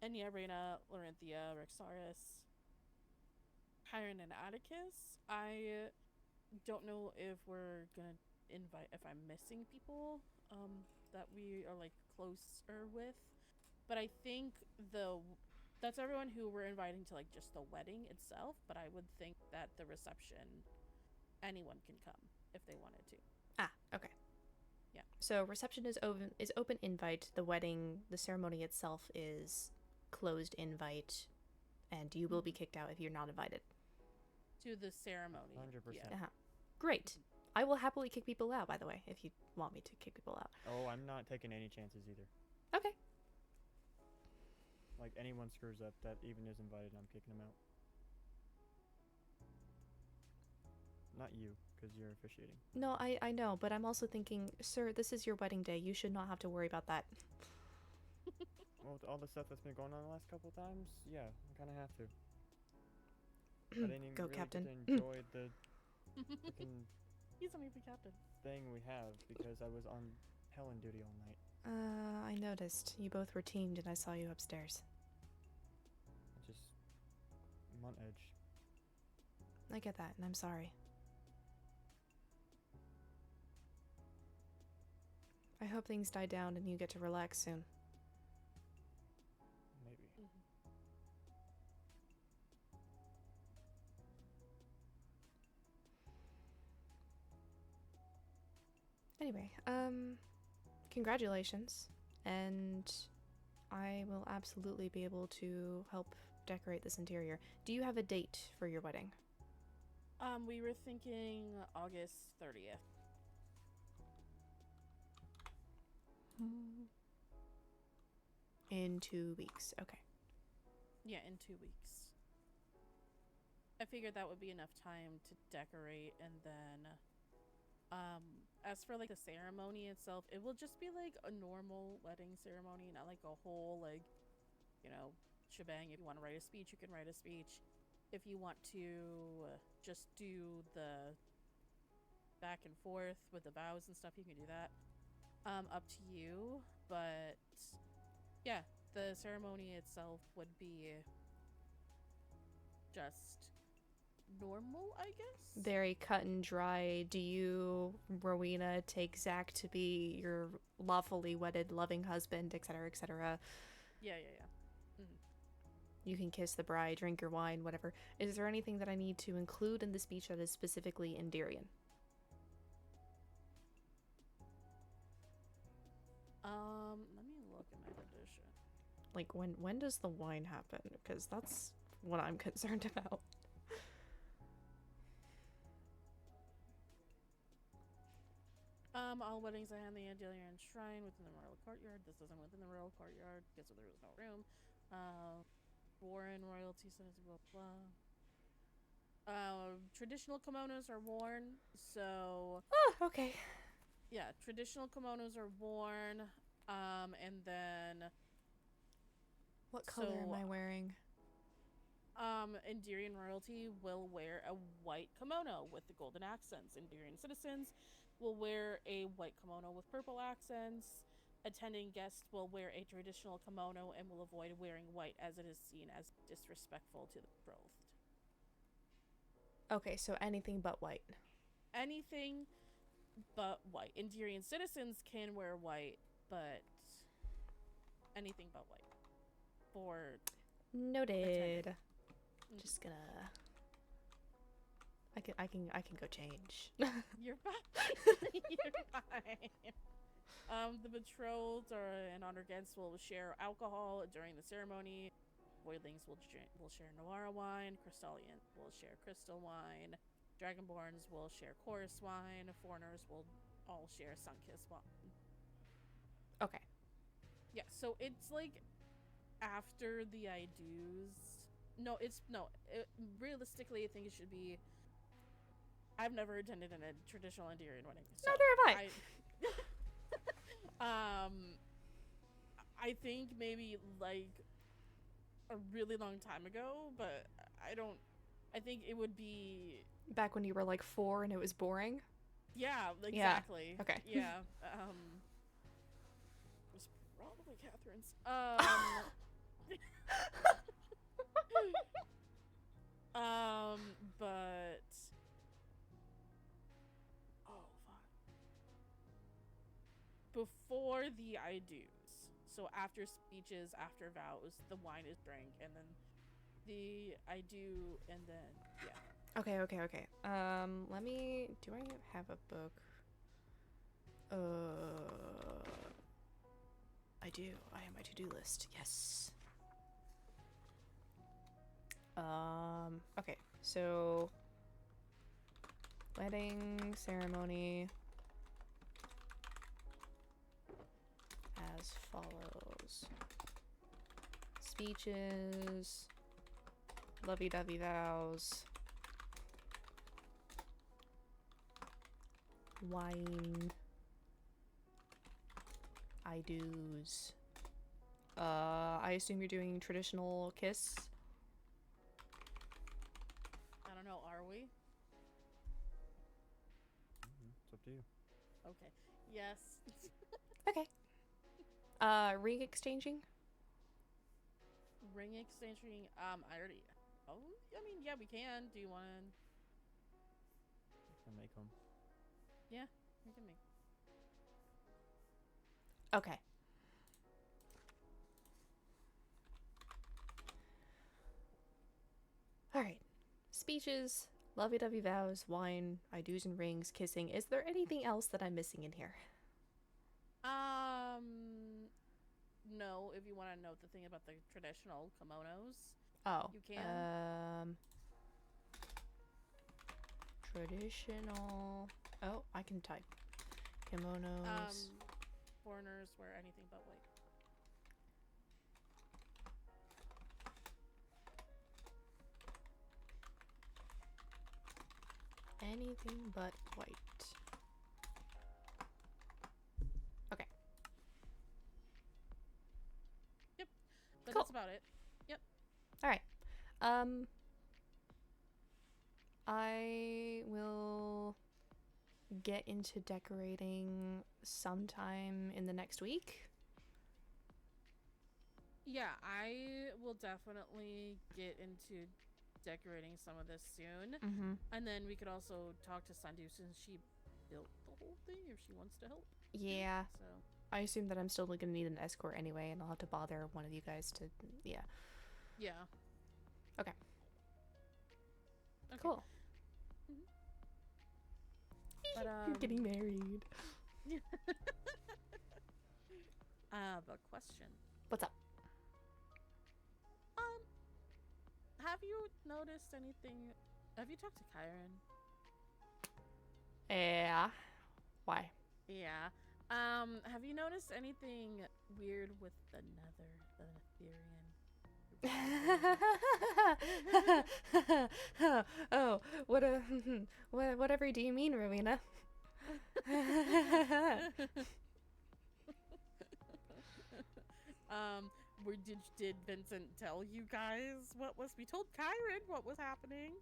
Enya, Reyna, Laurenthia, Rexaris, Kyron, and Atticus. I don't know if we're gonna invite if I'm missing people that we are like closer with, but I think that's everyone who we're inviting to like just the wedding itself. But I would think that the reception, anyone can come if they wanted to. Ah, okay. Yeah. So reception is open invite. The wedding, the ceremony itself is closed invite, and you will be kicked out if you're not invited. To the ceremony. 100%. Yeah. Great. I will happily kick people out, by the way, if you want me to kick people out. Oh, I'm not taking any chances either. Okay. Like, anyone screws up that even is invited, I'm kicking them out. Not you, because you're officiating. No, I know, but I'm also thinking, sir, this is your wedding day. You should not have to worry about that. Well, with all the stuff that's been going on the last couple of times, yeah, I kind of have to. I didn't even Go, really Captain. get to enjoy the freaking He's a maybe captain. thing we have because I was on Helen duty all night. I noticed. You both were teamed and I saw you upstairs. I'm on edge. I get that, and I'm sorry. I hope things die down and you get to relax soon. Maybe. Anyway, congratulations, and I will absolutely be able to help decorate this interior. Do you have a date for your wedding? We were thinking August 30th. In 2 weeks. Okay. Yeah, in 2 weeks. I figured that would be enough time to decorate, and then as for like the ceremony itself, it will just be like a normal wedding ceremony, not like a whole like, you know, shebang. If you want to write a speech, you can write a speech. If you want to just do the back and forth with the vows and stuff, you can do that. Up to you, but yeah, the ceremony itself would be just normal, I guess. Very cut and dry. Do you, Rowena, take Zach to be your lawfully wedded, loving husband, etc., etc.? Yeah. You can kiss the bride, drink your wine, whatever. Is there anything that I need to include in the speech that is specifically Endirian? Let me look at my tradition. Like, when does the wine happen? Because that's what I'm concerned about. All weddings I hand the Andalian shrine within the royal courtyard. This isn't within the royal courtyard because there was no room. Warren royalty says blah blah. Traditional kimonos are worn, so Oh, okay. yeah, traditional kimonos are worn. And then What color am I wearing? Endirian royalty will wear a white kimono with the golden accents. Endirian citizens will wear a white kimono with purple accents. Attending guests will wear a traditional kimono and will avoid wearing white as it is seen as disrespectful to the betrothed. Okay, so anything but white. Anything but white. Endirian citizens can wear white, but anything but white. For Noted. Just gonna. I can go change. You're fine. You're fine. The betrothed and honored guests will share alcohol during the ceremony. Voidlings will share Noara wine. Crystallians will share crystal wine. Dragonborns will share chorus wine. Foreigners will all share Sunkiss wine. Okay. Yeah, so it's like after the I do's. Realistically, I think it should be. I've never attended a traditional Endirian wedding. So Neither have I. I think maybe like a really long time ago, but I think it would be. Back when you were like 4 and it was boring? Yeah, exactly. Yeah. Okay. Yeah. It was probably Catherine's. But oh fuck. Before the I do's, so after speeches, after vows, the wine is drank, and then the I do, and then yeah. Okay. Let me. Do I have a book? I do. I have my to-do list. Yes. Okay. So, wedding ceremony as follows: speeches, lovey-dovey vows, wine, I do's. I assume you're doing traditional kiss. I don't know. Are we? It's up to you. Okay. Yes. Okay. Ring exchanging. Ring exchanging. I already. Oh, I mean, yeah, we can. Do you want to? Can make them. Yeah, we can make. Okay. All right. Speeches, lovey-dovey vows, wine, I do's and rings, kissing. Is there anything else that I'm missing in here? No. If you want to note the thing about the traditional kimonos, Oh. you can. Traditional. Oh, I can type. Kimonos. Foreigners wear anything but white. Anything but white. I will get into decorating sometime in the next week. Yeah, I will definitely get into decorating some of this soon. Mm-hmm. And then we could also talk to Sandu since she built the whole thing if she wants to help. Yeah. So I assume that I'm still going to need an escort anyway, and I'll have to bother one of you guys to, yeah. yeah. Okay. Okay. Cool. But You're getting married. I have a question. What's up? Have you noticed anything? Have you talked to Kyron? Yeah. Why? Yeah. Have you noticed anything weird with the Ethereum? Oh, whatever do you mean, Rowena? Did Vincent tell you guys what was? We told Kyron what was happening.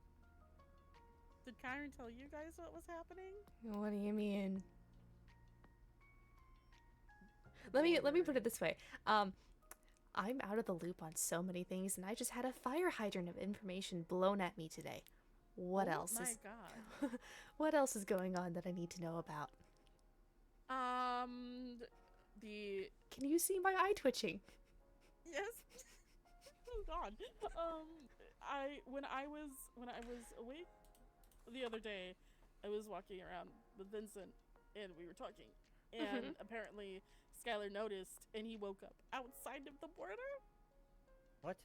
Did Kyron tell you guys what was happening? What do you mean? Let me put it this way. I'm out of the loop on so many things, and I just had a fire hydrant of information blown at me today. What else my is God. what else is going on that I need to know about? The Can you see my eye twitching? yes. Oh God. When I was awake the other day, I was walking around with Vincent, and we were talking, and apparently Skylar noticed, and he woke up outside of the border. What?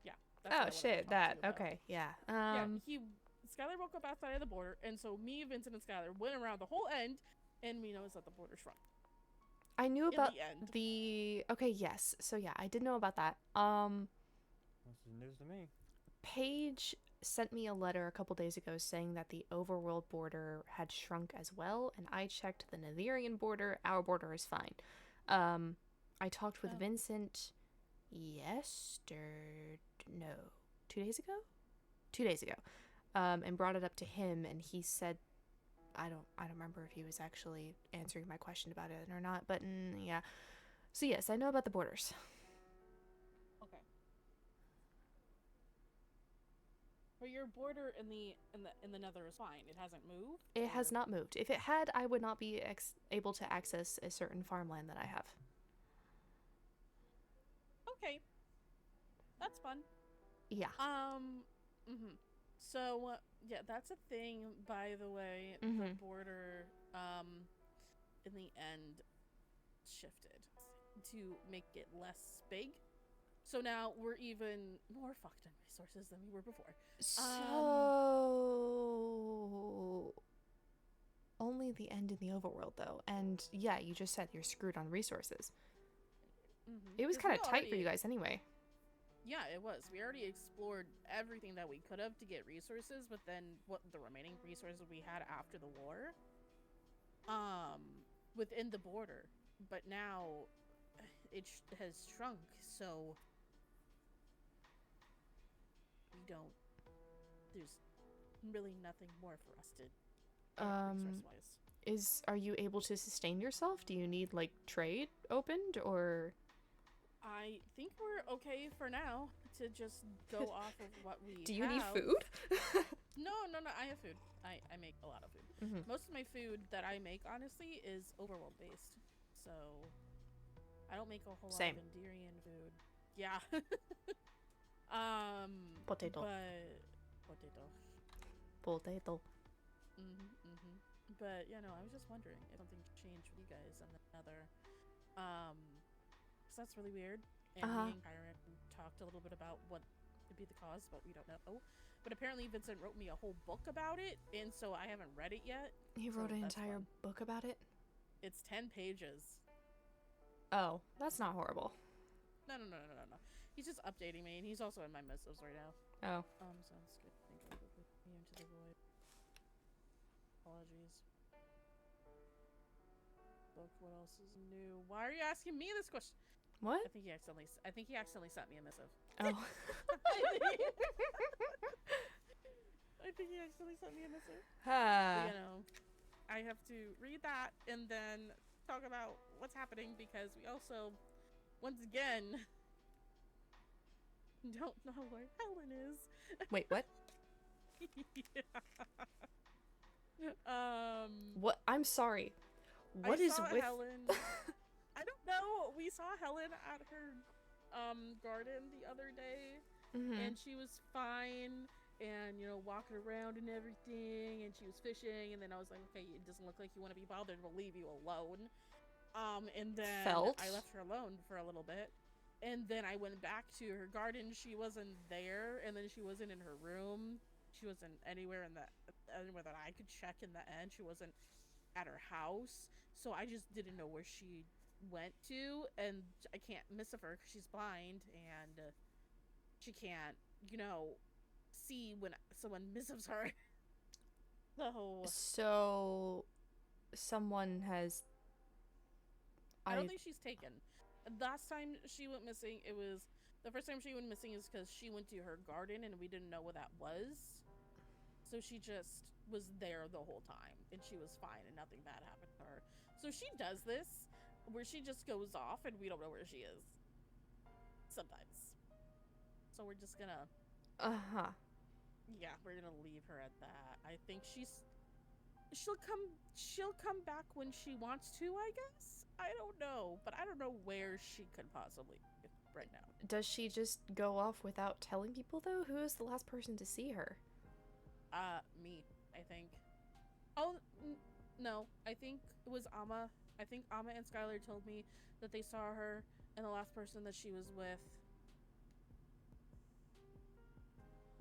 Yeah. Oh shit, that okay, yeah. Skylar woke up outside of the border, and so me, Vincent, and Skylar went around the whole end, and we noticed that the border shrunk. I knew about the end. okay, yes. So yeah, I did know about that. This is news to me. Paige sent me a letter a couple days ago saying that the overworld border had shrunk as well, and I checked the Netherian border. Our border is fine. I talked with Vincent yesterday, no, 2 days ago? 2 days ago. And brought it up to him, and he said, I don't remember if he was actually answering my question about it or not, but yeah. So yes, I know about the borders. Okay. But your border in the Nether is fine. It hasn't moved. It has not moved. If it had, I would not be able to access a certain farmland that I have. Okay. That's fun. Yeah. So yeah, that's a thing. By the way, the border in the end shifted to make it less big. So now we're even more fucked in resources than we were before. So only the end in the overworld though, and yeah, you just said you're screwed on resources. It was kind of tight for you guys anyway. Yeah, it was. We already explored everything that we could have to get resources, but then what the remaining resources we had after the war, within the border. But now it has shrunk, so we don't. There's really nothing more for us to resource-wise. Are you able to sustain yourself? Do you need like trade opened or? I think we're okay for now to just go off of what we Do you have. need food? No, I have food. I make a lot of food. Most of my food that I make, honestly, is overworld based. So I don't make a whole lot of Enderian food. Yeah. Potato. Potato. But yeah, no, I was just wondering if something changed with you guys and another. So that's really weird. And me and Kyron talked a little bit about what could be the cause, but we don't know. But apparently Vincent wrote me a whole book about it, and so I haven't read it yet. He wrote an entire book about it? It's 10 pages. Oh, that's not horrible. No. He's just updating me, and he's also in my missives right now. Oh. Sounds good. Thank you. Me into the void. Apologies. Book, what else is new? Why are you asking me this question? What? I think he accidentally sent me a missive. Oh. I think he accidentally sent me a missive. Ha. You know, I have to read that and then talk about what's happening because we also, once again, don't know where Helen is. Wait, what? Yeah. What? I'm sorry. What I is saw with Helen? I don't know. We saw Helen at her garden the other day, Mhm. and she was fine, and walking around and everything, and she was fishing, and then I was like, okay, it doesn't look like you want to be bothered. We'll leave you alone. And then Felt. I left her alone for a little bit, and then I went back to her garden. She wasn't there, and then she wasn't in her room. She wasn't anywhere that I could check in the end. She wasn't at her house, so I just didn't know where she went to, and I can't missive her because she's blind, and she can't, see when someone missives her. So So someone has I don't think she's taken. Last time she went missing, the first time she went missing is because she went to her garden and we didn't know what that was. So she just was there the whole time and she was fine and nothing bad happened to her. So she does this where she just goes off and we don't know where she is. Sometimes. So we're just gonna, Uh-huh. yeah, we're gonna leave her at that. I think she'll come back when she wants to, I guess. I don't know, but I don't know where she could possibly be right now. Does she just go off without telling people though? Who is the last person to see her? Me, I think. Oh, no, I think it was Amma. I think Amma and Skylar told me that they saw her, and the last person that she was with.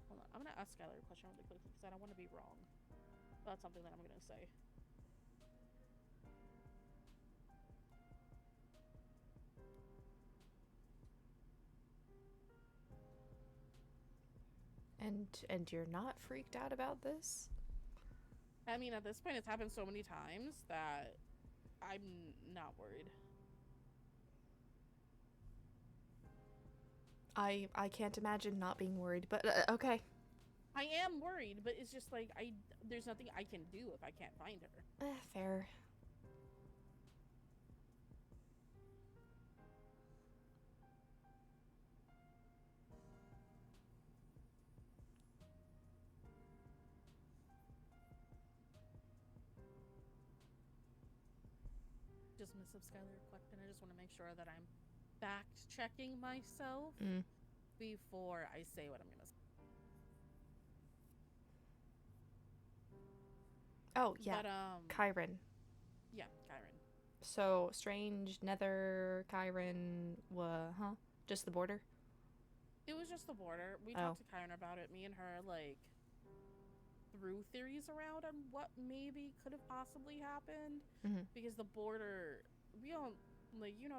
Hold on, I'm gonna ask Skylar a question really quickly because I don't want to be wrong. That's something that I'm gonna say. And you're not freaked out about this? I mean, at this point, it's happened so many times that I'm not worried. I can't imagine not being worried, but okay. I am worried, but it's just like there's nothing I can do if I can't find her. Fair. Just miss Skylar a question. I just want to make sure that I'm fact checking myself before I say what I'm gonna say. Oh yeah. But Kyron. yeah, Kyron. So Strange, Nether, Kyron, huh? Just the border? It was just the border. We Oh. talked to Kyron about it. Me and her threw theories around on what maybe could have possibly happened because the border, we don't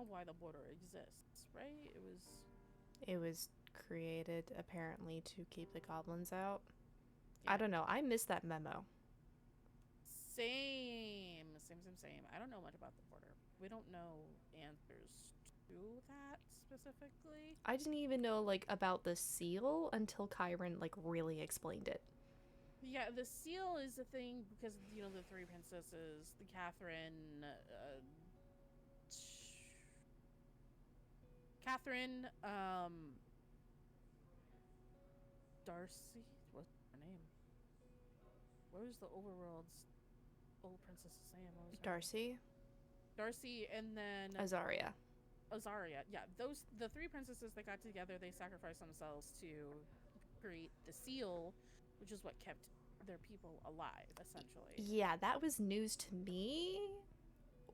why the border exists, right? It was created apparently to keep the goblins out. Yeah. I don't know. I missed that memo. Same. I don't know much about the border. We don't know answers to that specifically. I didn't even know about the seal until Kyron really explained it. Yeah, the seal is a thing because the three princesses, the Catherine, Darcy. What's her name? What was the overworld's old princess's name? What was her name? Darcy, and then Azaria. Yeah, the three princesses that got together, they sacrificed themselves to create the seal, which is what kept their people alive, essentially. Yeah, that was news to me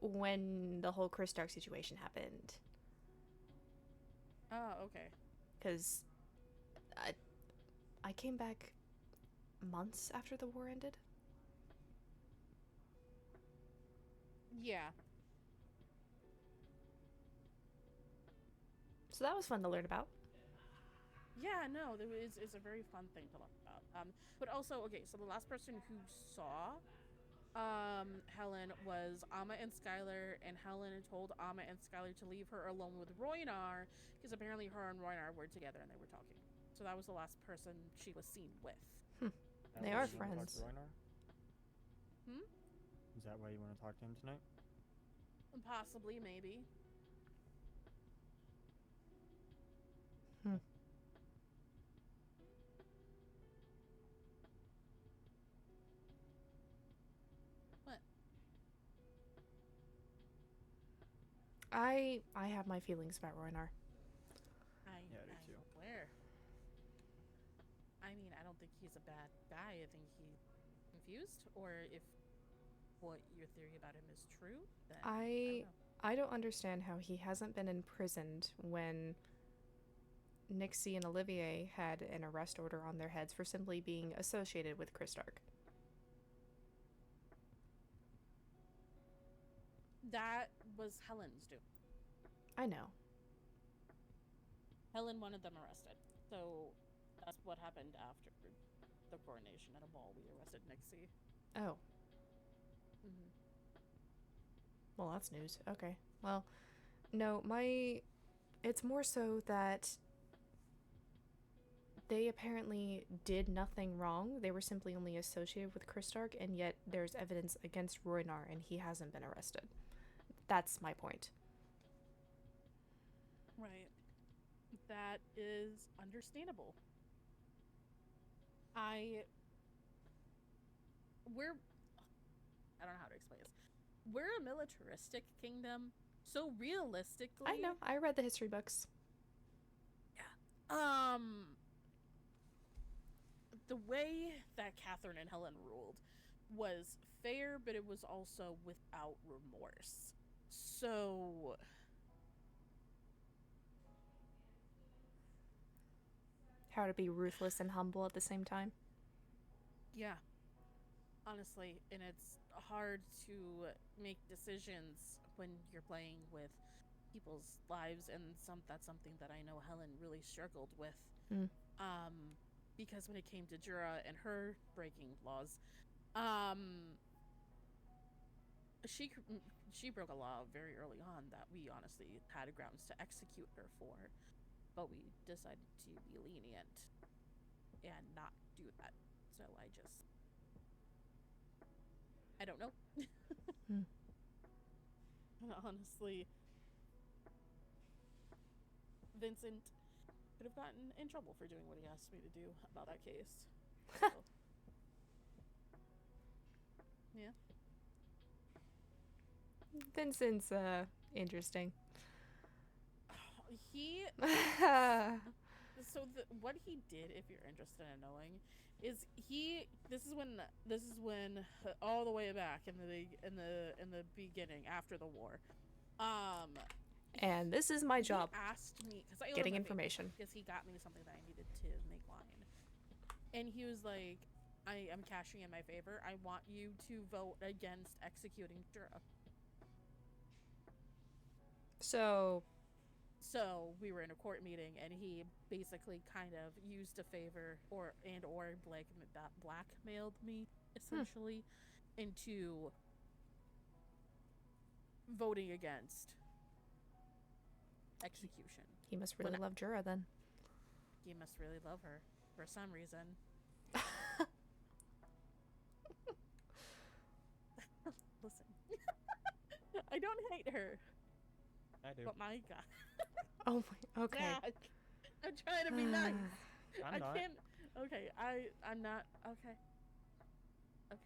when the whole Chris Dark situation happened. Oh, okay. Because I came back months after the war ended. Yeah. So that was fun to learn about. Yeah, no, it's a very fun thing to learn about. But also, okay, so the last person who saw Helen was Amma and Skylar, and Helen told Amma and Skylar to leave her alone with Roynar because apparently her and Roynar were together and they were talking. So that was the last person she was seen with. That They why are you wanna talk friends. to Roynar? Hmm? Is that why you want to talk to him tonight? Possibly, maybe. What? I have my feelings about Roynar. I'm too. aware. I mean, I don't think he's a bad guy. I think he's confused, or if what your theory about him is true, then I don't know. I don't understand how he hasn't been imprisoned when Nixie and Olivier had an arrest order on their heads for simply being associated with Christark. That was Helen's doing. I know. Helen wanted them arrested, so that's what happened after the coronation at a ball. We arrested Nixie. Oh, Mm-hmm. well, that's news. Okay. Well, no, it's more so that they apparently did nothing wrong. They were simply only associated with Christark, and yet there's evidence against Roynar, and he hasn't been arrested. That's my point. Right. That is understandable. I don't know how to explain this. We're a militaristic kingdom, so realistically, I know. I read the history books. the way that Catherine and Helen ruled was fair, but it was also without remorse. So How to be ruthless and humble at the same time. yeah, honestly, and it's hard to make decisions when you're playing with people's lives, and that's something that I know Helen really struggled with. Mm. Because when it came to Jura and her breaking laws, she broke a law very early on that we honestly had grounds to execute her for, but we decided to be lenient and not do that. So I don't know. Hmm. Honestly, Vincent could have gotten in trouble for doing what he asked me to do about that case. So, yeah. Vincent's interesting. He what he did, if you're interested in knowing, is this is when all the way back in the beginning after the war, And this is my job, he asked me because I getting information. because he got me something that I needed to make wine, and he was like, I am cashing in my favor. I want you to vote against executing Jura. So we were in a court meeting, and he basically kind of used a favor or blackmailed me essentially into voting against execution. He must really love Jura then. He must really love her for some reason. Listen, I don't hate her, I do. but my God. Oh my, okay. Jack, I'm trying to be nice. I'm not. Can't. Okay, I'm not. Okay. Okay.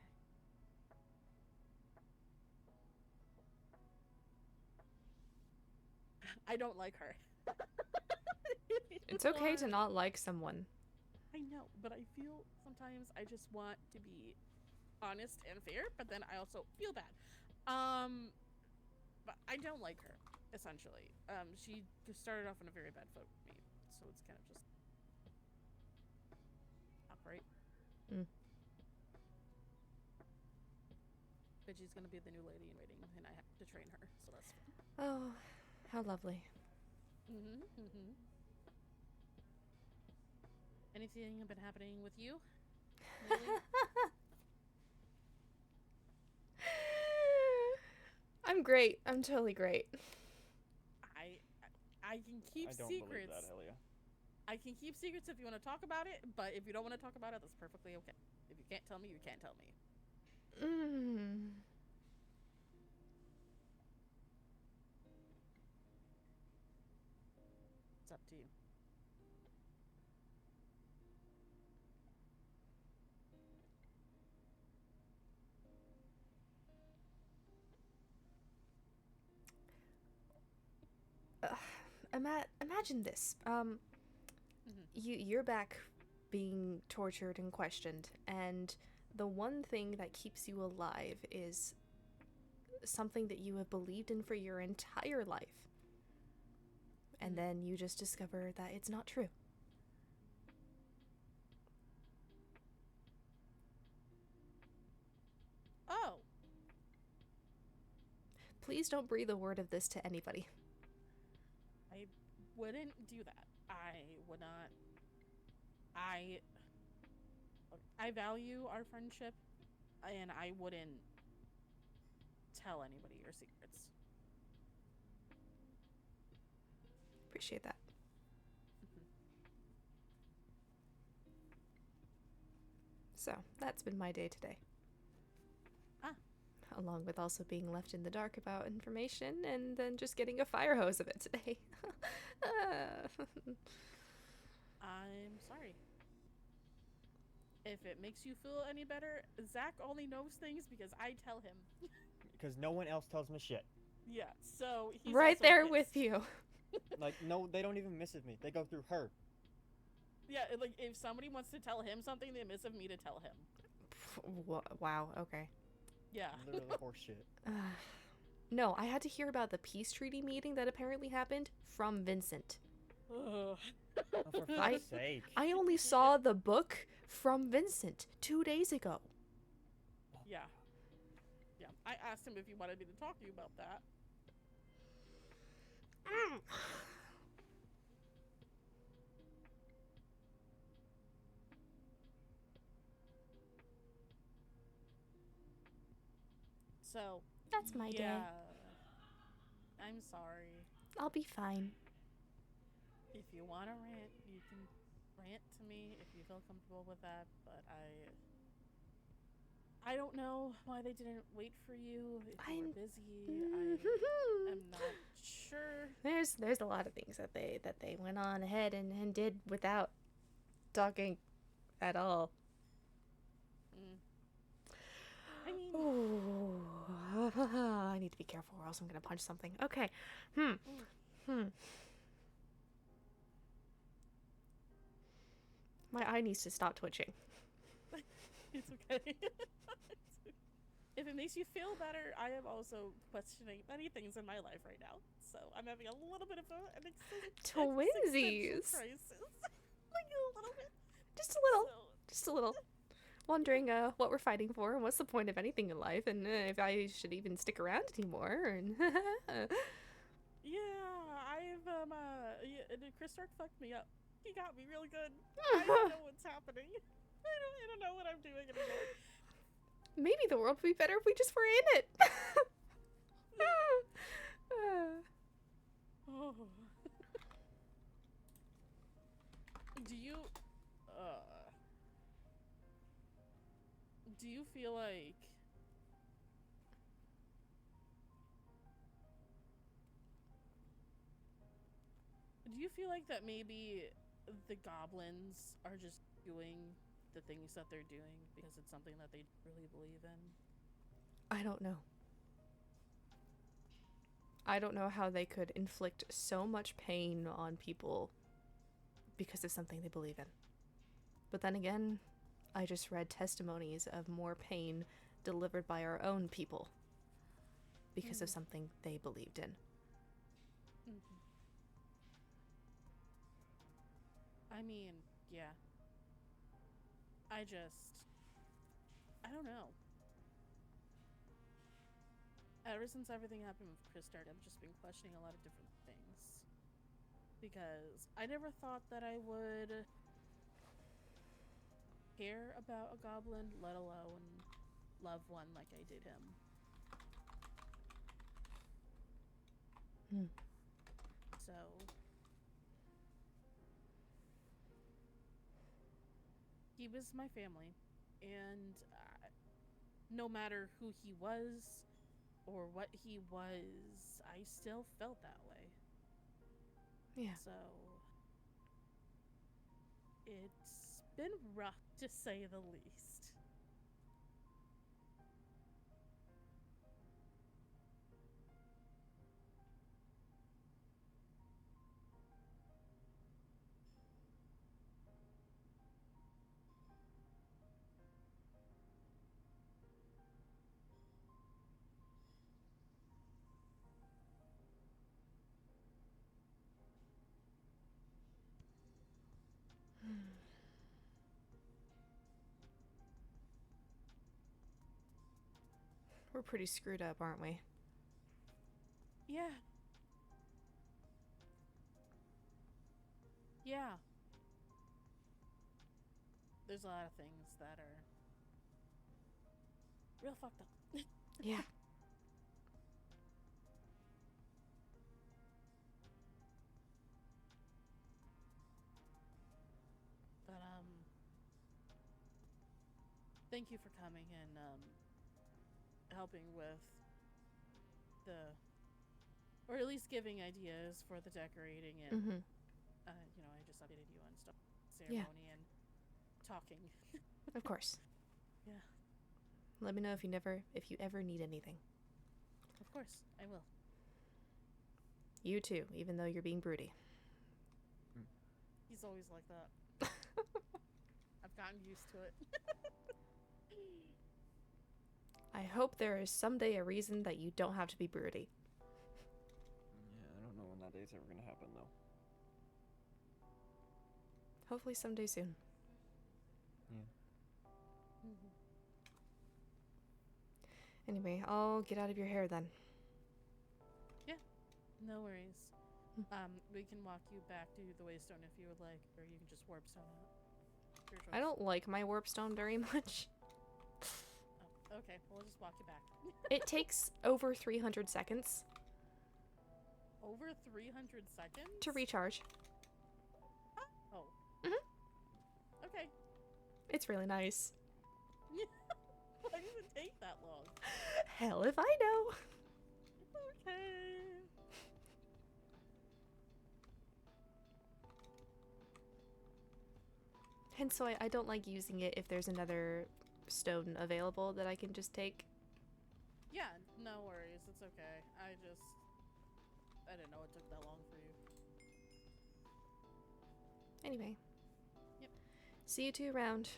I don't like her. It's okay to not like someone. I know, but I feel sometimes I just want to be honest and fair, but then I also feel bad. But I don't like her, essentially. She just started off on a very bad foot with me, so it's kind of just not great. Mm. But she's gonna be the new lady in waiting, and I have to train her, so that's fun. Oh, how lovely. Anything been happening with you lately? I'm great. I'm totally great. I can keep I don't secrets. believe that, Helia. I can keep secrets if you want to talk about it, but if you don't want to talk about it, that's perfectly okay. If you can't tell me, you can't tell me. Mm. It's up to you. Imagine this. You're back being tortured and questioned, and the one thing that keeps you alive is something that you have believed in for your entire life. And then you just discover that it's not true. Oh. Please don't breathe a word of this to anybody. I wouldn't do that. I would not. I value our friendship, and I wouldn't tell anybody your secrets. Appreciate that. So, that's been my day today. Along with also being left in the dark about information and then just getting a fire hose of it today. I'm sorry. If it makes you feel any better, Zach only knows things because I tell him. Because no one else tells me shit. Yeah, so he's Right also there pissed. with you. Like, no, they don't even miss of me. They go through her. Yeah, like if somebody wants to tell him something, they miss of me to tell him. Wow, okay. Yeah. Literally horseshit. No, I had to hear about the peace treaty meeting that apparently happened from Vincent. Oh, for I- fuck's sake. I only saw the book from Vincent 2 days ago. Yeah. Yeah. I asked him if he wanted me to talk to you about that. So, That's my day. yeah. I'm sorry. I'll be fine. If you want to rant, you can rant to me if you feel comfortable with that, but I don't know why they didn't wait for you. If you were busy, I am not sure. There's a lot of things that they went on ahead and did without talking at all. I mean, I need to be careful or else I'm gonna punch something. Okay. My eye needs to stop twitching. it's okay. If it makes you feel better, I am also questioning many things in my life right now. So I'm having a little bit of an Twinsies. existential crisis. Like a little bit. Just a little. So, Just a little. Wondering what we're fighting for and what's the point of anything in life and if I should even stick around anymore. And yeah, Chris Stark fucked me up. He got me really good. I don't know what's happening. I don't know what I'm doing anymore. maybe the world would be better if we just were in it. Oh. Do you feel like that maybe the goblins are just doing the things that they're doing because it's something that they really believe in? I don't know. I don't know how they could inflict so much pain on people because of something they believe in. But then again, I just read testimonies of more pain delivered by our own people because of something they believed in. I mean, yeah. I don't know. Ever since everything happened with Chris Start, I've just been questioning a lot of different things. Because I never thought that I would care about a goblin, let alone love one like I did him. Hmm. So he was my family, and no matter who he was or what he was, I still felt that way. Yeah. So it's been rough to say the least. We're pretty screwed up, aren't we? Yeah. Yeah. There's a lot of things that are real fucked up. Yeah. But thank you for coming and helping with the, or at least giving ideas for the decorating and Mm-hmm. you know, I just updated you on stuff, Yeah. ceremony and talking. Of course. Yeah, Let me know if you ever need anything. of course I will. You too, even though you're being broody. He's always like that. I've gotten used to it. I hope there is someday a reason that you don't have to be broody. Yeah, I don't know when that day's ever gonna happen though. Hopefully someday soon. Yeah. Anyway, I'll get out of your hair then. No worries. We can walk you back to the Waystone if you would like, or you can just warpstone out. Your I choice. don't like my warp stone very much. Oh, okay, we'll just walk you back. It takes over 300 seconds Over 300 seconds? to recharge. Oh. Mhm. Okay. It's really nice. Why does it take that long? Hell if I know. Okay. Hence why I don't like using it if there's another stone available that I can just take. Yeah, no worries. It's okay. I didn't know it took that long for you. Anyway. Yep. See you two around.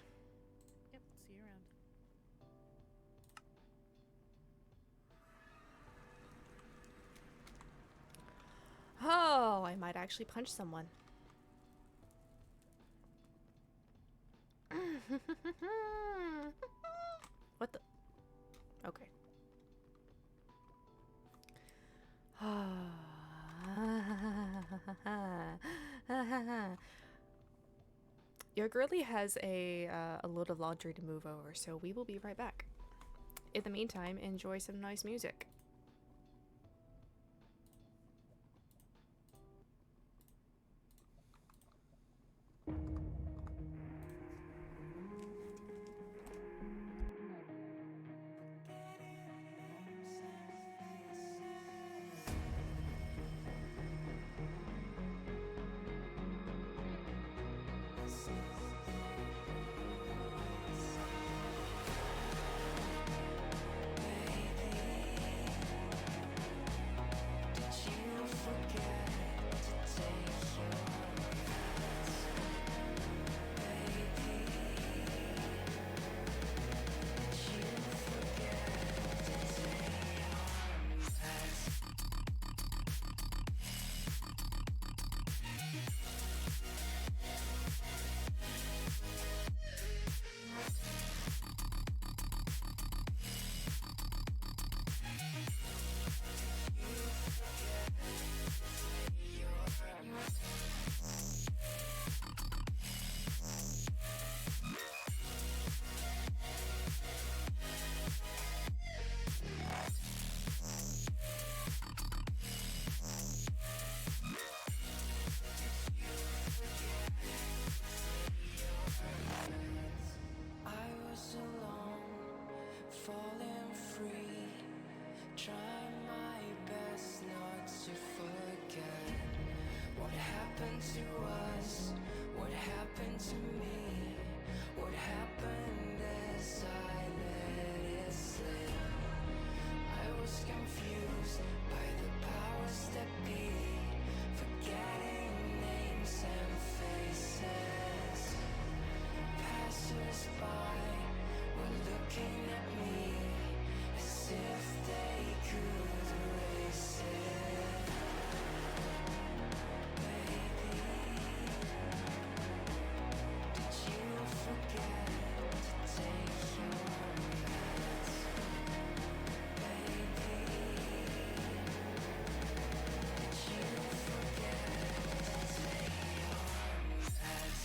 Yep, see you around. Oh, I might actually punch someone. What the? Okay. Your girlie has a load of laundry to move over, so we will be right back. In the meantime, enjoy some nice music. to us? What happened to me? What happened as I let it slip? I was confused by the powers that be, forgetting names and faces. Passers by were looking at me as if they could erase it. Baby, did you forget to take your meds? Baby, did you forget to take your meds?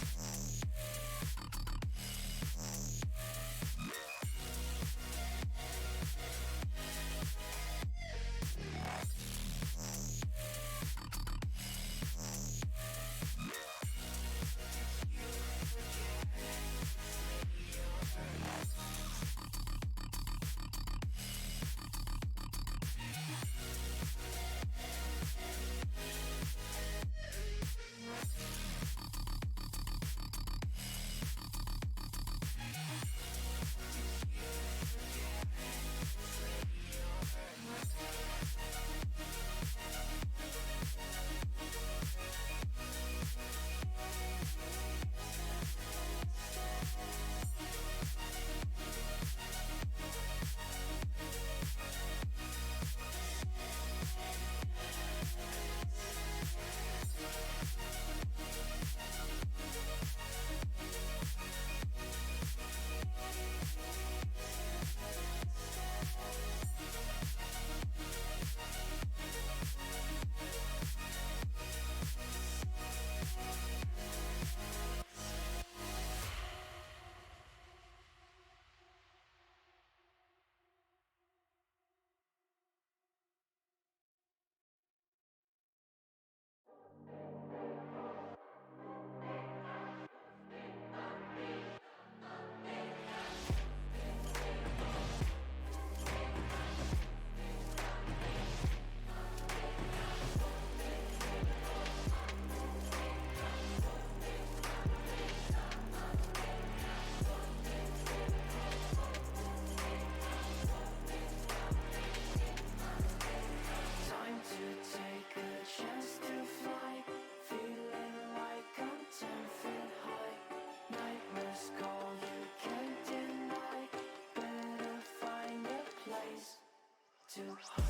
Time to take a chance to fly, feeling like I'm 10 feet high. Nightmares call, you can't deny. Better find a place to hide.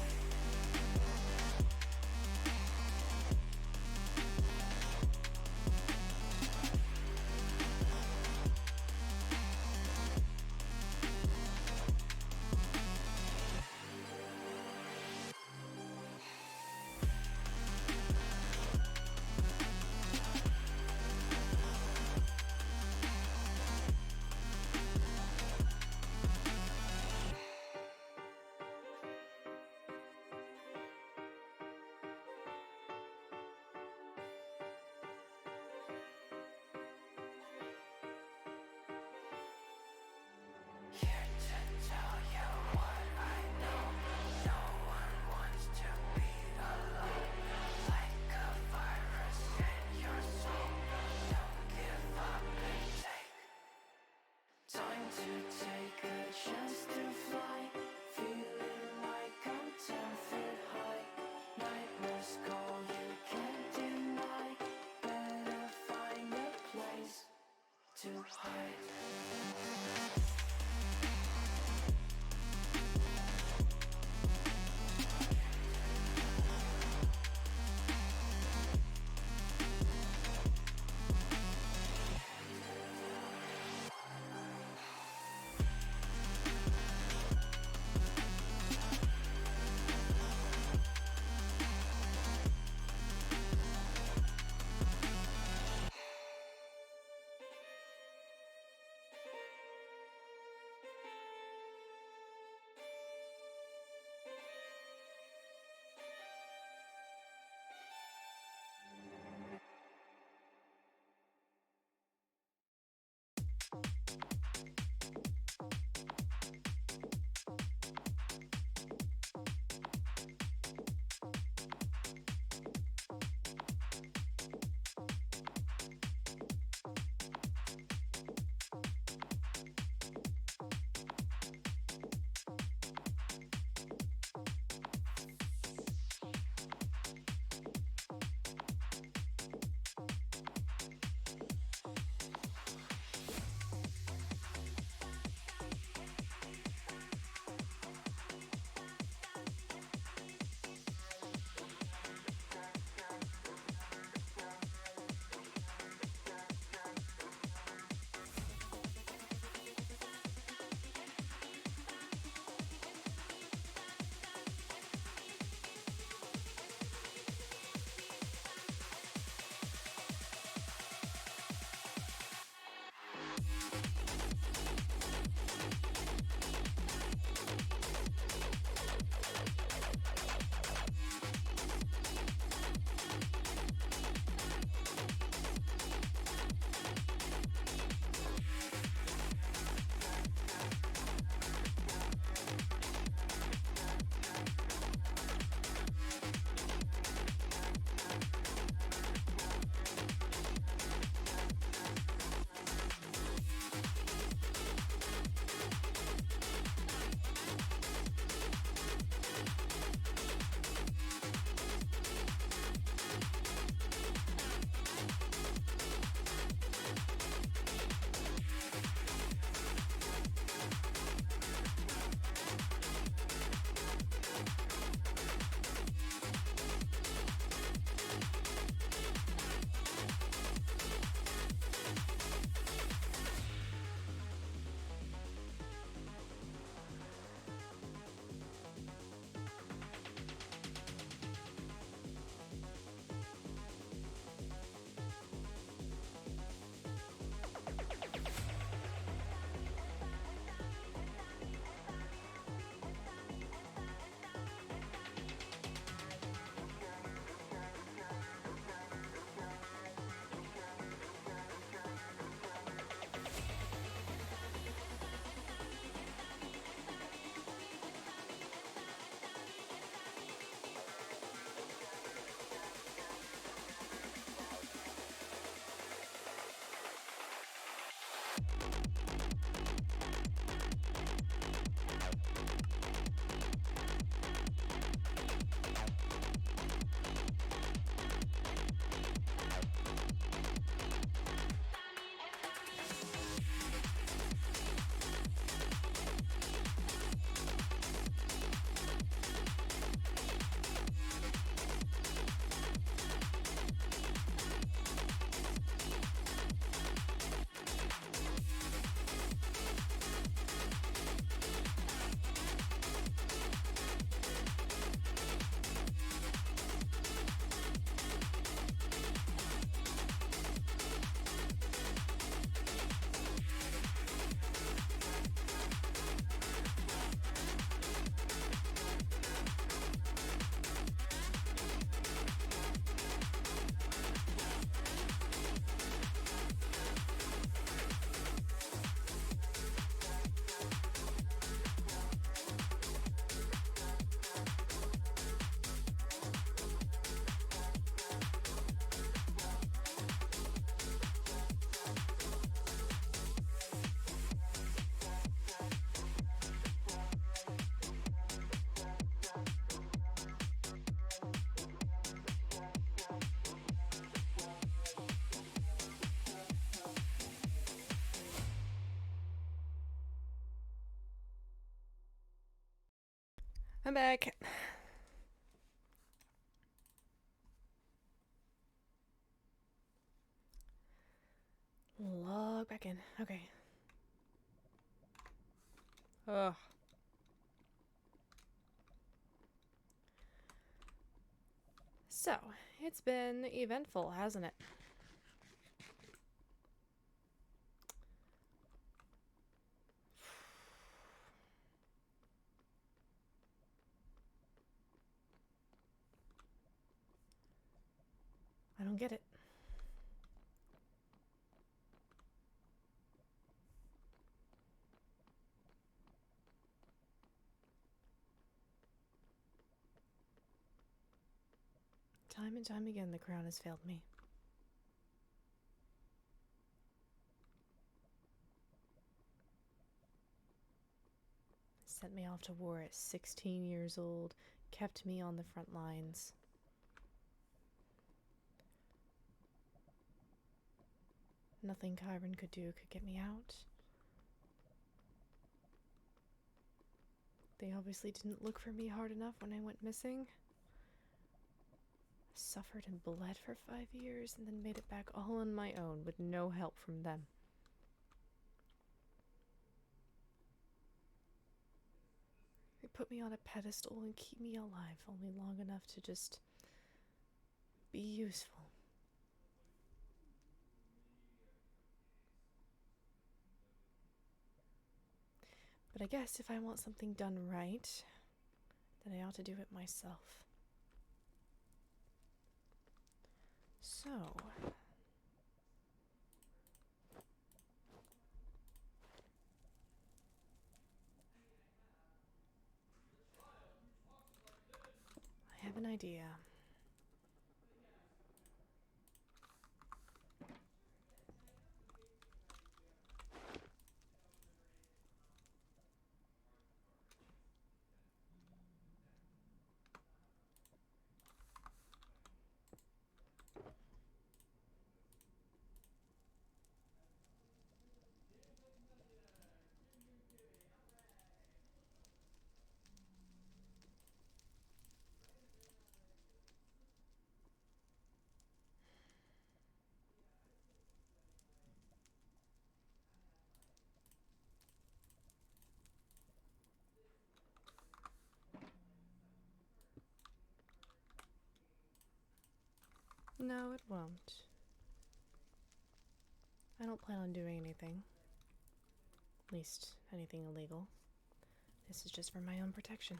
I'm back. Log back in. Okay. Ugh. So, it's been eventful, hasn't it? I don't get it. Time and time again, the crown has failed me. Sent me off to war at 16 years old, kept me on the front lines. Nothing Kyron could do could get me out. They obviously didn't look for me hard enough when I went missing. Suffered and bled for 5 years and then made it back all on my own with no help from them. They put me on a pedestal and keep me alive only long enough to just be useful. But I guess if I want something done right, then I ought to do it myself. So, I have an idea. No, it won't. I don't plan on doing anything. At least, anything illegal. This is just for my own protection.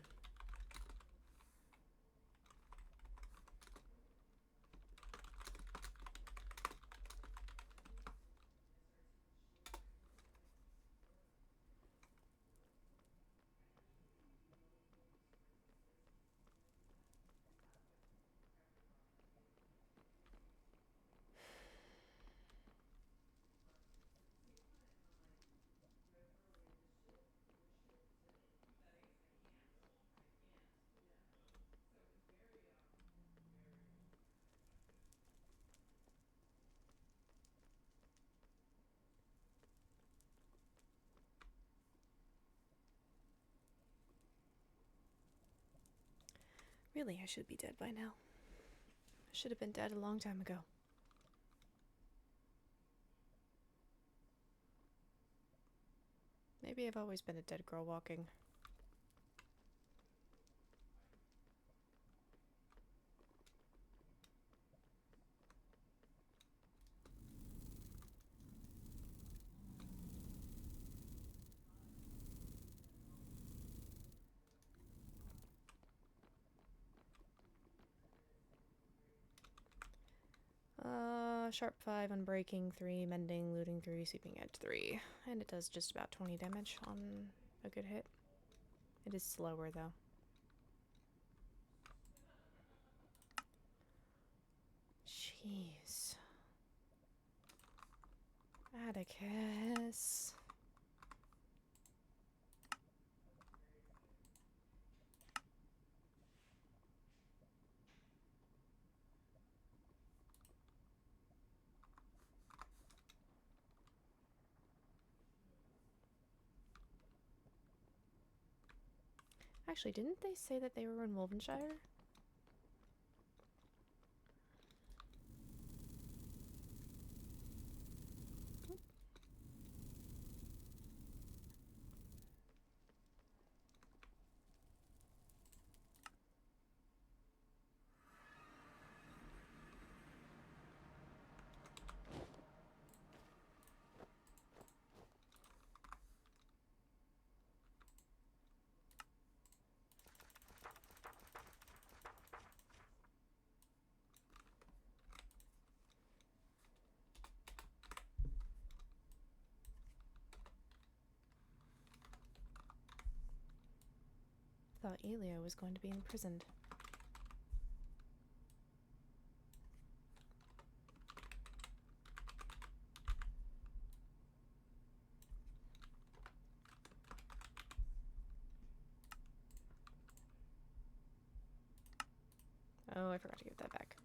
Really, I should be dead by now. I should have been dead a long time ago. Maybe I've always been a dead girl walking. Sharp 5, unbreaking 3, mending, looting 3, sweeping edge 3. And it does just about 20 damage on a good hit. It is slower though. Jeez. Atticus. Actually, didn't they say that they were in Wolvenshire? Thought Helia was going to be imprisoned. Oh, I forgot to give that back.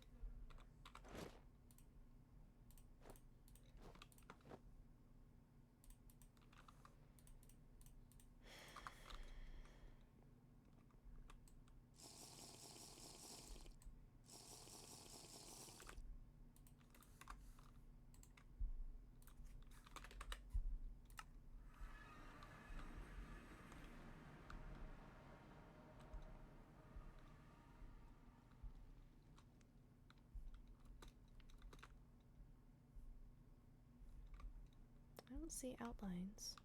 I don't see outlines.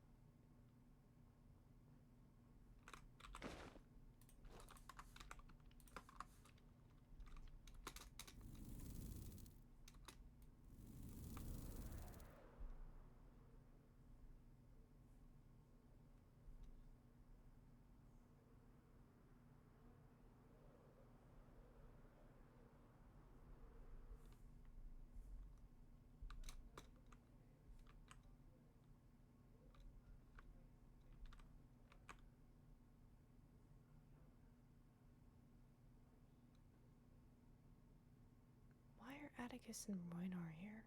Why are Atticus and Moinar here?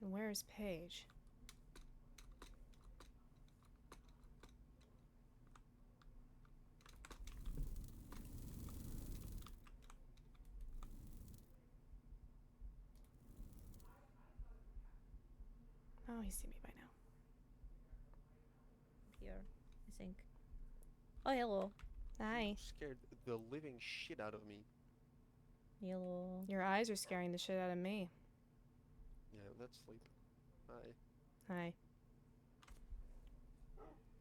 And where is Paige? Oh, he's seen me by now. Here, I think. Oh, hello. Hi. Scared the living shit out of me. Hello. Your eyes are scaring the shit out of me. Yeah, let's sleep. Bye. Hi.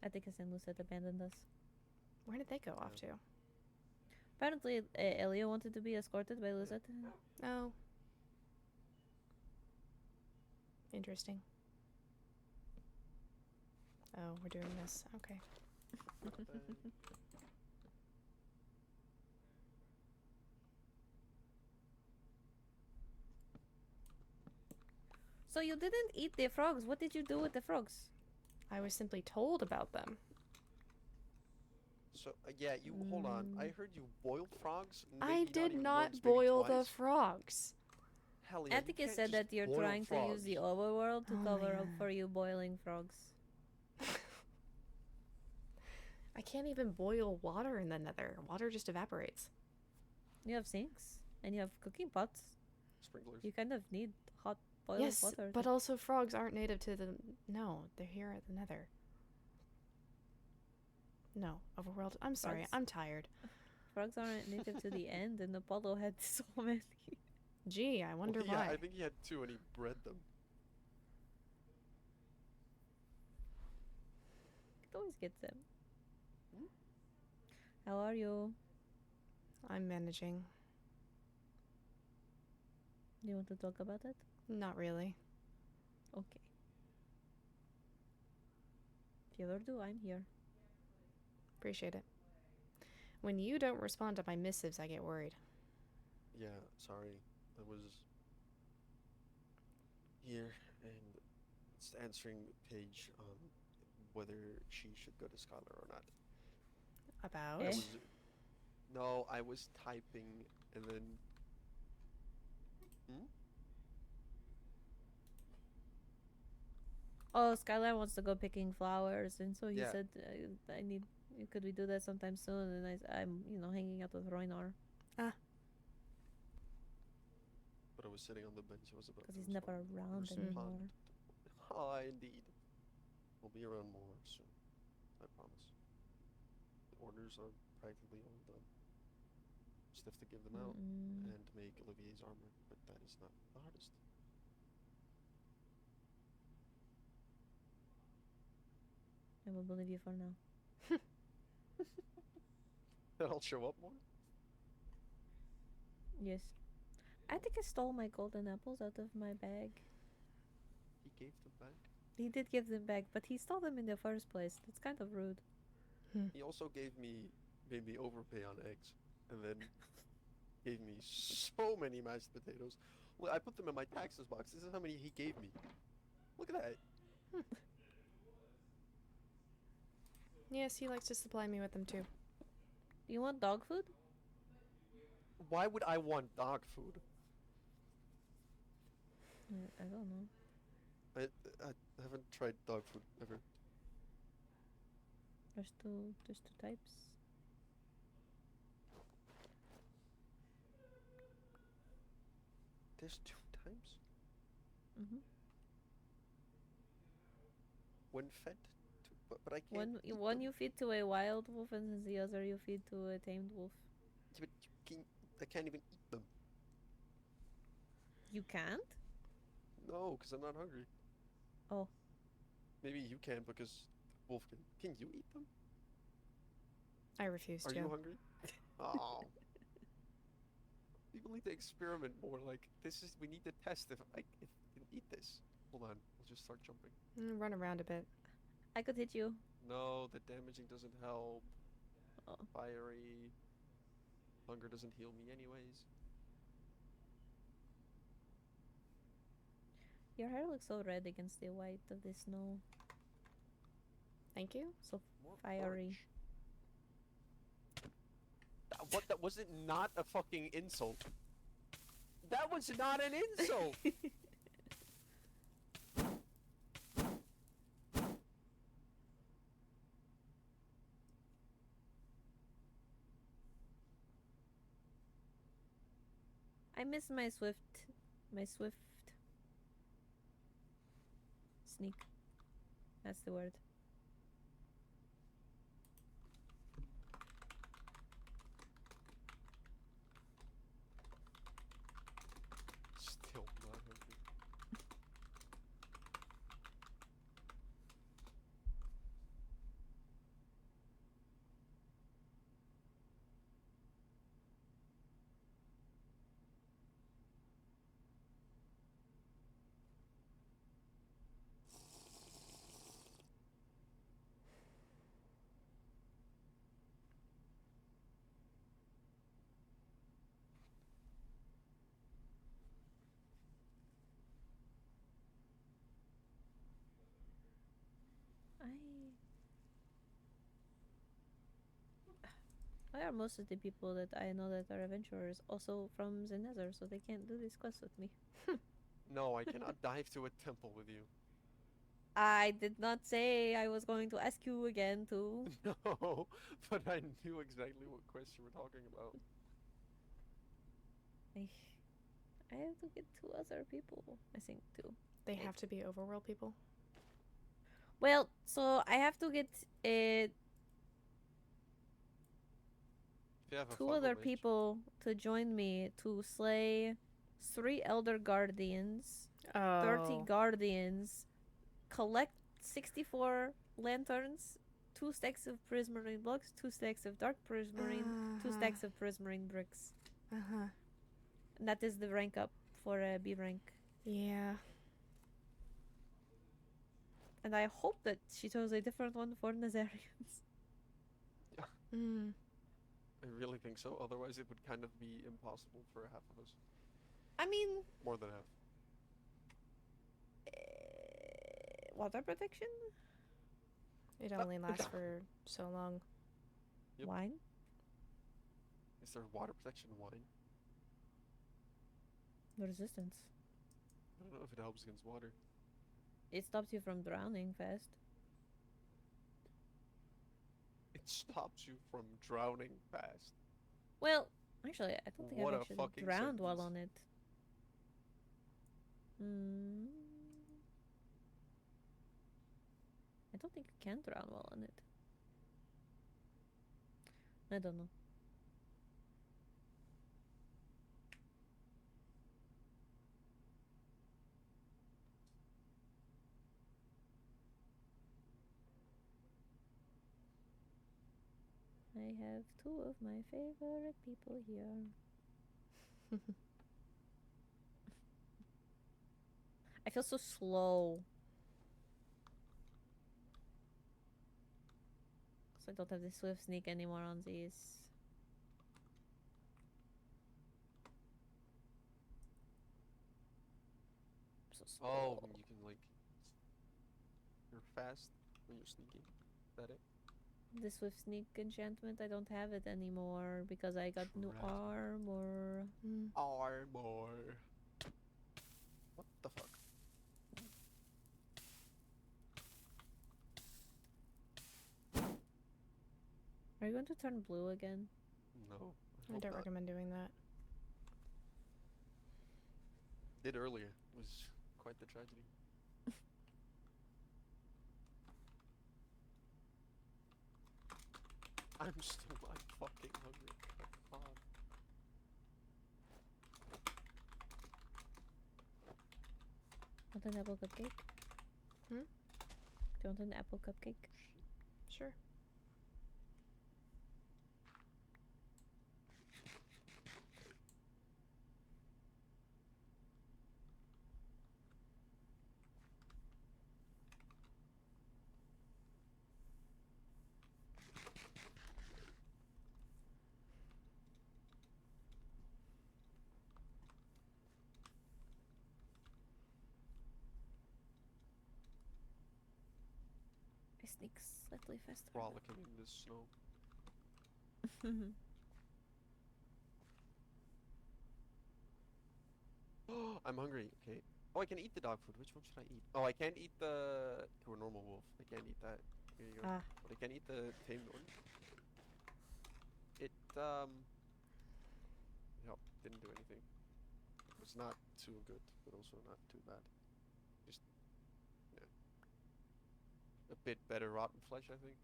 Atticus and Lucette abandoned us. Where did they go off to? Apparently, Helia wanted to be escorted by Lucette. Oh. Interesting. Oh, we're doing this. Okay. So you didn't eat the frogs. What did you do with the frogs? I was simply told about them. So yeah, you hold on. I heard you boiled frogs. I maybe not did even not once, maybe boil the twice. frogs. Hell yeah, you Atticus can't said just that you're boil trying to use the frogs. overworld to Oh my cover up God. for you boiling frogs. I can't even boil water in the nether. Water just evaporates. You have sinks and you have cooking pots. Sprinklers. You kind of need hot boiled Yes, water. but also frogs aren't native to the... No, they're here at the nether. No, overworld. I'm sorry, Frogs. I'm tired. Frogs aren't native to the end, and Apollo had so many. Gee, I wonder yeah, why. I think he had two and he bred them. It always gets them. How are you? I'm managing. Do you want to talk about it? Not really. Okay. If you ever do, I'm here. Appreciate it. When you don't respond to my missives, I get worried. Yeah, sorry. I was here and it's answering Paige on whether she should go to Scholar or not. About? I was, no, I was typing and then. Oh, Skylar wants to go picking flowers, and so he Yeah. said, I need Could we do that sometime soon? And I'm, hanging out with Roynar But I was sitting on the bench. I was about because to he's never around respond. anymore. Ah, indeed. We'll be around more soon. I promise. The orders are practically all done. Just have to give them out and make Olivier's armor, but that is not the hardest. I will believe you for now. Then I'll show up more? Yes. I think I stole my golden apples out of my bag. He gave them back. He did give them back, but he stole them in the first place. That's kind of rude. He also made me overpay on eggs, and then gave me so many mashed potatoes. Well, I put them in my taxes box. This is how many he gave me. Look at that. Yes, he likes to supply me with them too. Do you want dog food? Why would I want dog food? I don't know. I haven't tried dog food ever. There's two types. There's 2 times? Mm-hmm. When fed to, but I can't. One you feed to a wild wolf, and the other you feed to a tamed wolf. Yeah, but I can't even eat them. You can't? No, because I'm not hungry. Oh. Maybe you can because wolf can. Can you eat them? I refuse Are to. you hungry? Oh. People need to experiment more. Like we need to test if I can eat this. Hold on, I'll just start jumping. Run around a bit. I could hit you. No, the damaging doesn't help. Oh. Fiery. Hunger doesn't heal me anyways. Your hair looks so red against the white of the snow. Thank you. So More fiery. orange. What? That was it not a fucking insult. That was not an insult. I miss my swift sneak. That's the word. Still not hungry. Why are most of the people that I know that are adventurers also from the Nether, so they can't do this quest with me? No, I cannot dive to a temple with you. I did not say I was going to ask you again to. No, but I knew exactly what quest you were talking about. I have to get 2 other people. I think 2. They have to be overworld people. Well, so I have to get If you have a 2 fungal other mage- people to join me to slay 3 elder guardians, Oh. 30 guardians, collect 64 lanterns, 2 stacks of prismarine blocks, 2 stacks of dark prismarine, 2 stacks of prismarine bricks. Uh-huh. And that is the rank up for a B rank. Yeah. And I hope that she chose a different one for Nazarians. Mm. I really think so. Otherwise, it would kind of be impossible for half of us. I mean, More than half. water protection? It only lasts for so long. Yep. Wine? Is there water protection wine? Resistance. I don't know if it helps against water. It stops you from drowning fast. It stops you from drowning fast. Well, actually, I don't think What I've a actually fucking drowned while sentence. on it. Hmm. I don't think you can drown while on it. I don't know. I have two of my favorite people here. I feel so slow. So I don't have the swift sneak anymore on these. So slow. Oh, you can like. You're fast when you're sneaking. Is that it? The swift sneak enchantment, I don't have it anymore because I got new Tragic. armor. Armor. What the fuck? Are you going to turn blue again? No. I hope don't not. recommend doing that. Did earlier. It was quite the tragedy. I'm still like fucking hungry. Come on. Want an apple cupcake? Hmm? Do you want an apple cupcake? Sure. I sneak slightly faster. Frolicking in the snow. I'm hungry. Okay. Oh, I can eat the dog food. Which one should I eat? Oh, I can't eat the or normal wolf. I can't eat that. Here you go. Ah. But I can eat the tamed one. It Yep, didn't do anything. It was not too good, but also not too bad. Just yeah. A bit better rotten flesh, I think.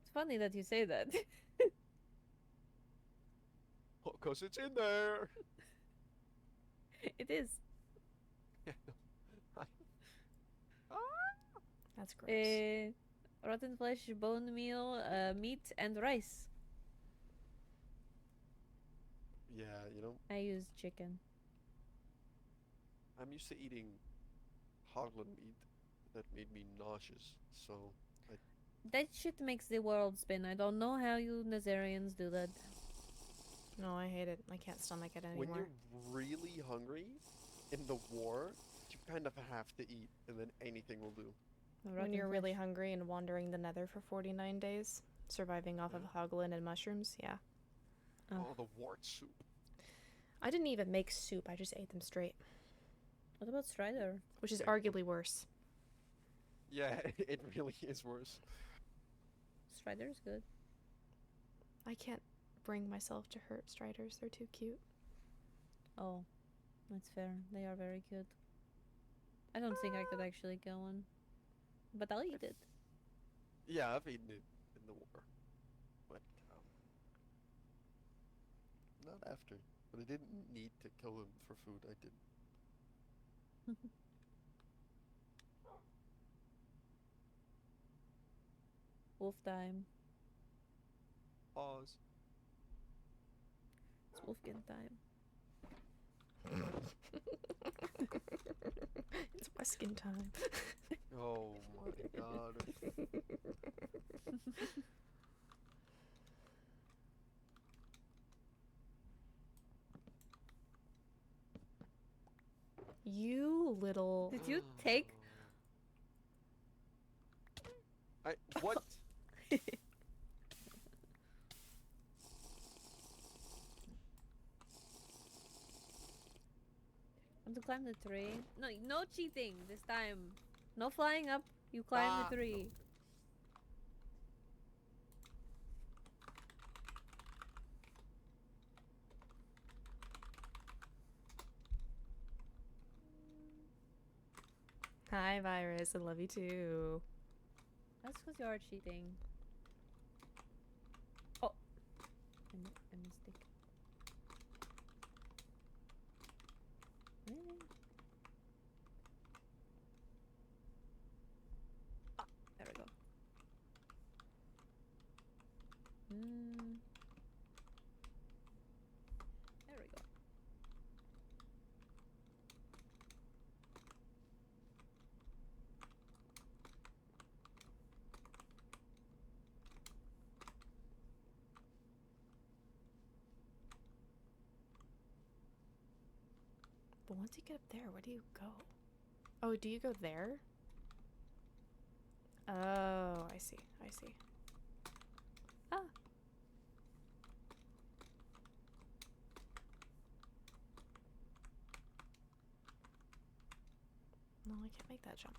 It's funny that you say that. Oh, 'cause it's in there. It is. Yeah, no. That's gross. Rotten flesh, bone meal, meat, and rice. Yeah, you know, I use chicken. I'm used to eating hoglet meat that made me nauseous, so I That shit makes the world spin. I don't know how you Nazarians do that. No, I hate it. I can't stomach it when anymore. you're really hungry in the war, you kind of have to eat, and then anything will do. When you're really hungry and wandering the nether for 49 days, surviving off of Yeah. hoglin and mushrooms, yeah. Oh, the wart soup. I didn't even make soup, I just ate them straight, What about Strider? which is Okay, arguably worse. Yeah, it really is worse. Strider's good. I can't bring myself to hurt striders, they're too cute. Oh, that's fair. They are very cute. I don't think I could actually kill one. But I'll eat it. Yeah, I've eaten it in the war, but not after. But I didn't need to kill him for food. I did. Wolf time. Pause. It's wolfkin time. It's Weskin time. Oh my god. You little... Did you take? What? Want to climb the tree? No, no cheating this time. No flying up You climb Ah, the tree. Hi, Virus. I love you too. That's because you are cheating. Oh. A mistake. Really? Ah, there we go. There we go. But once you get up there, where do you go? Oh, do you go there? Oh, I see. I see. Ah. No, I can't make that jump.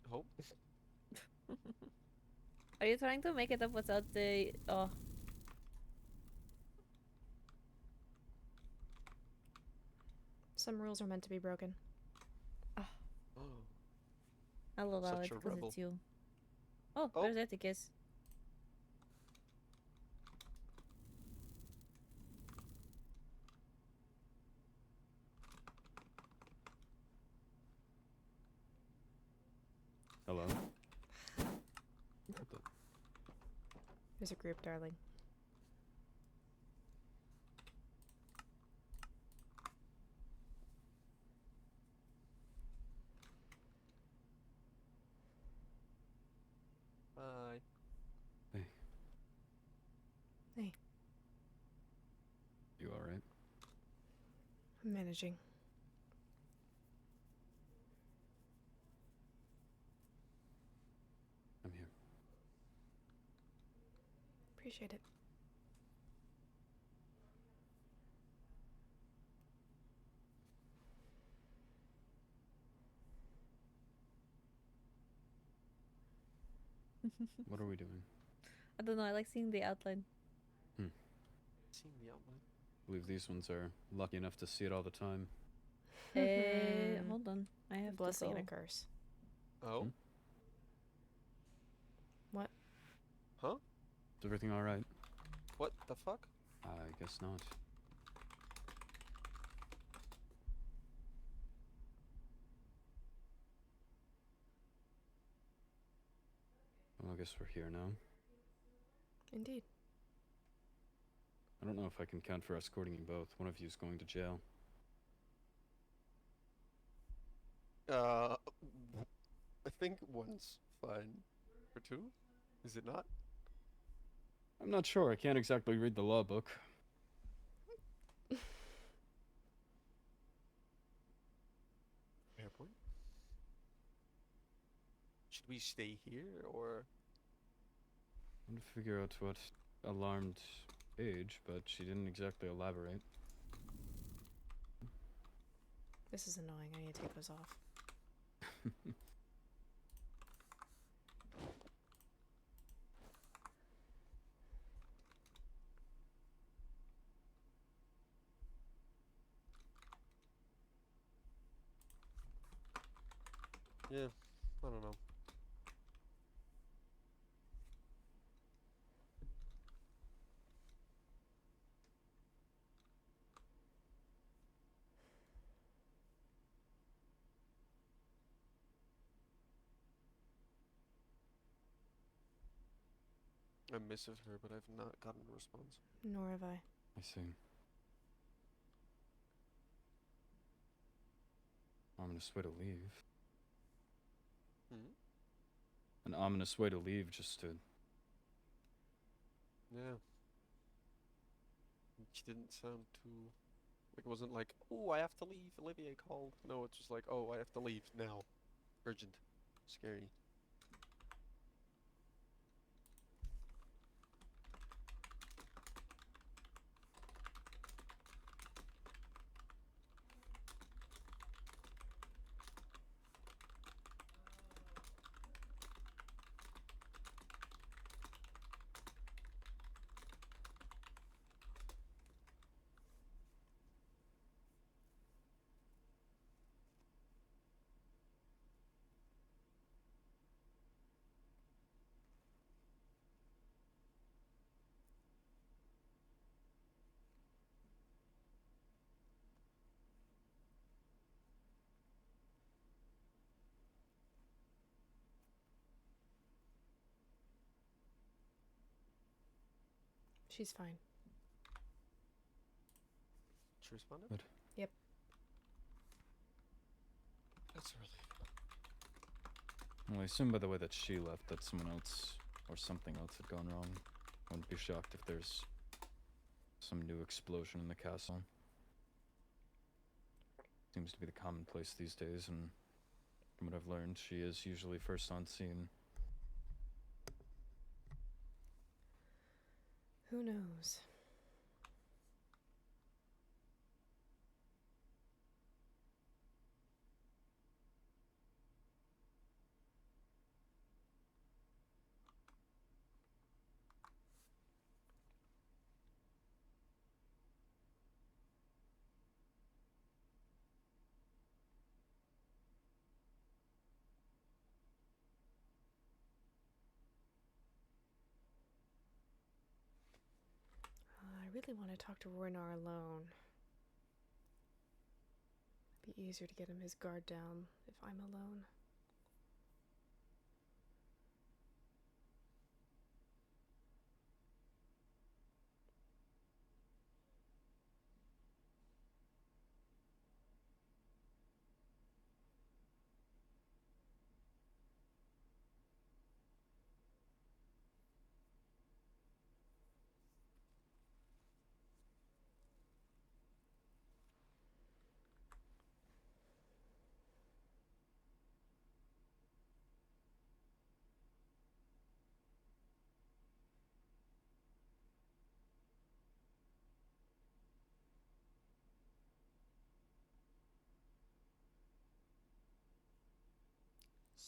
Hope. Are you trying to make it up without the... Oh. Some rules are meant to be broken. Oh, I'll allow Such it a because rebel. it's you. Oh, Oh. there's Etiquette. Hello. There's a group, darling. bye. Hey. Hey. You alright? I'm managing. I'm here. Appreciate it. What are we doing? I don't know, I like seeing the outline. Seeing the outline. I believe these ones are lucky enough to see it all the time. Hold on. I have Blessing to and go. a curse. Oh. Hmm? What? Huh? Is everything alright? What the fuck? I guess not. Well, I guess we're here now. Indeed. I don't know if I can count for escorting you both. One of you's going to jail. I think one's fine. For two? Is it not? I'm not sure. I can't exactly read the law book. Fair point. Should we stay here or? I'm trying to figure out what alarmed age, but she didn't exactly elaborate. This is annoying. I need to take those off. Yeah, I don't know. I messaged her, but I've not gotten a response. Nor have I. I see. Ominous way to leave. Hmm? An ominous way to leave just to... Yeah. She didn't sound too... Like, it wasn't like, oh, I have to leave, Olivier called. No, it's just like, oh, I have to leave now. Urgent. Scary. She's fine. She responded? Good. Yep. That's a relief. Well, I assume by the way that she left that someone else or something else had gone wrong. I wouldn't be shocked if there's some new explosion in the castle. Seems to be the commonplace these days, and from what I've learned, she is usually first on scene. Who knows? I really want to talk to Ragnar alone. Be easier to get him his guard down if I'm alone.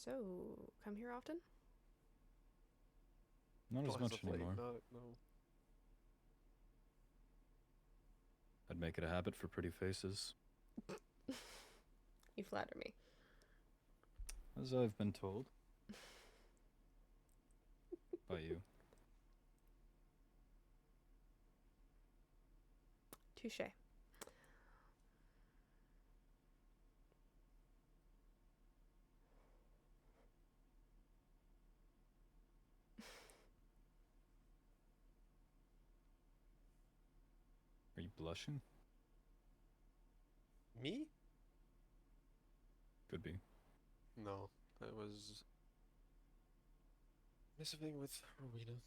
So, come here often? Not as As much of late, anymore. not, no. I'd make it a habit for pretty faces. You flatter me. As I've been told. By you. Touche. Are you blushing? Me? Could be. No. I was... messaging with Rowena.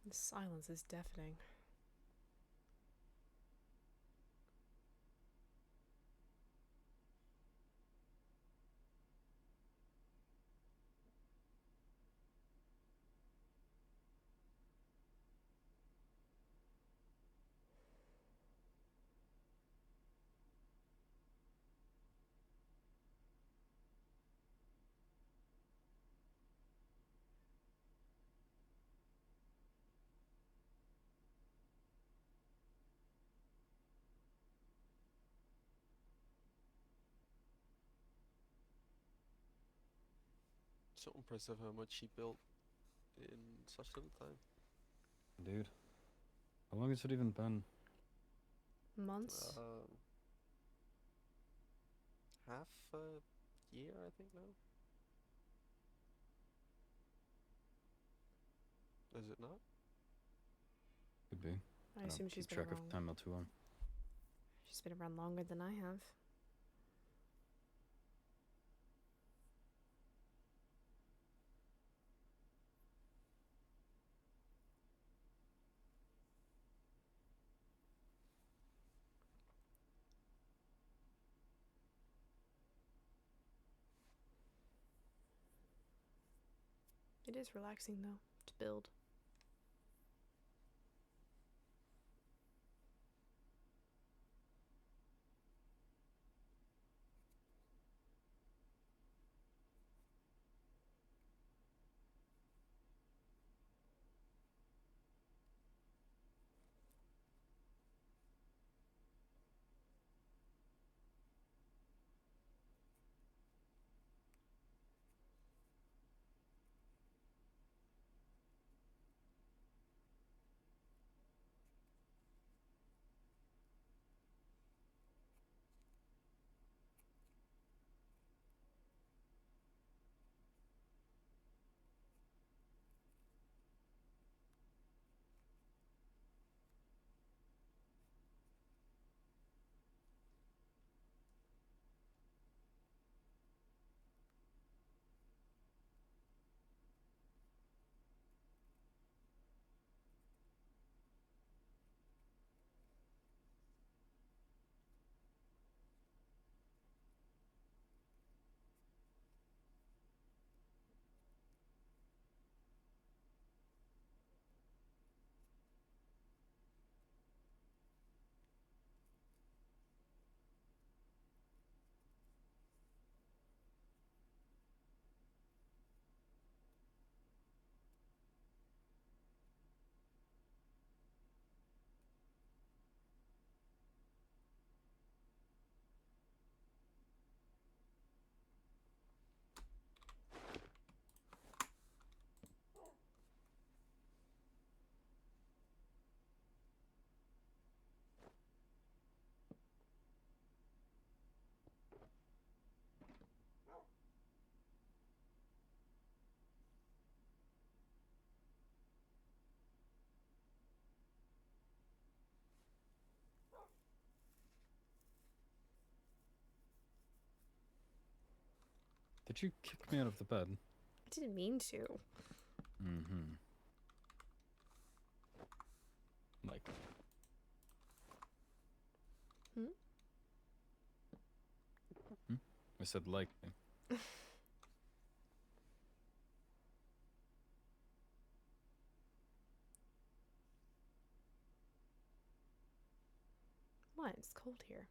The silence is deafening. So impressive how much she built in such little time. Dude. How long has it even been? Months? Half a year, I think now. Is it not? Could be. I don't assume she's keep been track around. of time all too well. She's been around longer than I have. It is relaxing though to build. Did you kick me out of the bed? I didn't mean to. Mm-hmm. Like, I said likely. What? It's cold here.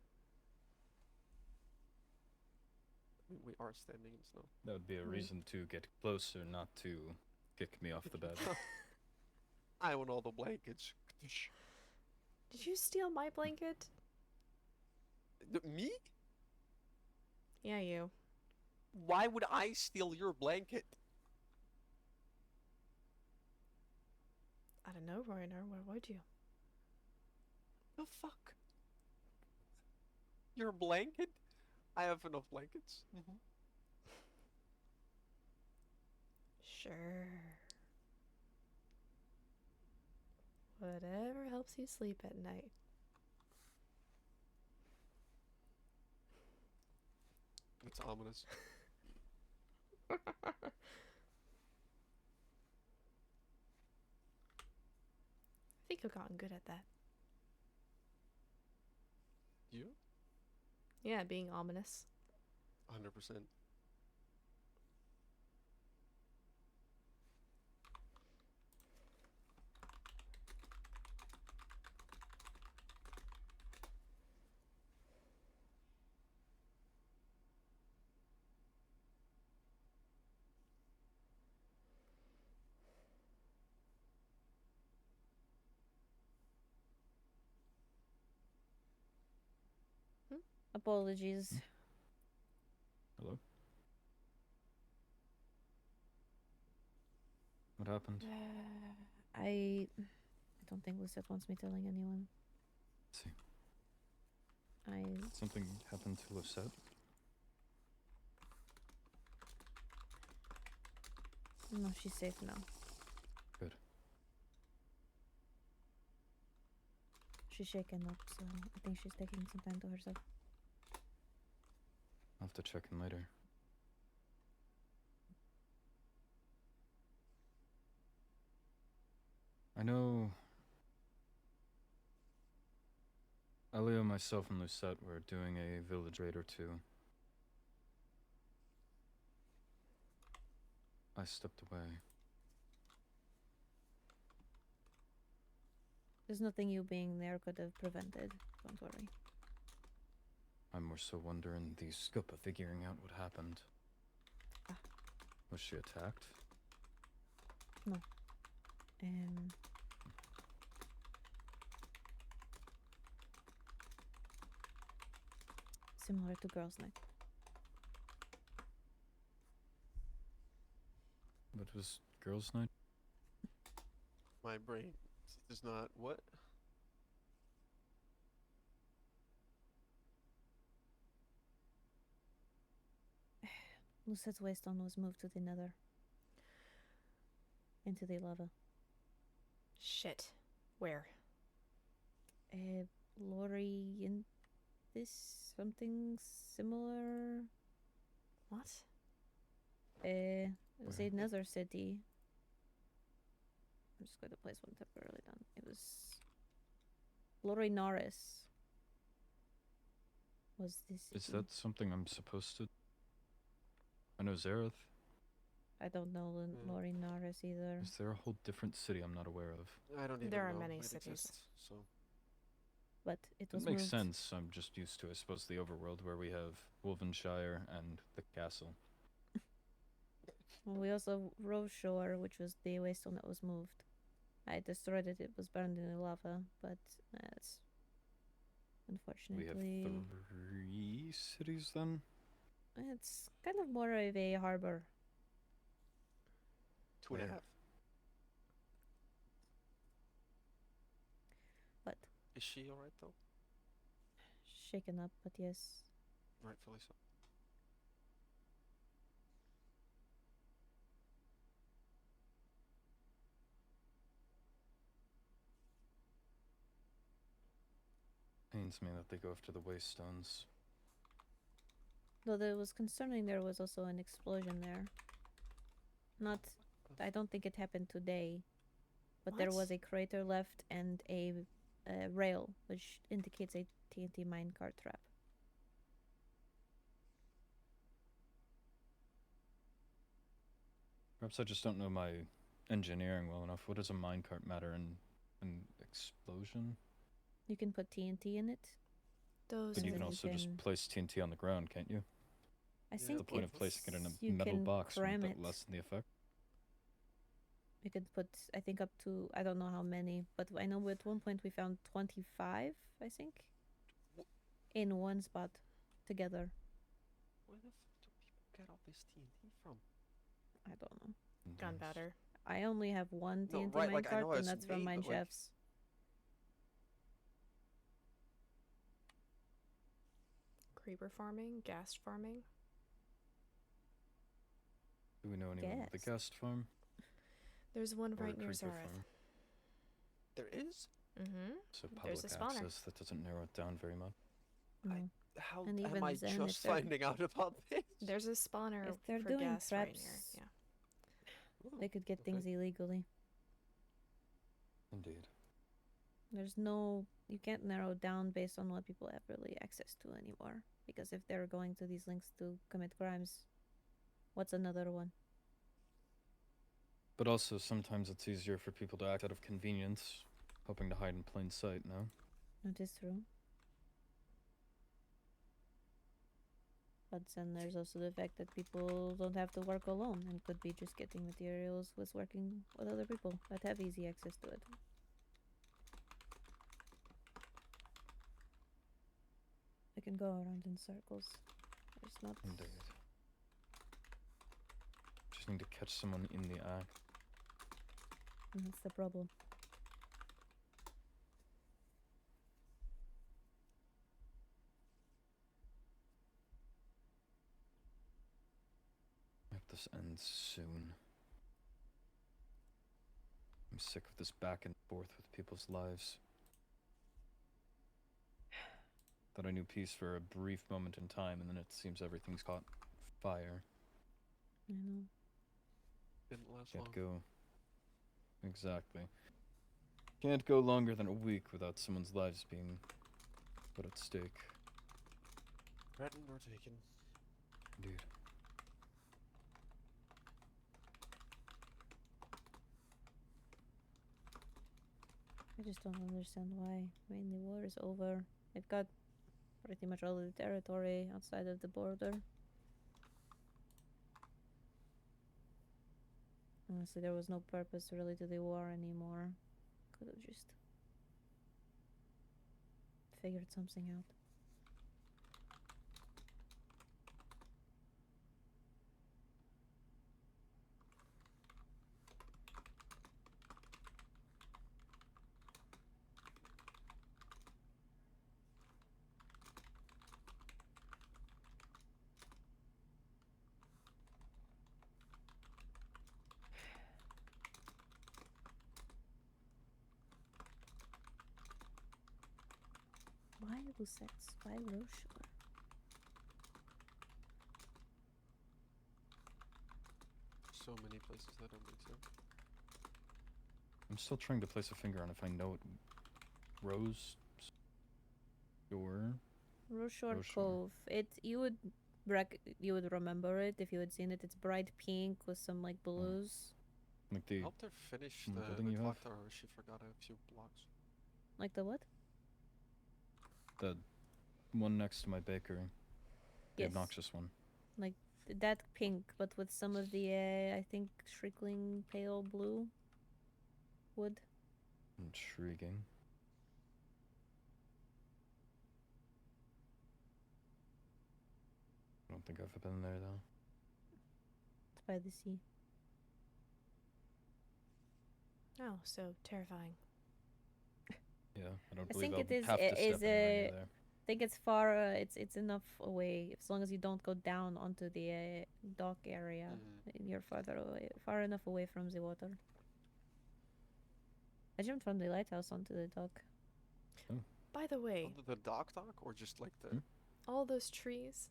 We are standing in snow. That would be a reason to get closer, not to kick me off the bed. I want all the blankets. Did you steal my blanket? Me? Yeah, you. Why would I steal your blanket? I don't know, Reiner. Why would you? The fuck? Your blanket? I have enough blankets. Sure. Whatever helps you sleep at night. It's ominous. I think I've gotten good at that. You? Yeah, being ominous. 100%. Apologies. Hello? happened? I don't think Lucette wants me telling anyone. Let's see. I Something happened to Lucette? No, she's safe now. Good. She's shaken up, so I think she's taking some time to herself. I'll have to check in later. I know Helia, myself, and Lucette were doing a village raid or two. I stepped away. There's nothing you being there could have prevented. Don't worry. I'm more so wondering the scope of figuring out what happened. Ah. Was she attacked? Similar to girls' night. What was girls' night? My brain is not what? Lucette's waystone was moved to the nether. Into the lava. Shit. Where? Lori in this something similar. What? It was Where? another city. I'm just going to place one temporarily down. It was Lori Norris. Was this Is city. that something I'm supposed to? I know Zareth. I don't know Lori Norris either. Is there a whole different city I'm not aware of? I don't even There are know many it cities. exists, so But it was That makes moved. sense. I'm just used to, I suppose, the overworld where we have Wolvenshire and the castle. Well, we also Rose Shore, which was the waystone that was moved. I destroyed it. It was burned in the lava, but it's We unfortunately have 3 cities then? it's kind of more of a harbor. 2.5. Where? But Is she alright though? shaken up, but yes. Rightfully so. Pains me that they go after the waystones. Though that was concerning, there was also an explosion there. Not, I don't think it happened today, but there What? was a crater left and a rail, which indicates a TNT minecart trap. Perhaps I just don't know my engineering well enough. What does a minecart matter in an explosion? You can put TNT in it. Those But you then can you also just can- place TNT on the ground, can't you? I Yeah, think The point of it's- placing it in a you metal can box wouldn't cram that it. lessen the effect? You could put, I think, up to, I don't know how many, but I know at one point we found 25, I think, in one spot together. Where the fuck do people get all this TNT from? I don't know. gunpowder. I only have one No, TNT right, like, I know minecart, and it's that's from made, Mine but, like- Chefs. Creeper farming, ghast farming. Do we know anyone with the Guess. guest farm? There's one Or a right near creeper Zareth. farm? There is? Mm-hmm. So There's public a spawner. access, that doesn't narrow it down very much. No. How And am even I then, just if they're- finding out about this? There's a spawner If they're for doing ghast right near. traps- Yeah. They could get things illegally. Indeed. There's no, you can't narrow down based on what people have really access to anymore. Because if they're going to these links to commit crimes, what's another one? But also, sometimes it's easier for people to act out of convenience, hoping to hide in plain sight, no? That is true. But then there's also the fact that people don't have to work alone and could be just getting materials with working with other people that have easy access to it. I can go around in circles. There's not. Indeed. Just need to catch someone in the act. And that's the problem. I hope this ends soon. I'm sick of this back and forth with people's lives. Thought I knew peace for a brief moment in time, and then it seems everything's caught fire. I know. Didn't last Can't long. go. Exactly. Can't go longer than a week without someone's lives being put at stake. Threatened or taken. Indeed. I just don't understand why. I mean, the war is over. They've got pretty much all of the territory outside of the border. Honestly, there was no purpose really to the war anymore. Could have just figured something out. Why Lucets? Why Rochelle? So many places that don't make sense. I'm still trying to place a finger on if I know it. Rose. Or Rochelle Rochelle. Cove. You would remember it if you had seen it. It's bright pink with some like blues. Like the Helped her finish the the building you have? clock tower. She forgot a few blocks. Like the what? the one next to my bakery. The Yes. obnoxious one. Like that pink, but with some of the I think shrinkling pale blue wood. Intriguing. I don't think I've been there though. It's by the sea. Oh, so terrifying. Yeah, I don't I believe think I'll it is- have it to is, step anywhere near there. I think it's far. It's enough away. As long as you don't go down onto the dock area, you're far enough away from the water. I jumped from the lighthouse onto the dock. By the way, Onto the dock or just like the... all those trees.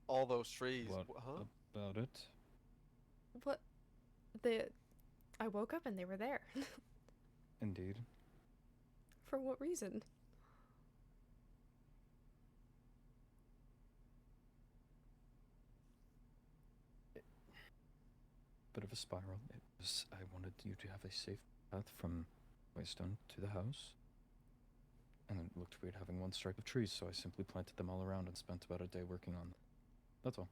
All those trees. What Huh? about it? What? I woke up and they were there. Indeed. For what reason? Bit of a spiral. I wanted you to have a safe path from Waystone to the house. And it looked weird having one stripe of trees, so I simply planted them all around and spent about a day working on them. That's all.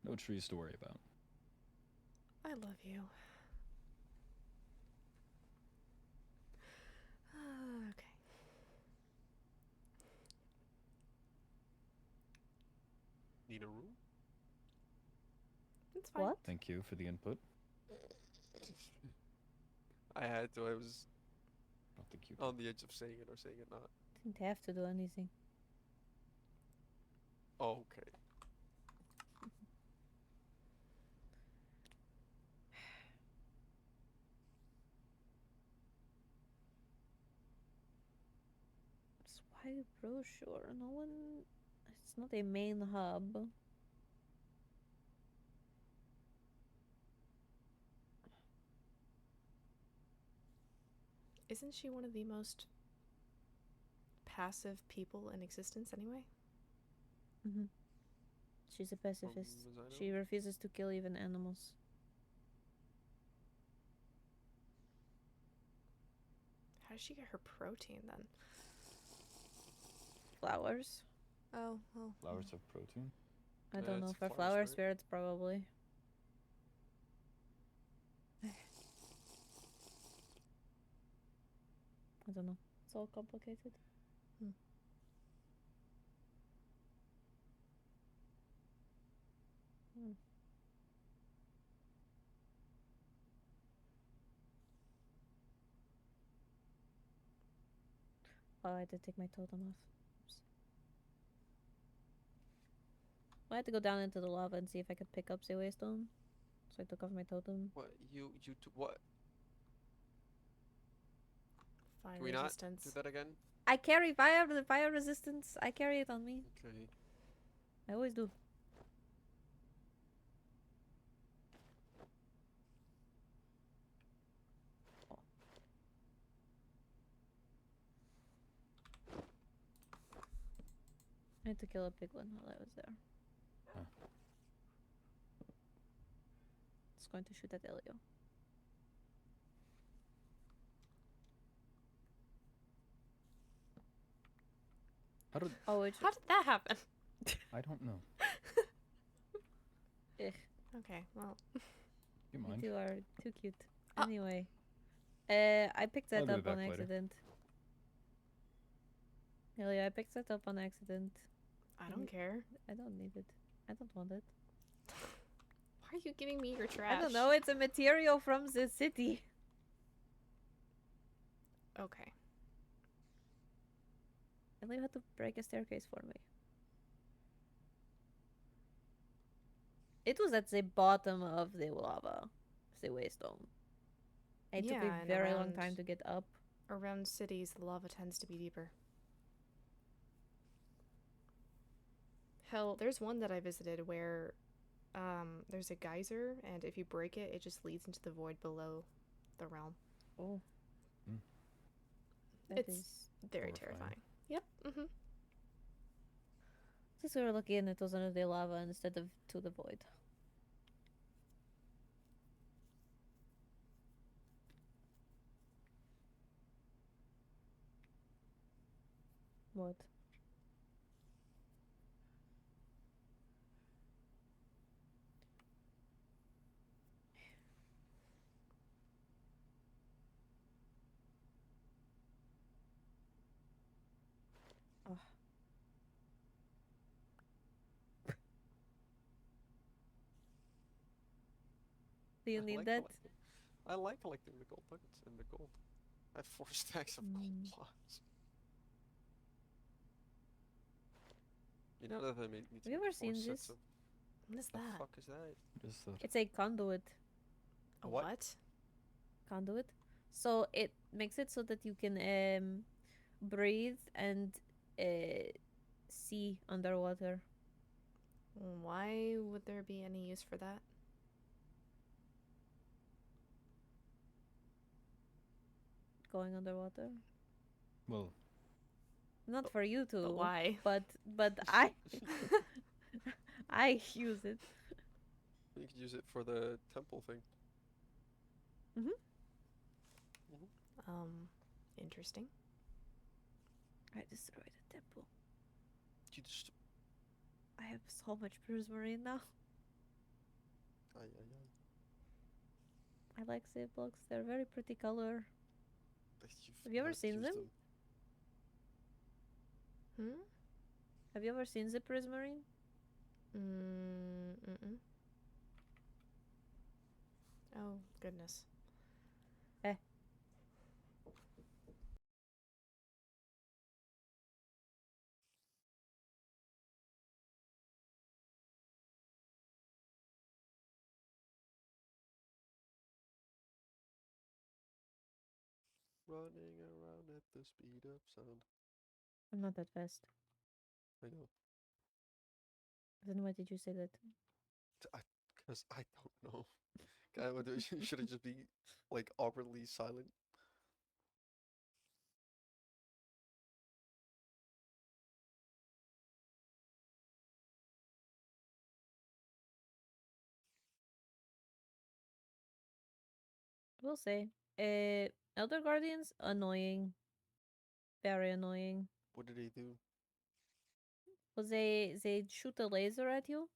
No trees to worry about. I love you. Okay. Need a room? It's fine. What? Thank you for the input. I had to. I was I don't think you on the edge of saying it or saying it not. Didn't have to do anything. Oh, okay. It's why brochure? No one. It's not a main hub. Isn't she one of the most passive people in existence anyway? Mm-hmm. She's a pacifist. as I know. She refuses to kill even animals. How does she get her protein then? Flowers. Oh, well. Flowers have protein? I don't know. it's For flower flower spirit. spirits, probably. I don't know. It's all complicated. Oh, I had to take my totem off. Oops. I had to go down into the lava and see if I could pick up Seaway Stone. So I took off my totem. What what? Fire Can we not resistance. do that again? I carry fire resistance. I carry it on me. Okay. I always do. I had to kill a piglin while I was there. Huh. It's going to shoot at Elio. How did Oh, it's How did that happen? I don't know. Okay, well, You you mind? two are too cute. Oh. Anyway, I picked I'll that be up on back later. accident. Helia, I picked that up on accident. I don't care. I don't need it. I don't want it. Why are you giving me your trash? I don't know. It's a material from the city. Okay. Elio had to break a staircase for me. It was at the bottom of the lava, the waystone. It took Yeah, a and very long around- time to get up. Around cities, the lava tends to be deeper. Hell, there's one that I visited where there's a geyser, and if you break it, it just leads into the void below the realm. Oh. Mm. That It's is. very horrifying. terrifying. Yep. Mm-hmm. Since we were lucky and it was under the lava instead of to the void. What? Oh. Do you need that? I like collecting the gold nuggets and the gold. I have 4 stacks of gold blocks. You know that made me Have you take ever 4 seen sets this? of. What is The that? fuck is that? What is that? It's a conduit. A What? what? Conduit. So it makes it so that you can breathe and see underwater. Why would there be any use for that? Going underwater. Well, Not for you to. But why? But I I use it. You could use it for the temple thing. Interesting. I destroyed a temple. You just. I have so much prismarine now. Ay, ay, ay. I like save blocks. They're very pretty color. That Have you ever not seen used them? Have you ever seen the prismarine? Mm-mm. Oh, goodness. Running around at the speed of sound. I'm not that fast. I know. Then why did you say that? Because I don't know. God, should I just be like awkwardly silent? We'll say. Elder Guardians, annoying. Very annoying. What do they do? Well, they shoot a laser at you,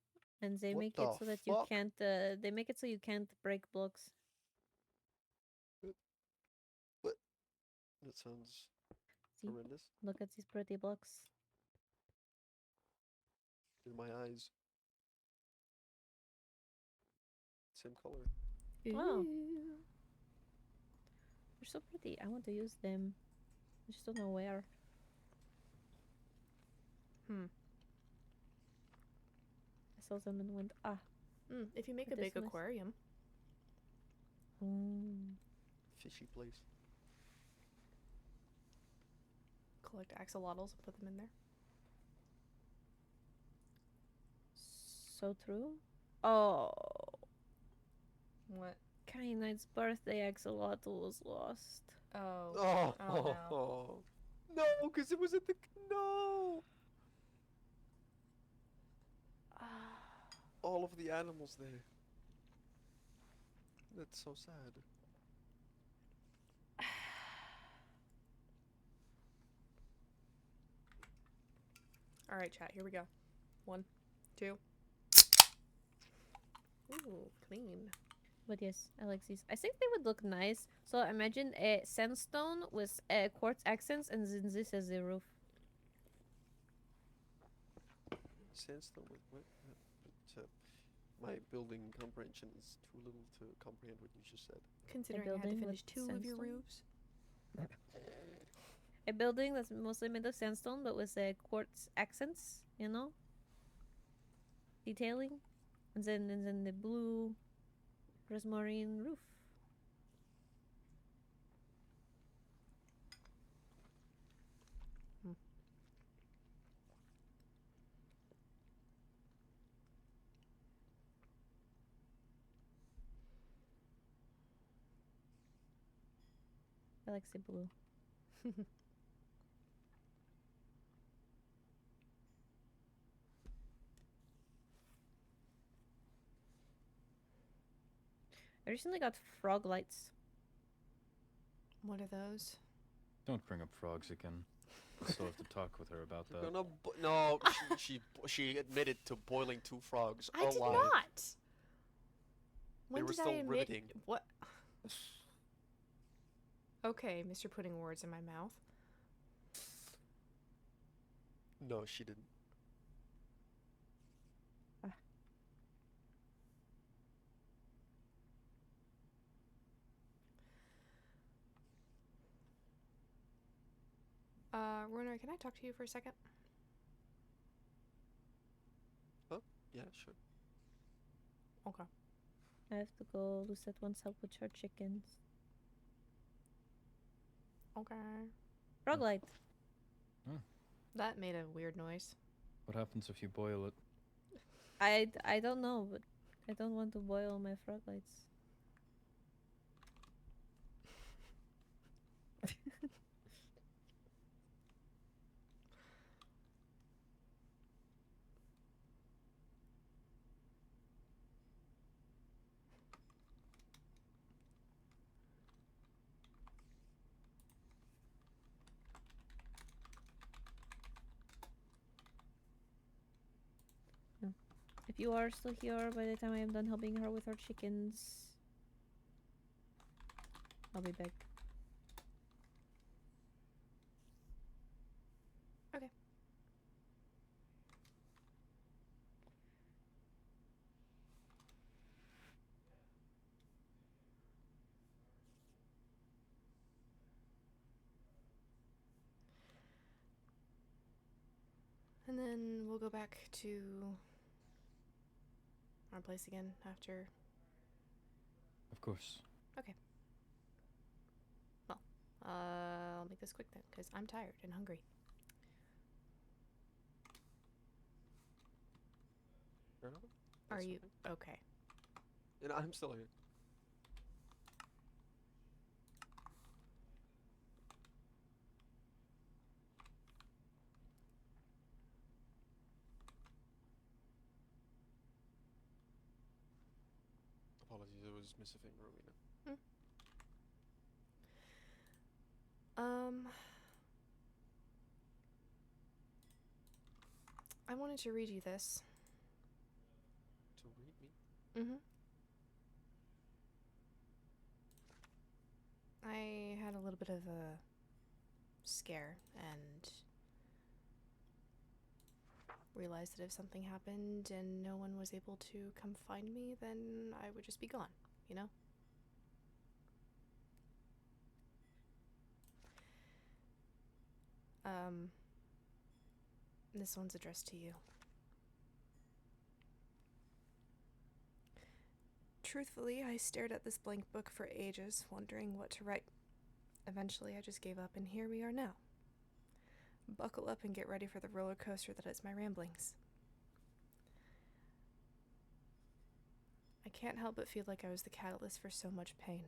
and they What make the it so that you fuck? can't. They make it so you can't break blocks. What? That sounds See? horrendous. Look at these pretty blocks. In my eyes. Same color. Wow. They're so pretty. I want to use them. I just don't know where. I saw them and went, ah. If you make a What big is this? aquarium. Fishy place. Collect axolotls and put them in there. So true. Oh, What? Kainite's birthday axolotl was lost. Oh. Oh, Oh, no. no, because it was at the no. All of the animals there. That's so sad. Alright, chat, here we go. 1, 2. Ooh, clean. But yes, I like these. I think they would look nice. So imagine a sandstone with quartz accents and then this as the roof. Sandstone with what? But, my building comprehension is too little to comprehend what you just said. Considering I had to building finish with 2 of your sandstone? roofs. A building that's mostly made of sandstone but with quartz accents, you know? Detailing. And then the blue prismarine roof. I like the blue. I recently got frog lights. What are those? Don't bring up frogs again. I still have to talk with her about You're that. gonna no, she admitted to boiling 2 frogs. I did alive. not! When They were did I still admit riveting. what? Okay, Mr. Putting words in my mouth. No, she didn't. Roner, can I talk to you for a second? Yeah, sure. Okay. I have to go. Lucette wants help with her chickens. Okay. Frog light. That made a weird noise. What happens if you boil it? I don't know, but I don't want to boil my frog lights. If you are still here by the time I am done helping her with her chickens, I'll be back. Okay. And then we'll go back to our place again after. Of course. Okay. Well, I'll make this quick then, because I'm tired and hungry. Fair enough. Are That's you fine. okay? And I'm still here. Apologies, it was Miss Finger Arena. I wanted to read you this. To read me? Mm-hmm. I had a little bit of a scare and realized that if something happened and no one was able to come find me, then I would just be gone, you know? This one's addressed to you. Truthfully, I stared at this blank book for ages, wondering what to write. Eventually, I just gave up, and here we are now. Buckle up and get ready for the roller coaster that is my ramblings. I can't help but feel like I was the catalyst for so much pain.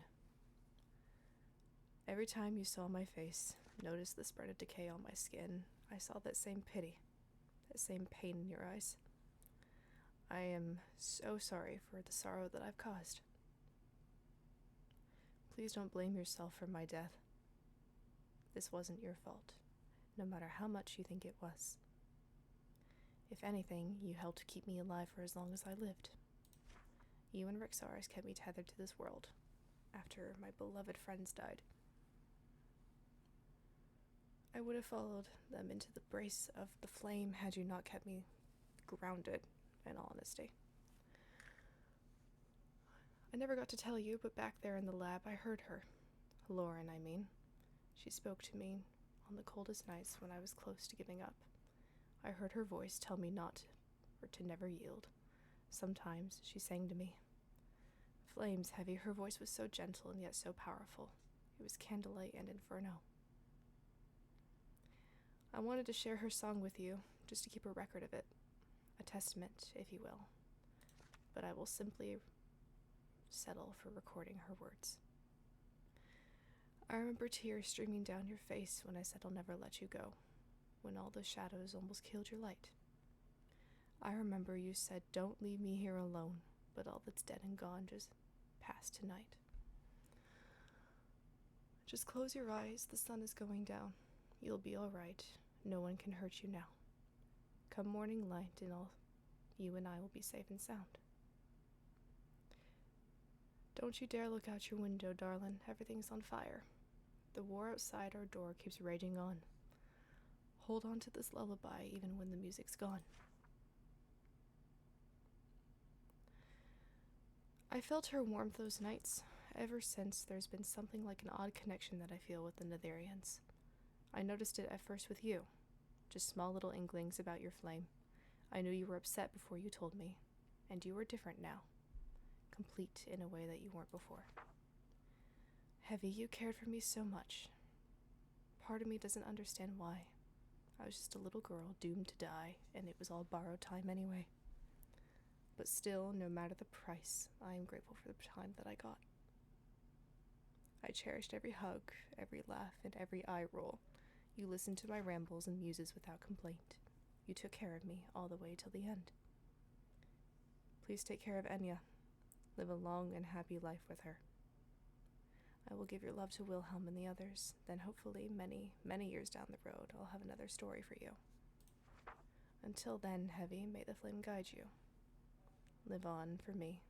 Every time you saw my face, noticed the spread of decay on my skin, I saw that same pity, that same pain in your eyes. I am so sorry for the sorrow that I've caused. Please don't blame yourself for my death. This wasn't your fault, no matter how much you think it was. If anything, you helped to keep me alive for as long as I lived. You and Rixaris kept me tethered to this world, after my beloved friends died. I would have followed them into the brace of the flame had you not kept me grounded, in all honesty. I never got to tell you, but back there in the lab I heard her. Lauren, I mean. She spoke to me on the coldest nights when I was close to giving up. I heard her voice tell me not to, or to never yield. Sometimes she sang to me. Flames heavy, her voice was so gentle and yet so powerful. It was candlelight and inferno. I wanted to share her song with you, just to keep a record of it. A testament, if you will. But I will simply settle for recording her words. I remember tears streaming down your face when I said I'll never let you go, when all the shadows almost killed your light. I remember you said, don't leave me here alone, but all that's dead and gone just passed tonight. Just close your eyes, the sun is going down. You'll be all right. No one can hurt you now. Come morning light and all, you and I will be safe and sound. Don't you dare look out your window, darling. Everything's on fire. The war outside our door keeps raging on. Hold on to this lullaby even when the music's gone. I felt her warmth those nights. Ever since, there's been something like an odd connection that I feel with the Netherians. I noticed it at first with you. Just small little inklings about your flame. I knew you were upset before you told me. And you were different now. Complete in a way that you weren't before. Heavy, you cared for me so much. Part of me doesn't understand why. I was just a little girl doomed to die, and it was all borrowed time anyway. But still, no matter the price, I am grateful for the time that I got. I cherished every hug, every laugh, and every eye roll. You listened to my rambles and muses without complaint. You took care of me all the way till the end. Please take care of Enya. Live a long and happy life with her. I will give your love to Wilhelm and the others. Then hopefully many, many years down the road, I'll have another story for you. Until then, Heavy, may the flame guide you. Live on for me.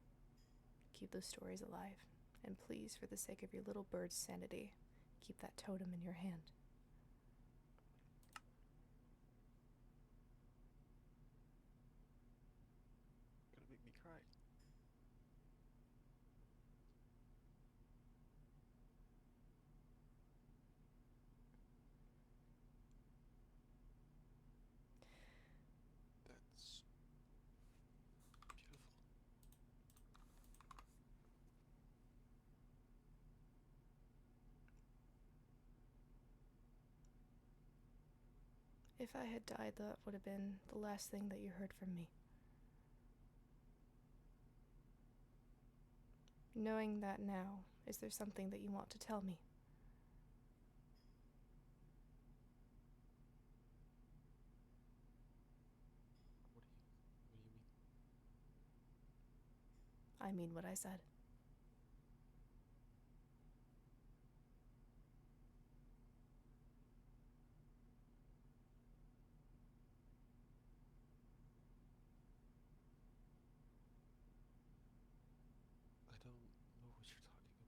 Keep those stories alive. And please, for the sake of your little bird's sanity, keep that totem in your hand. Gonna make me cry. That's beautiful. If I had died, that would have been the last thing that you heard from me. Knowing that now, is there something that you want to tell me? What do you mean? I mean what I said. I don't know what you're talking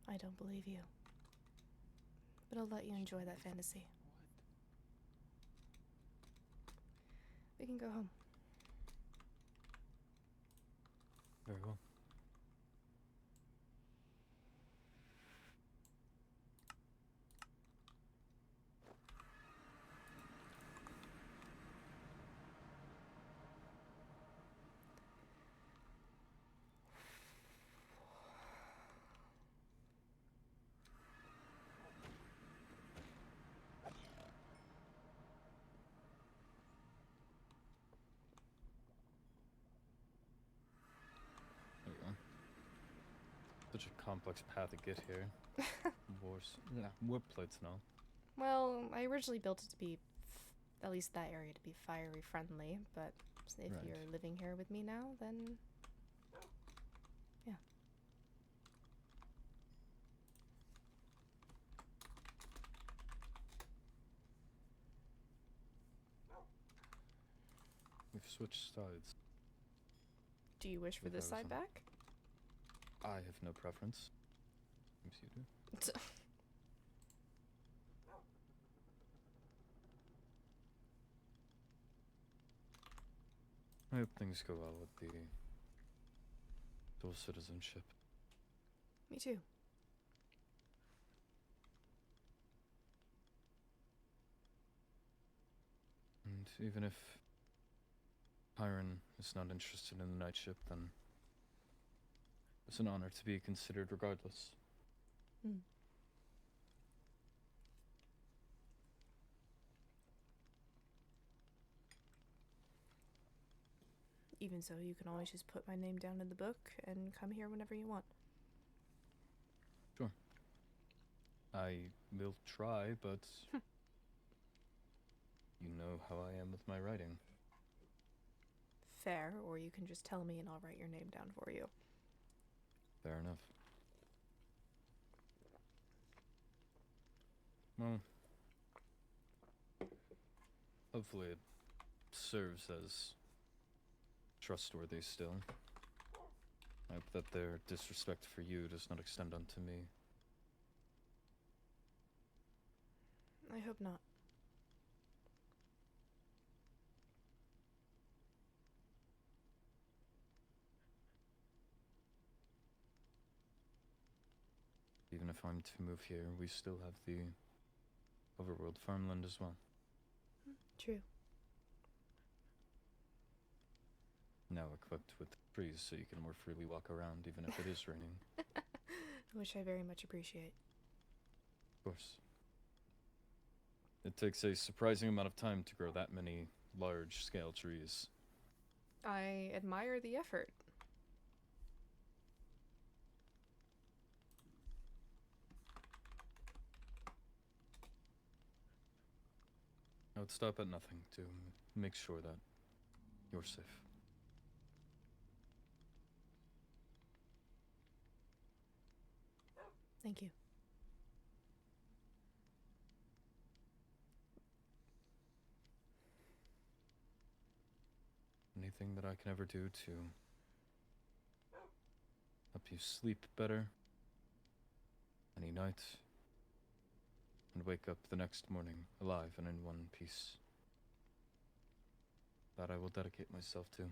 about. I don't believe you. But I'll let you enjoy that fantasy. What? We can go home. Very well. Such a complex path to get here. Wars. Yeah, warp plates and all. Well, I originally built it to be, at least that area, to be fiery friendly, but if Right. you're living here with me now, then yeah. We've switched sides. Do you wish for Believe this I was side on- back? I have no preference. Seems you do. I hope things go well with the dual citizenship. Me too. And even if Byron is not interested in the night ship, then it's an honor to be considered regardless. Hmm. Even so, you can always just put my name down in the book and come here whenever you want. I will try, but you know how I am with my writing. Fair, or you can just tell me and I'll write your name down for you. Fair enough. Well, hopefully it serves as trustworthy still. I hope that their disrespect for you does not extend onto me. I hope not. Even if I'm to move here, we still have the overworld farmland as well. True. Now equipped with trees so you can more freely walk around even if it is raining. Which I very much appreciate. Of course. It takes a surprising amount of time to grow that many large-scale trees. I admire the effort. I would stop at nothing to make sure that you're safe. Thank you. Anything that I can ever do to help you sleep better any night and wake up the next morning alive and in one piece, that I will dedicate myself to.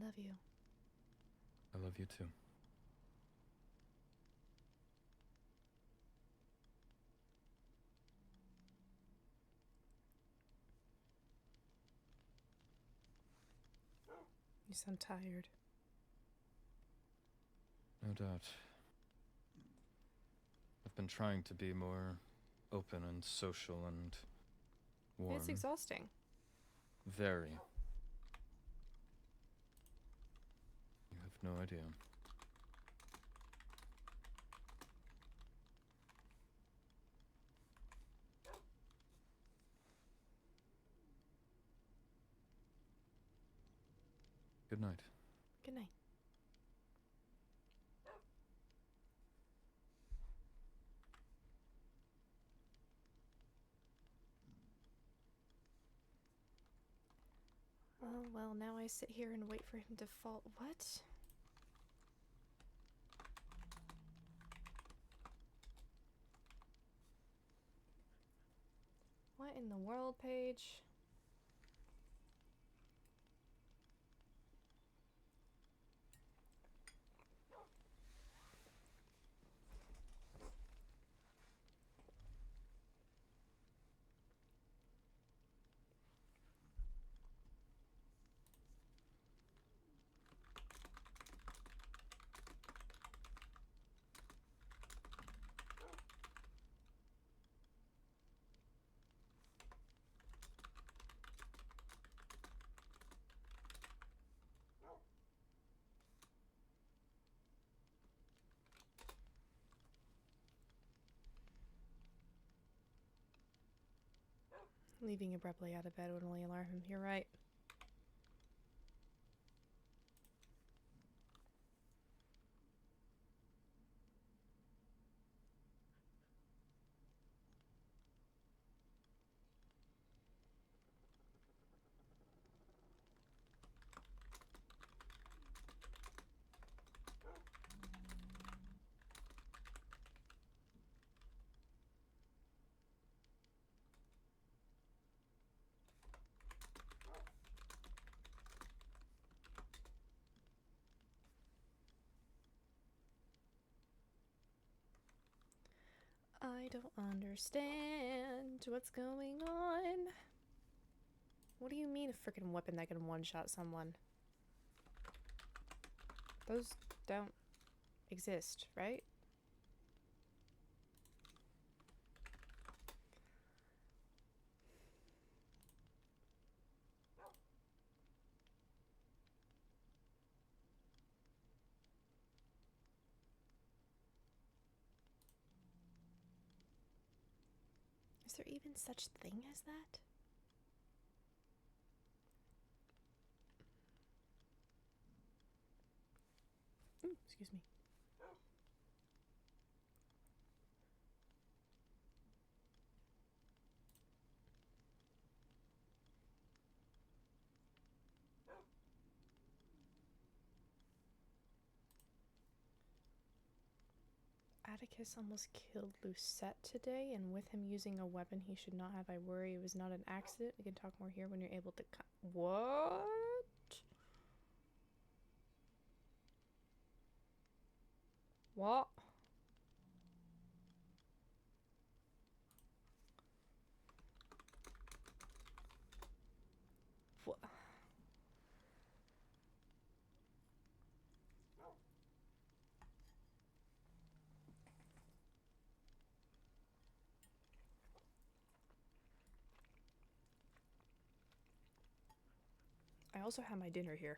Love you. I love you too. You sound tired. No doubt. I've been trying to be more open and social and warm. It's exhausting. Very. You have no idea. Good night. Good night. Well, now I sit here and wait for him to fall. What? What in the world, Paige? Leaving abruptly out of bed would only alarm him. You're right. I don't understand what's going on. What do you mean a freaking weapon that can one-shot someone? Those don't exist, right? Is there even such thing as that? Ooh, excuse me. Atticus almost killed Lucette today, and with him using a weapon he should not have, I worry it was not an accident. We can talk more here when you're able to what? What? What? I also have my dinner here.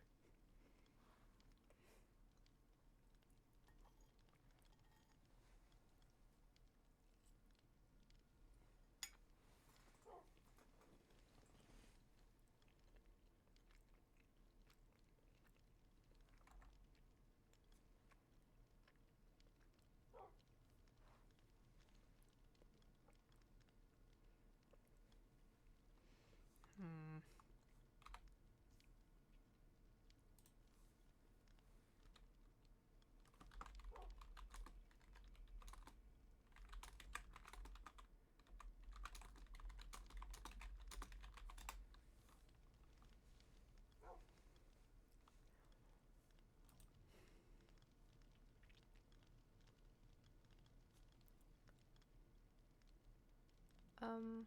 Hmm. Um.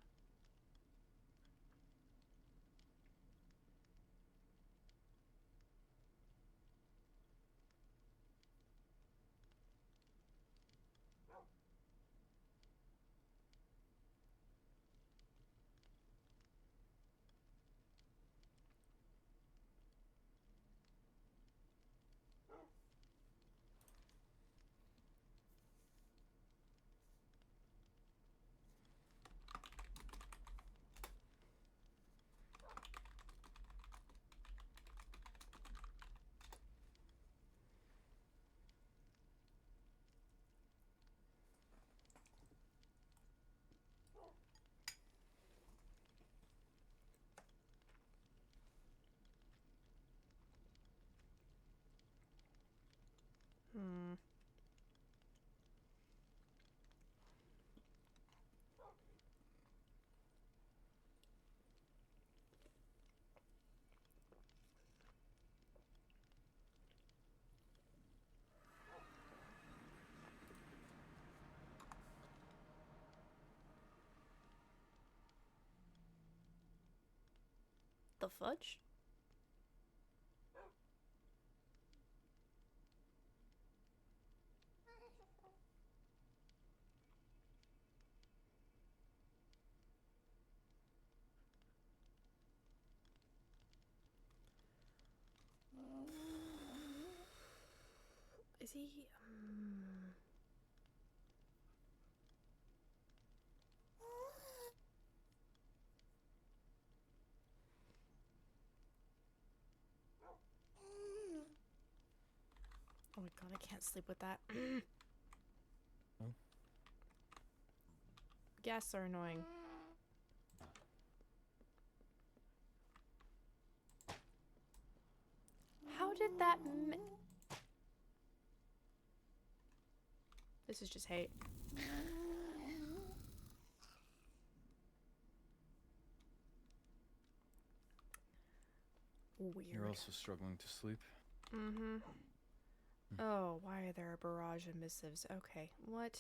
Hmm. The fudge? Is he? God, I can't sleep with that. Oh. Guests are annoying. How did that This is just hate. Weird. You're also struggling to sleep. Mm-hmm. Oh, why are there a barrage of missives? Okay, what?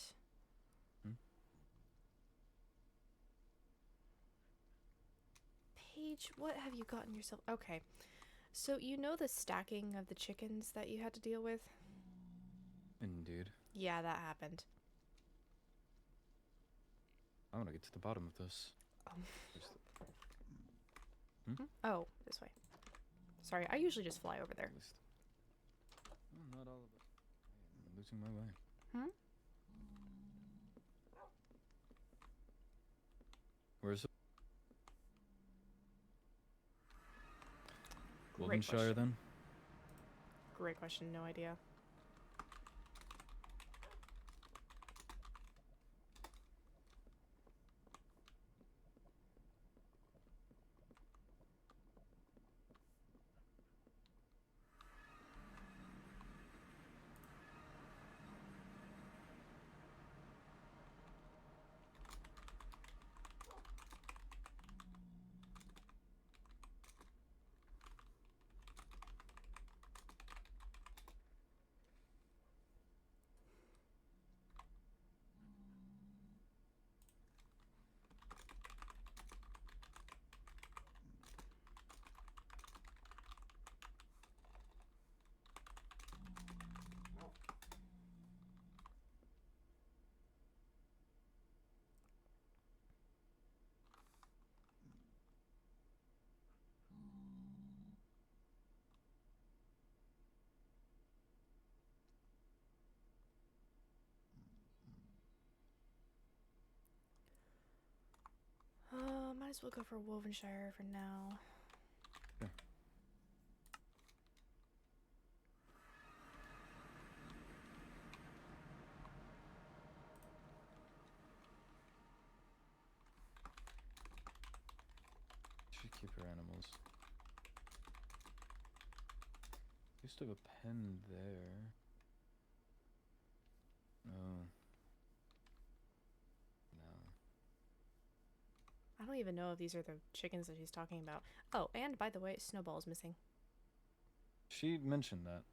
Paige, what have you gotten yourself? Okay, so you know the stacking of the chickens that you had to deal with? Indeed. Yeah, that happened. I want to get to the bottom of this. Oh, this way. Sorry, I usually just fly over there. At least. Oh, not all of it. I'm losing my way. Where's it? Great Wolvenshire, question. then? Great question, no idea. Might as well go for Wolvenshire for now. Sure. Should keep her animals. Used to have a pen there. Oh. No. I don't even know if these are the chickens that she's talking about. Oh, and by the way, Snowball's missing. She mentioned that.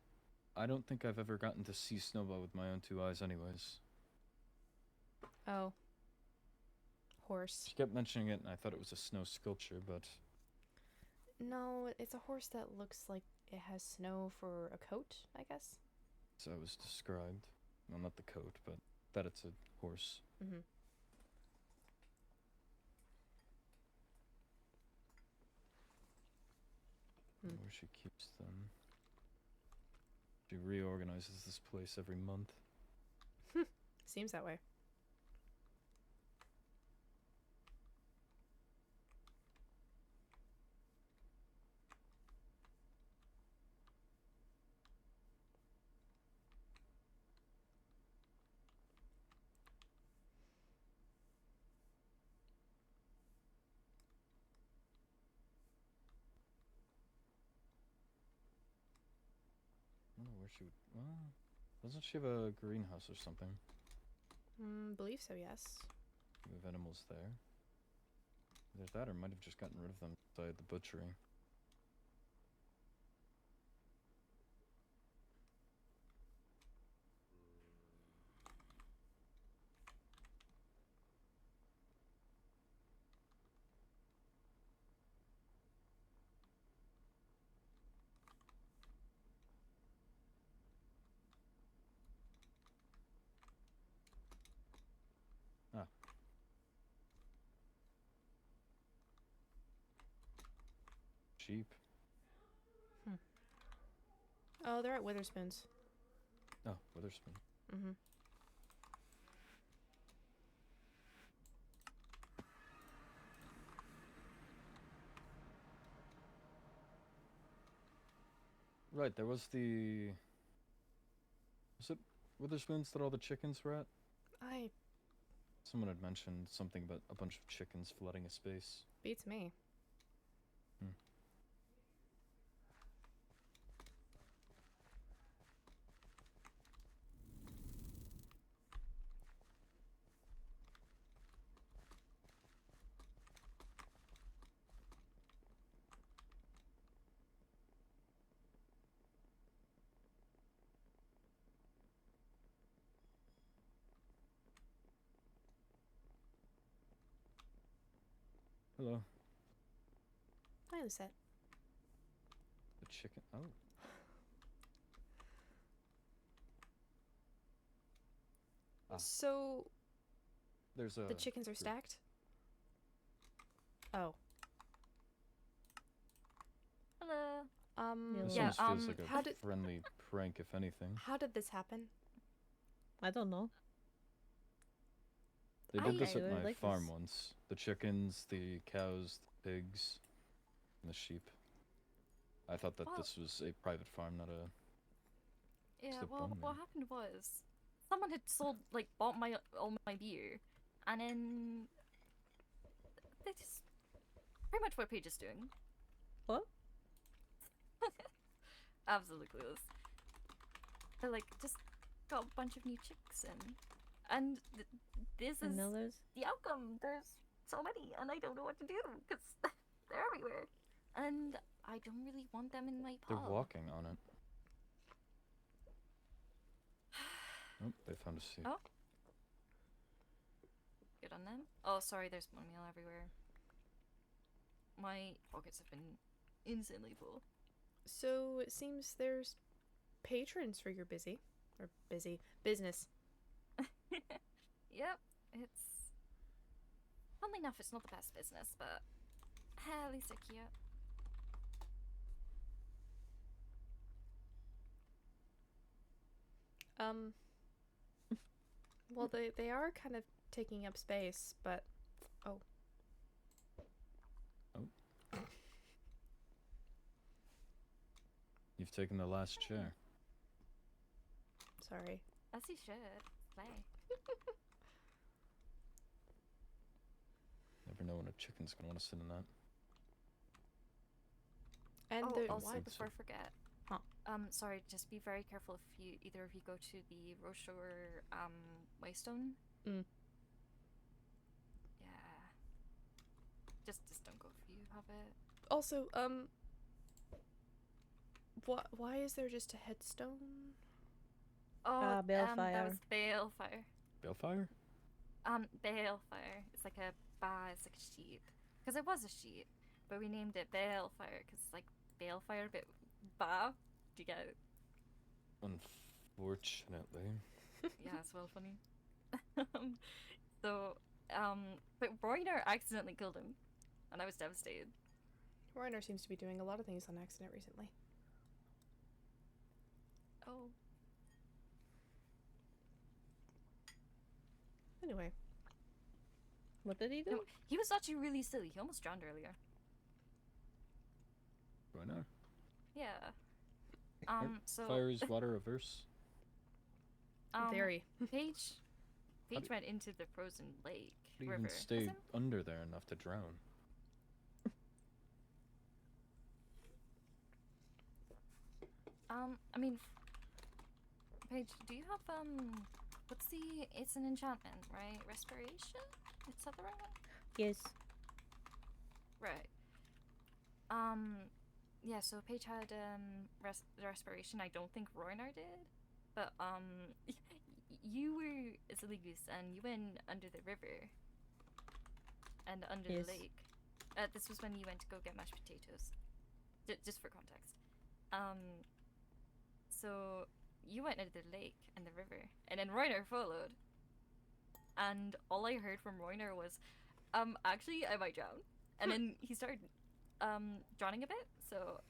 I don't think I've ever gotten to see Snowball with my own two eyes anyways. Oh. Horse. She kept mentioning it and I thought it was a snow sculpture, but... No, it's a horse that looks like it has snow for a coat, I guess. So it was described. Well, not the coat, but that it's a horse. Mm-hmm. Where she keeps them. She reorganizes this place every month. Seems that way. I don't know where she would... Well, doesn't she have a greenhouse or something? Believe so, yes. We have animals there. Either that or might have just gotten rid of them inside the butchery. Ah. Sheep. Oh, they're at Witherspoon's. Oh, Witherspoon. Mm-hmm. Right, there was the Was it Witherspoons that all the chickens were at? I Someone had mentioned something about a bunch of chickens flooding a space. beats me. Hmm. Hello. Hi, Lucette. The chicken. Oh. Ah. So There's a. the chickens are group. stacked? Oh. Hello. This Yeah, almost feels like how a did- friendly prank, if anything. How did this happen? I don't know. They did I- this I at would my like farm this. once. The chickens, the cows, the pigs, and the sheep. I thought that Well- this was a private farm, not a. Yeah, the well, bone what man. happened was someone had bought all my beer, and then they just pretty much what Paige is doing. What? Absolutely clueless. They're like just got a bunch of new chicks in, and this And is now there's. the outcome. There's so many, and I don't know what to do because they're everywhere, and I don't really want them in my They're pub. walking on it. Oh, they found a seat. Oh. Good on them. Oh, sorry, there's bone meal everywhere. My pockets have been insanely full. So it seems there's patrons for your busy business. Yep, it's... Funnily enough, it's not the best business, but at least they're cute. Well, they are kind of taking up space, but oh. You've taken the last chair. Sorry. As you should. Play. Never know when a chicken's gonna want to sit in that. And Oh, the also, why- before I forget. Huh. Sorry, just be very careful if either of you go to the Roshore, Waystone. Mm. Yeah. Just don't go if you have it. Also, why is there just a headstone? Oh, that Balefire. was Balefire. Balefire? Balefire. It's like a it's like a sheep. Because it was a sheep, but we named it Balefire because it's like Balefire, but ba. Do you get it? Unfortunately. Yeah, it's well funny. But Royner accidentally killed him, and I was devastated. Reiner seems to be doing a lot of things on accident recently. Oh. Anyway, What did he do? No, he was actually really silly. He almost drowned earlier. Right now. Yeah. So Fire is water reverse. in theory. Paige do- went into the frozen lake How do you river. even stay Wasn't- under there enough to drown? I mean, Paige, do you have it's an enchantment, right? Respiration? Is that the right one? Yes. Right. Yeah, so Paige had respiration. I don't think Roynar did. But you were a silly goose and you went under the river and under Yes. the lake. This was when you went to go get mashed potatoes. Just for context. So you went into the lake and the river, and then Roynar followed. And all I heard from Roynar was, actually, I might drown. And then he started, drowning a bit, so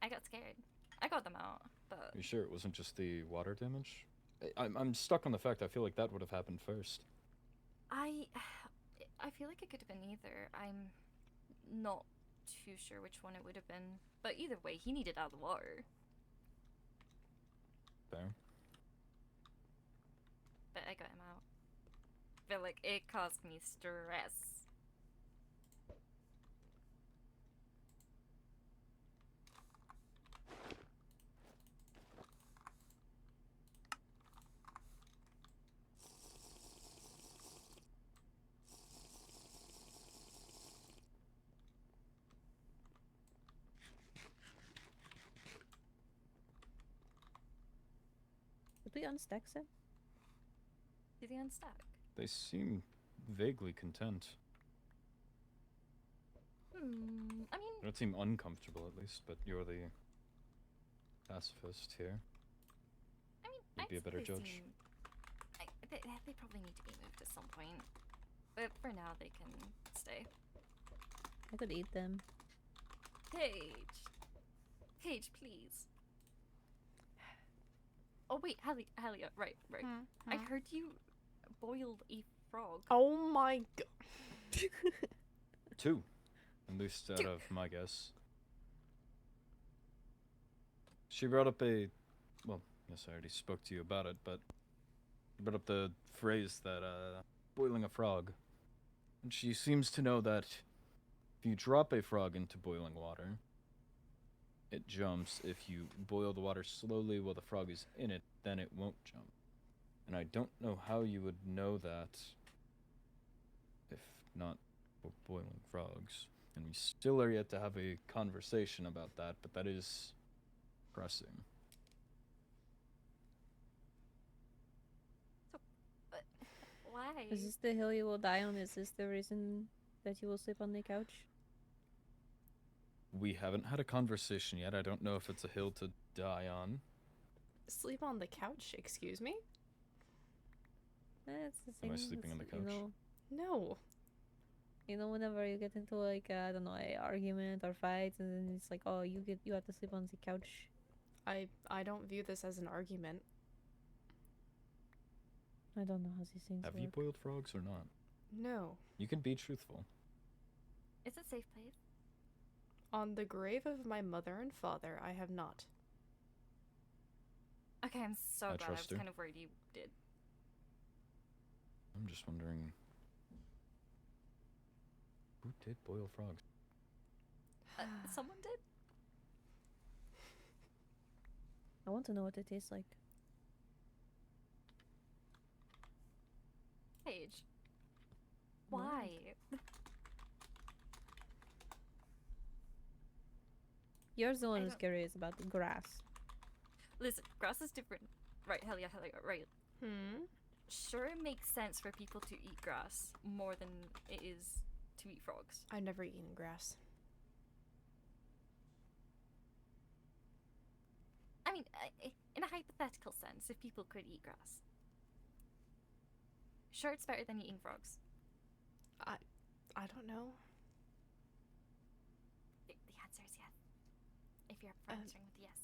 I got scared. I got them out, but Are you sure it wasn't just the water damage? I'm stuck on the fact I feel like that would have happened first. I feel like it could have been either. I'm not too sure which one it would have been. But either way, he needed out of the water. Fair. got him out. But like, it caused me stress. Did we unstack them? Did he unstack? They seem vaguely content. I mean, They don't seem uncomfortable, at least, but you're the pacifist here. I mean, You'd be a I'd better say they judge. seem- they probably need to be moved at some point. But for now, they can stay. I could eat them. Paige! Paige, please. Oh wait, Helia, right. I heard you boiled a frog. Oh my god. 2, at least out of my guess. She brought up well, yes, I already spoke to you about it, but brought up the phrase that, boiling a frog. And she seems to know that if you drop a frog into boiling water, it jumps. If you boil the water slowly while the frog is in it, then it won't jump. And I don't know how you would know that if not for boiling frogs. And we still are yet to have a conversation about that, but that is pressing. Why? Is this the hill you will die on? Is this the reason that you will sleep on the couch? We haven't had a conversation yet. I don't know if it's a hill to die on. Sleep on the couch, excuse me? That's the thing. Am I sleeping on the couch? No. Whenever you get into like I don't know, a argument or fight, and then it's like, oh, you have to sleep on the couch. I don't view this as an argument. I don't know how these things Have work. you boiled frogs or not? No. You can be truthful. It's a safe place. On the grave of my mother and father, I have not. Okay, I'm so I glad. I was trust her. kind of worried you did. I'm just wondering who did boil frogs? Someone did? I want to know what it tastes like. Paige. Why? You're the one I who's don't- curious about the grass. Listen, grass is different. Right, Helia, right. Hmm? Sure, it makes sense for people to eat grass more than it is to eat frogs. I've never eaten grass. I mean, in a hypothetical sense, if people could eat grass. Sure, it's better than eating frogs. I don't know. The answer is yes. If you're up for answering with yes.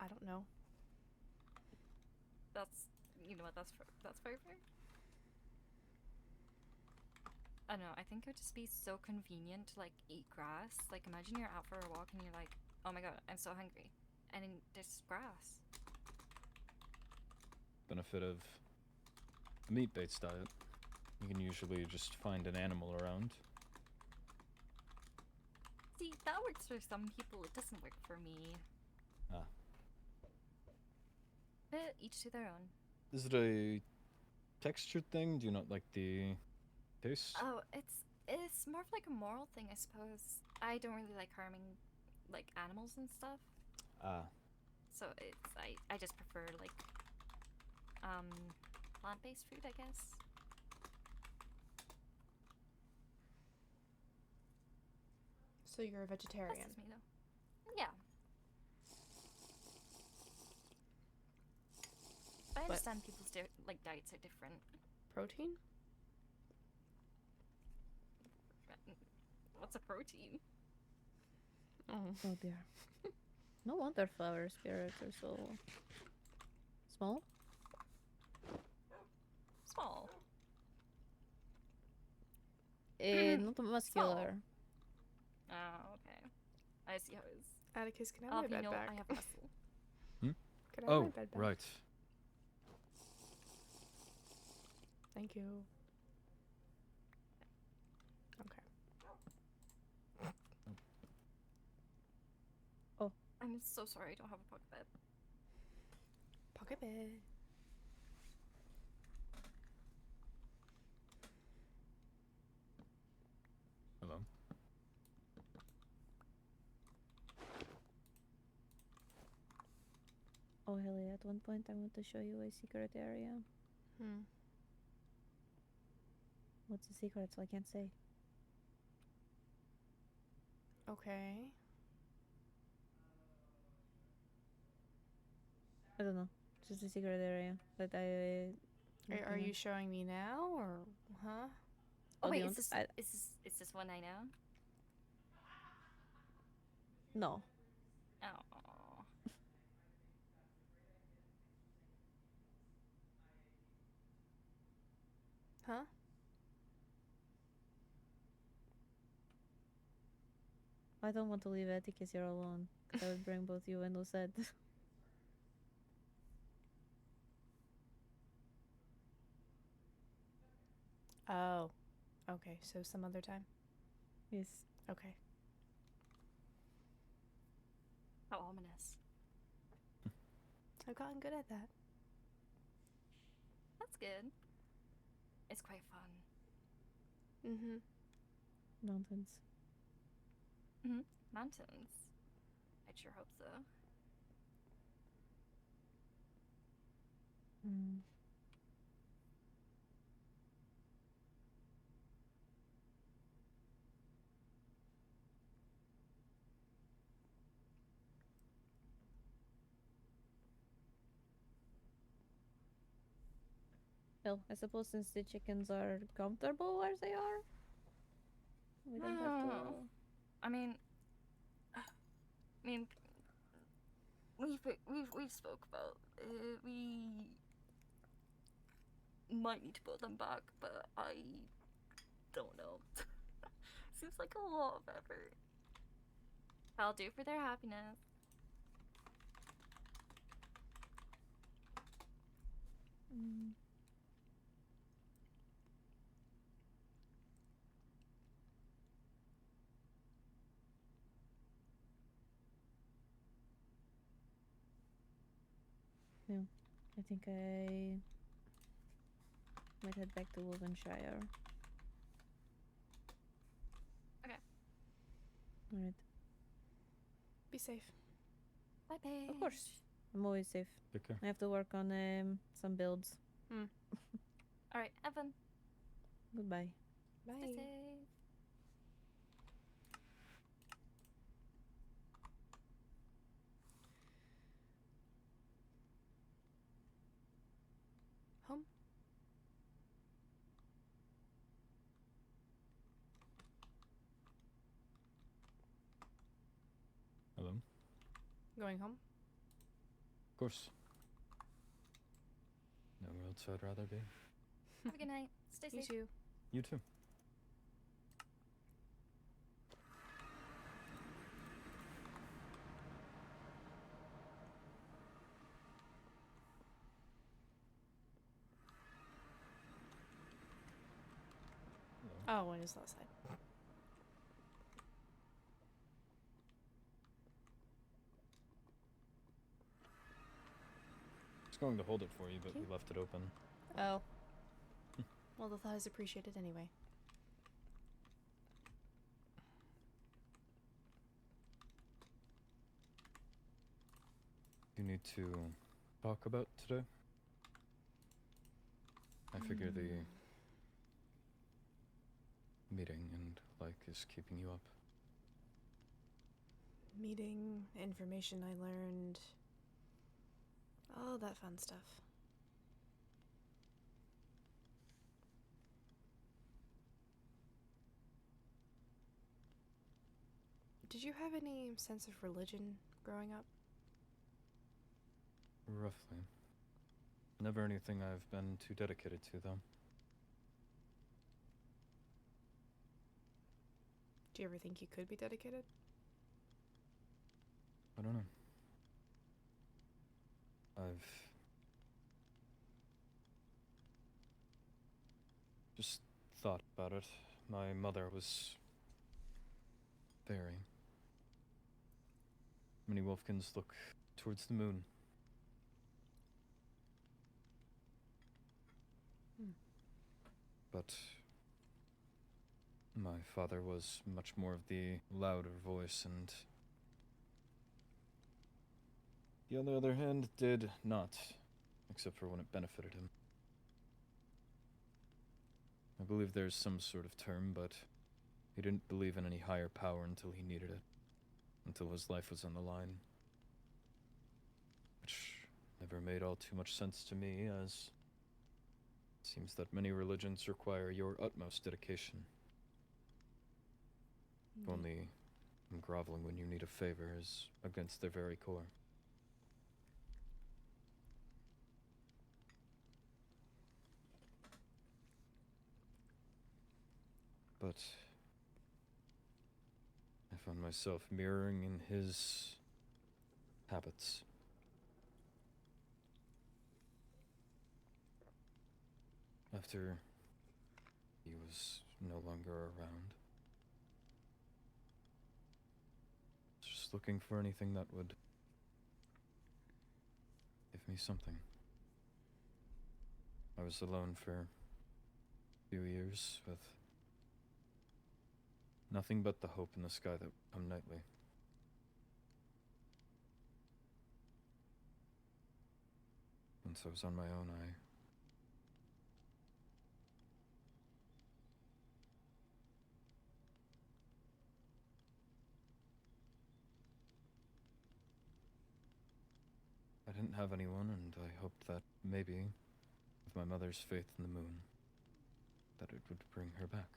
I don't know. That's, you know what, that's very fair. I don't know, I think it would just be so convenient to, like, eat grass. Like, imagine you're out for a walk and you're like, oh my god, I'm so hungry. And then there's grass. Benefit of a meat-based diet. You can usually just find an animal around. See, that works for some people, it doesn't work for me. Ah. But each to their own. Is it a textured thing? Do you not like the taste? Oh, it's more of like a moral thing, I suppose. I don't really like harming, like, animals and stuff. Ah. So it's, I just prefer, like, plant-based food, I guess. So you're a That's vegetarian. just me, though. Yeah. I understand people's like diets are different. Protein? What's a protein? Oh. Oh dear. No wonder flower spirits are so small. Small. Not muscular. Oh, okay. I see how it is. Atticus, can I have my bed You know, back? I have muscle. Can I have my Oh, bed back? right. Thank you. Okay. I'm so sorry I don't have a pocket bed. Pocket bed. Hello. Oh, Helia, at one point I want to show you a secret area. Hmm. What's the secret? So I can't say. Okay. I don't know. Just a secret area that I. Are you showing me now or huh? Oh wait, Audience, is this one I know? No. Oh. Huh? I don't want to leave Atticus here alone. 'Cause I would bring both you and Lucette. Oh. Okay, so some other time. Yes. Okay. How ominous. I've gotten good at that. That's good. It's quite fun. Mm-hmm. Mountains. Mountains. I sure hope so. Mm. Well, I suppose since the chickens are comfortable where they are, we don't have to. I mean, we've spoke about we might need to put them back, but I don't know. Seems like a lot of effort. I'll do for their happiness. Mm. Yeah, I think I might head back to Wolvenshire. Okay. Alright. Be safe. Bye, Paige. Of course. I'm always safe. Take care. I have to work on some builds. All right, Evan. Goodbye. Bye. Stay safe. Home. Hello. Going home. Of course. Nowhere else I'd rather be. Have a good night. Stay You safe. too. You too. Oh, when is that side? I was going to hold it for you, but Okay. we left it open. Oh. Well, the thought is appreciated anyway. You need to talk about today? I figure the meeting and like is keeping you up. Meeting, information I learned. All that fun stuff. Did you have any sense of religion growing up? Roughly. Never anything I've been too dedicated to, though. Do you ever think you could be dedicated? I don't know. I've Just thought about it. My mother was very. Many wolfkins look towards the moon. But my father was much more of the louder voice, and he, on the other hand, did not, except for when it benefited him. I believe there's some sort of term, but he didn't believe in any higher power until he needed it, until his life was on the line. Which never made all too much sense to me, as it seems that many religions require your utmost dedication. Only groveling when you need a favor is against their very core. But I found myself mirroring in his habits. After he was no longer around. Just looking for anything that would give me something. I was alone for a few years with nothing but the hope in the sky that would come nightly. Once I was on my own, I didn't have anyone, and I hoped that maybe, with my mother's faith in the moon, that it would bring her back.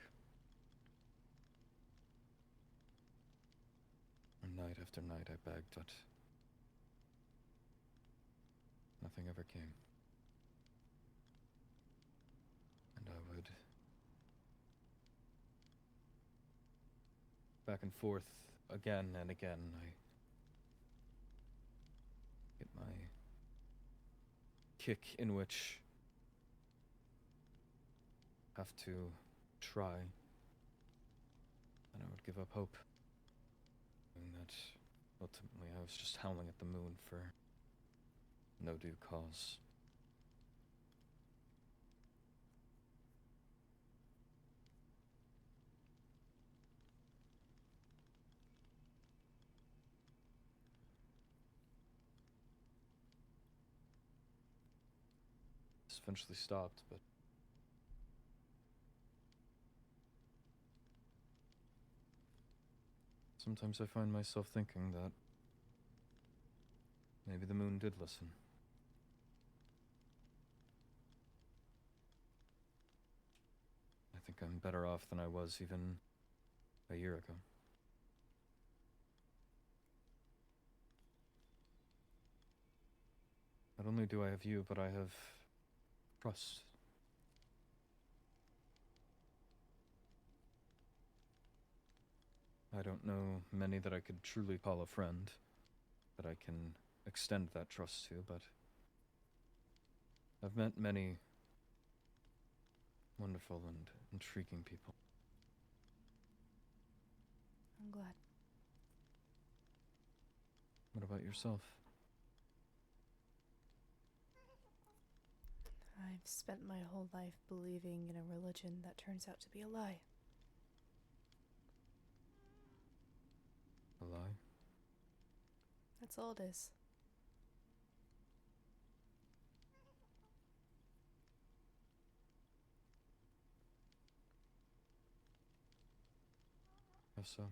And night after night I begged, but nothing ever came. And I would back and forth again and again. I get my kick in which I have to try, and I would give up hope. And that ultimately I was just howling at the moon for no due cause. This eventually stopped, but sometimes I find myself thinking that maybe the moon did listen. I think I'm better off than I was even a year ago. Not only do I have you, but I have trust. I don't know many that I could truly call a friend, that I can extend that trust to, but I've met many wonderful and intriguing people. I'm glad. What about yourself? I've spent my whole life believing in a religion that turns out to be a lie. A lie? That's all it is. How so?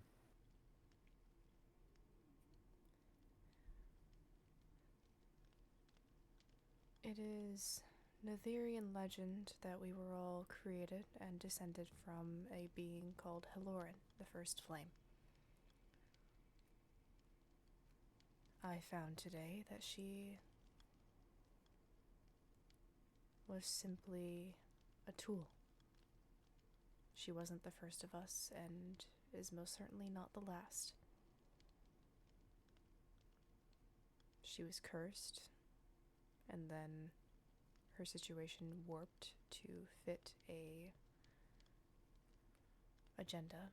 It is Netherian legend that we were all created and descended from a being called Helorin, the First Flame. I found today that she was simply a tool. She wasn't the first of us, and is most certainly not the last. She was cursed, and then her situation warped to fit a agenda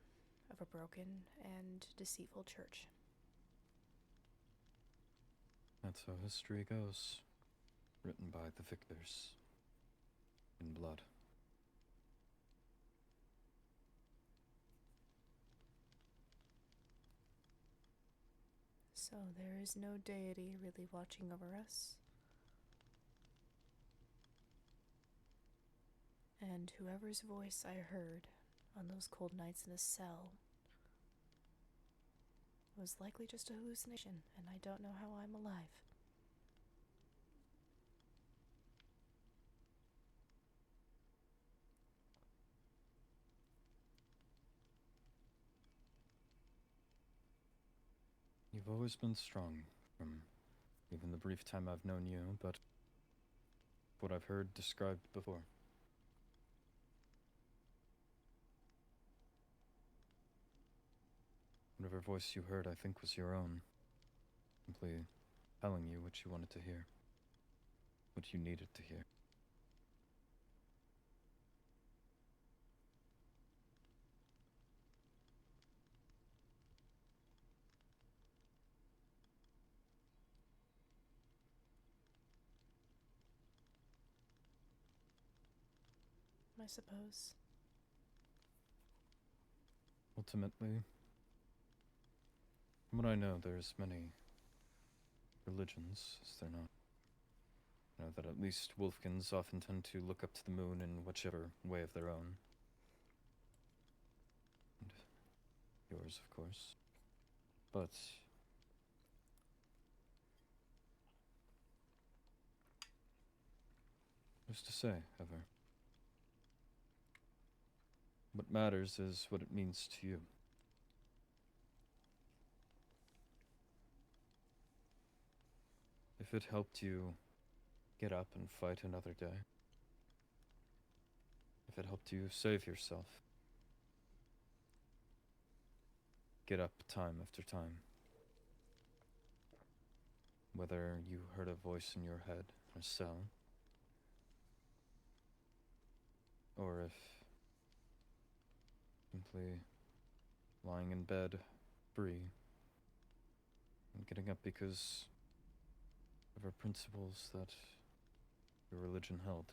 of a broken and deceitful church. That's how history goes. Written by the victors. In blood. So there is no deity really watching over us. And whoever's voice I heard on those cold nights in a cell was likely just a hallucination, and I don't know how I'm alive. You've always been strong, from even the brief time I've known you, but what I've heard described before. Whatever voice you heard, I think, was your own. Simply telling you what you wanted to hear. What you needed to hear. I suppose. Ultimately, from what I know, there's many religions, is there not? I know that at least Wolfkins often tend to look up to the moon in whichever way of their own. And yours, of course. But who's to say, ever? What matters is what it means to you. If it helped you get up and fight another day, if it helped you save yourself, get up time after time, whether you heard a voice in your head in a cell, or if simply lying in bed, free, and getting up because of our principles that your religion held.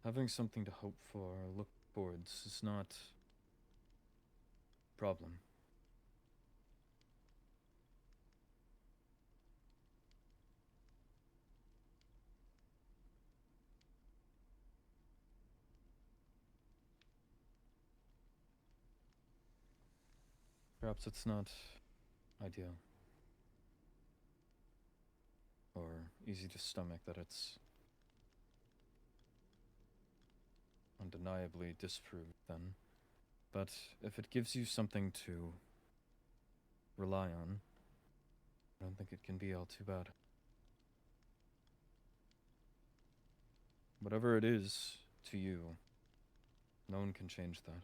Having something to hope for or look towards is not a problem. Perhaps it's not ideal or easy to stomach that it's undeniably disproved then, but if it gives you something to rely on, I don't think it can be all too bad. Whatever it is to you, no one can change that.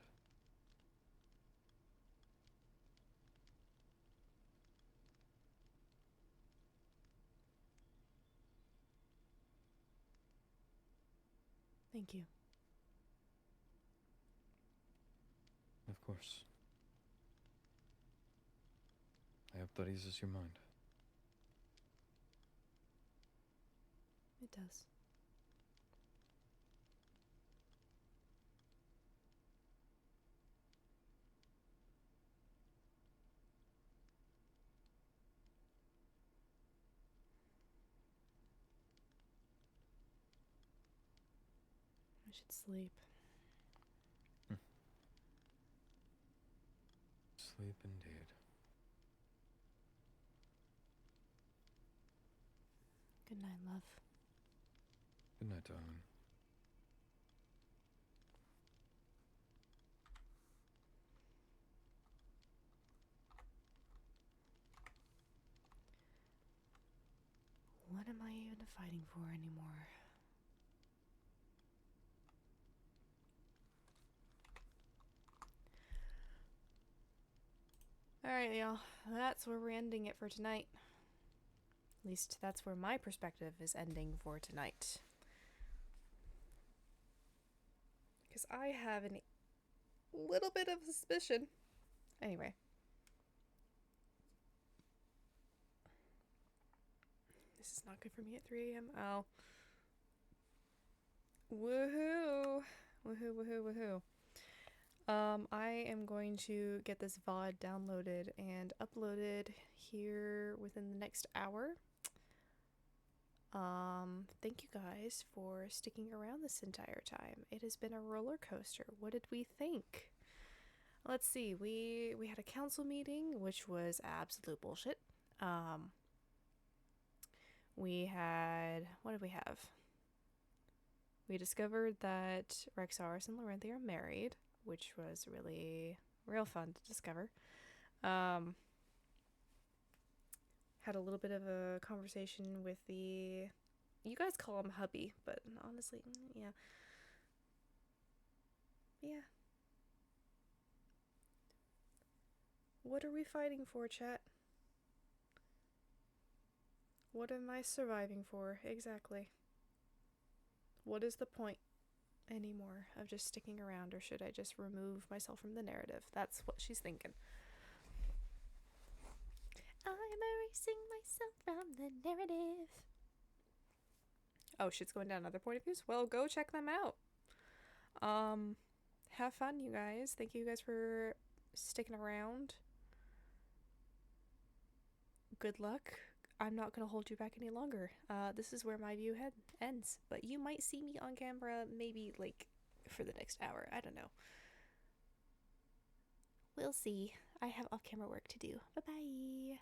Thank you. Of course. I hope that eases your mind. It does. I should sleep. Sleep indeed. Good night, love. Good night, darling. What am I even fighting for anymore? Alright, y'all. That's where we're ending it for tonight. At least that's where my perspective is ending for tonight. Because I have a little bit of suspicion. Anyway. This is not good for me at 3 a.m. Oh. Woohoo! Woohoo, woohoo, woohoo. I am going to get this VOD downloaded and uploaded here within the next hour. Thank you guys for sticking around this entire time. It has been a roller coaster. What did we think? Let's see. We had a council meeting, which was absolute bullshit. We had, what did we have? We discovered that Rexaris and Larenthia are married, which was really real fun to discover. Had a little bit of a conversation with the, you guys call him hubby, but honestly, yeah. Yeah. What are we fighting for, chat? What am I surviving for, exactly? What is the point anymore of just sticking around, or should I just remove myself from the narrative? That's what she's thinking. I'm erasing myself from the narrative. Oh, shit's going down other point of views? Well, go check them out. Have fun, you guys. Thank you guys for sticking around. Good luck. I'm not going to hold you back any longer. This is where my view ends. But you might see me on camera maybe, like, for the next hour. I don't know. We'll see. I have off-camera work to do. Bye-bye.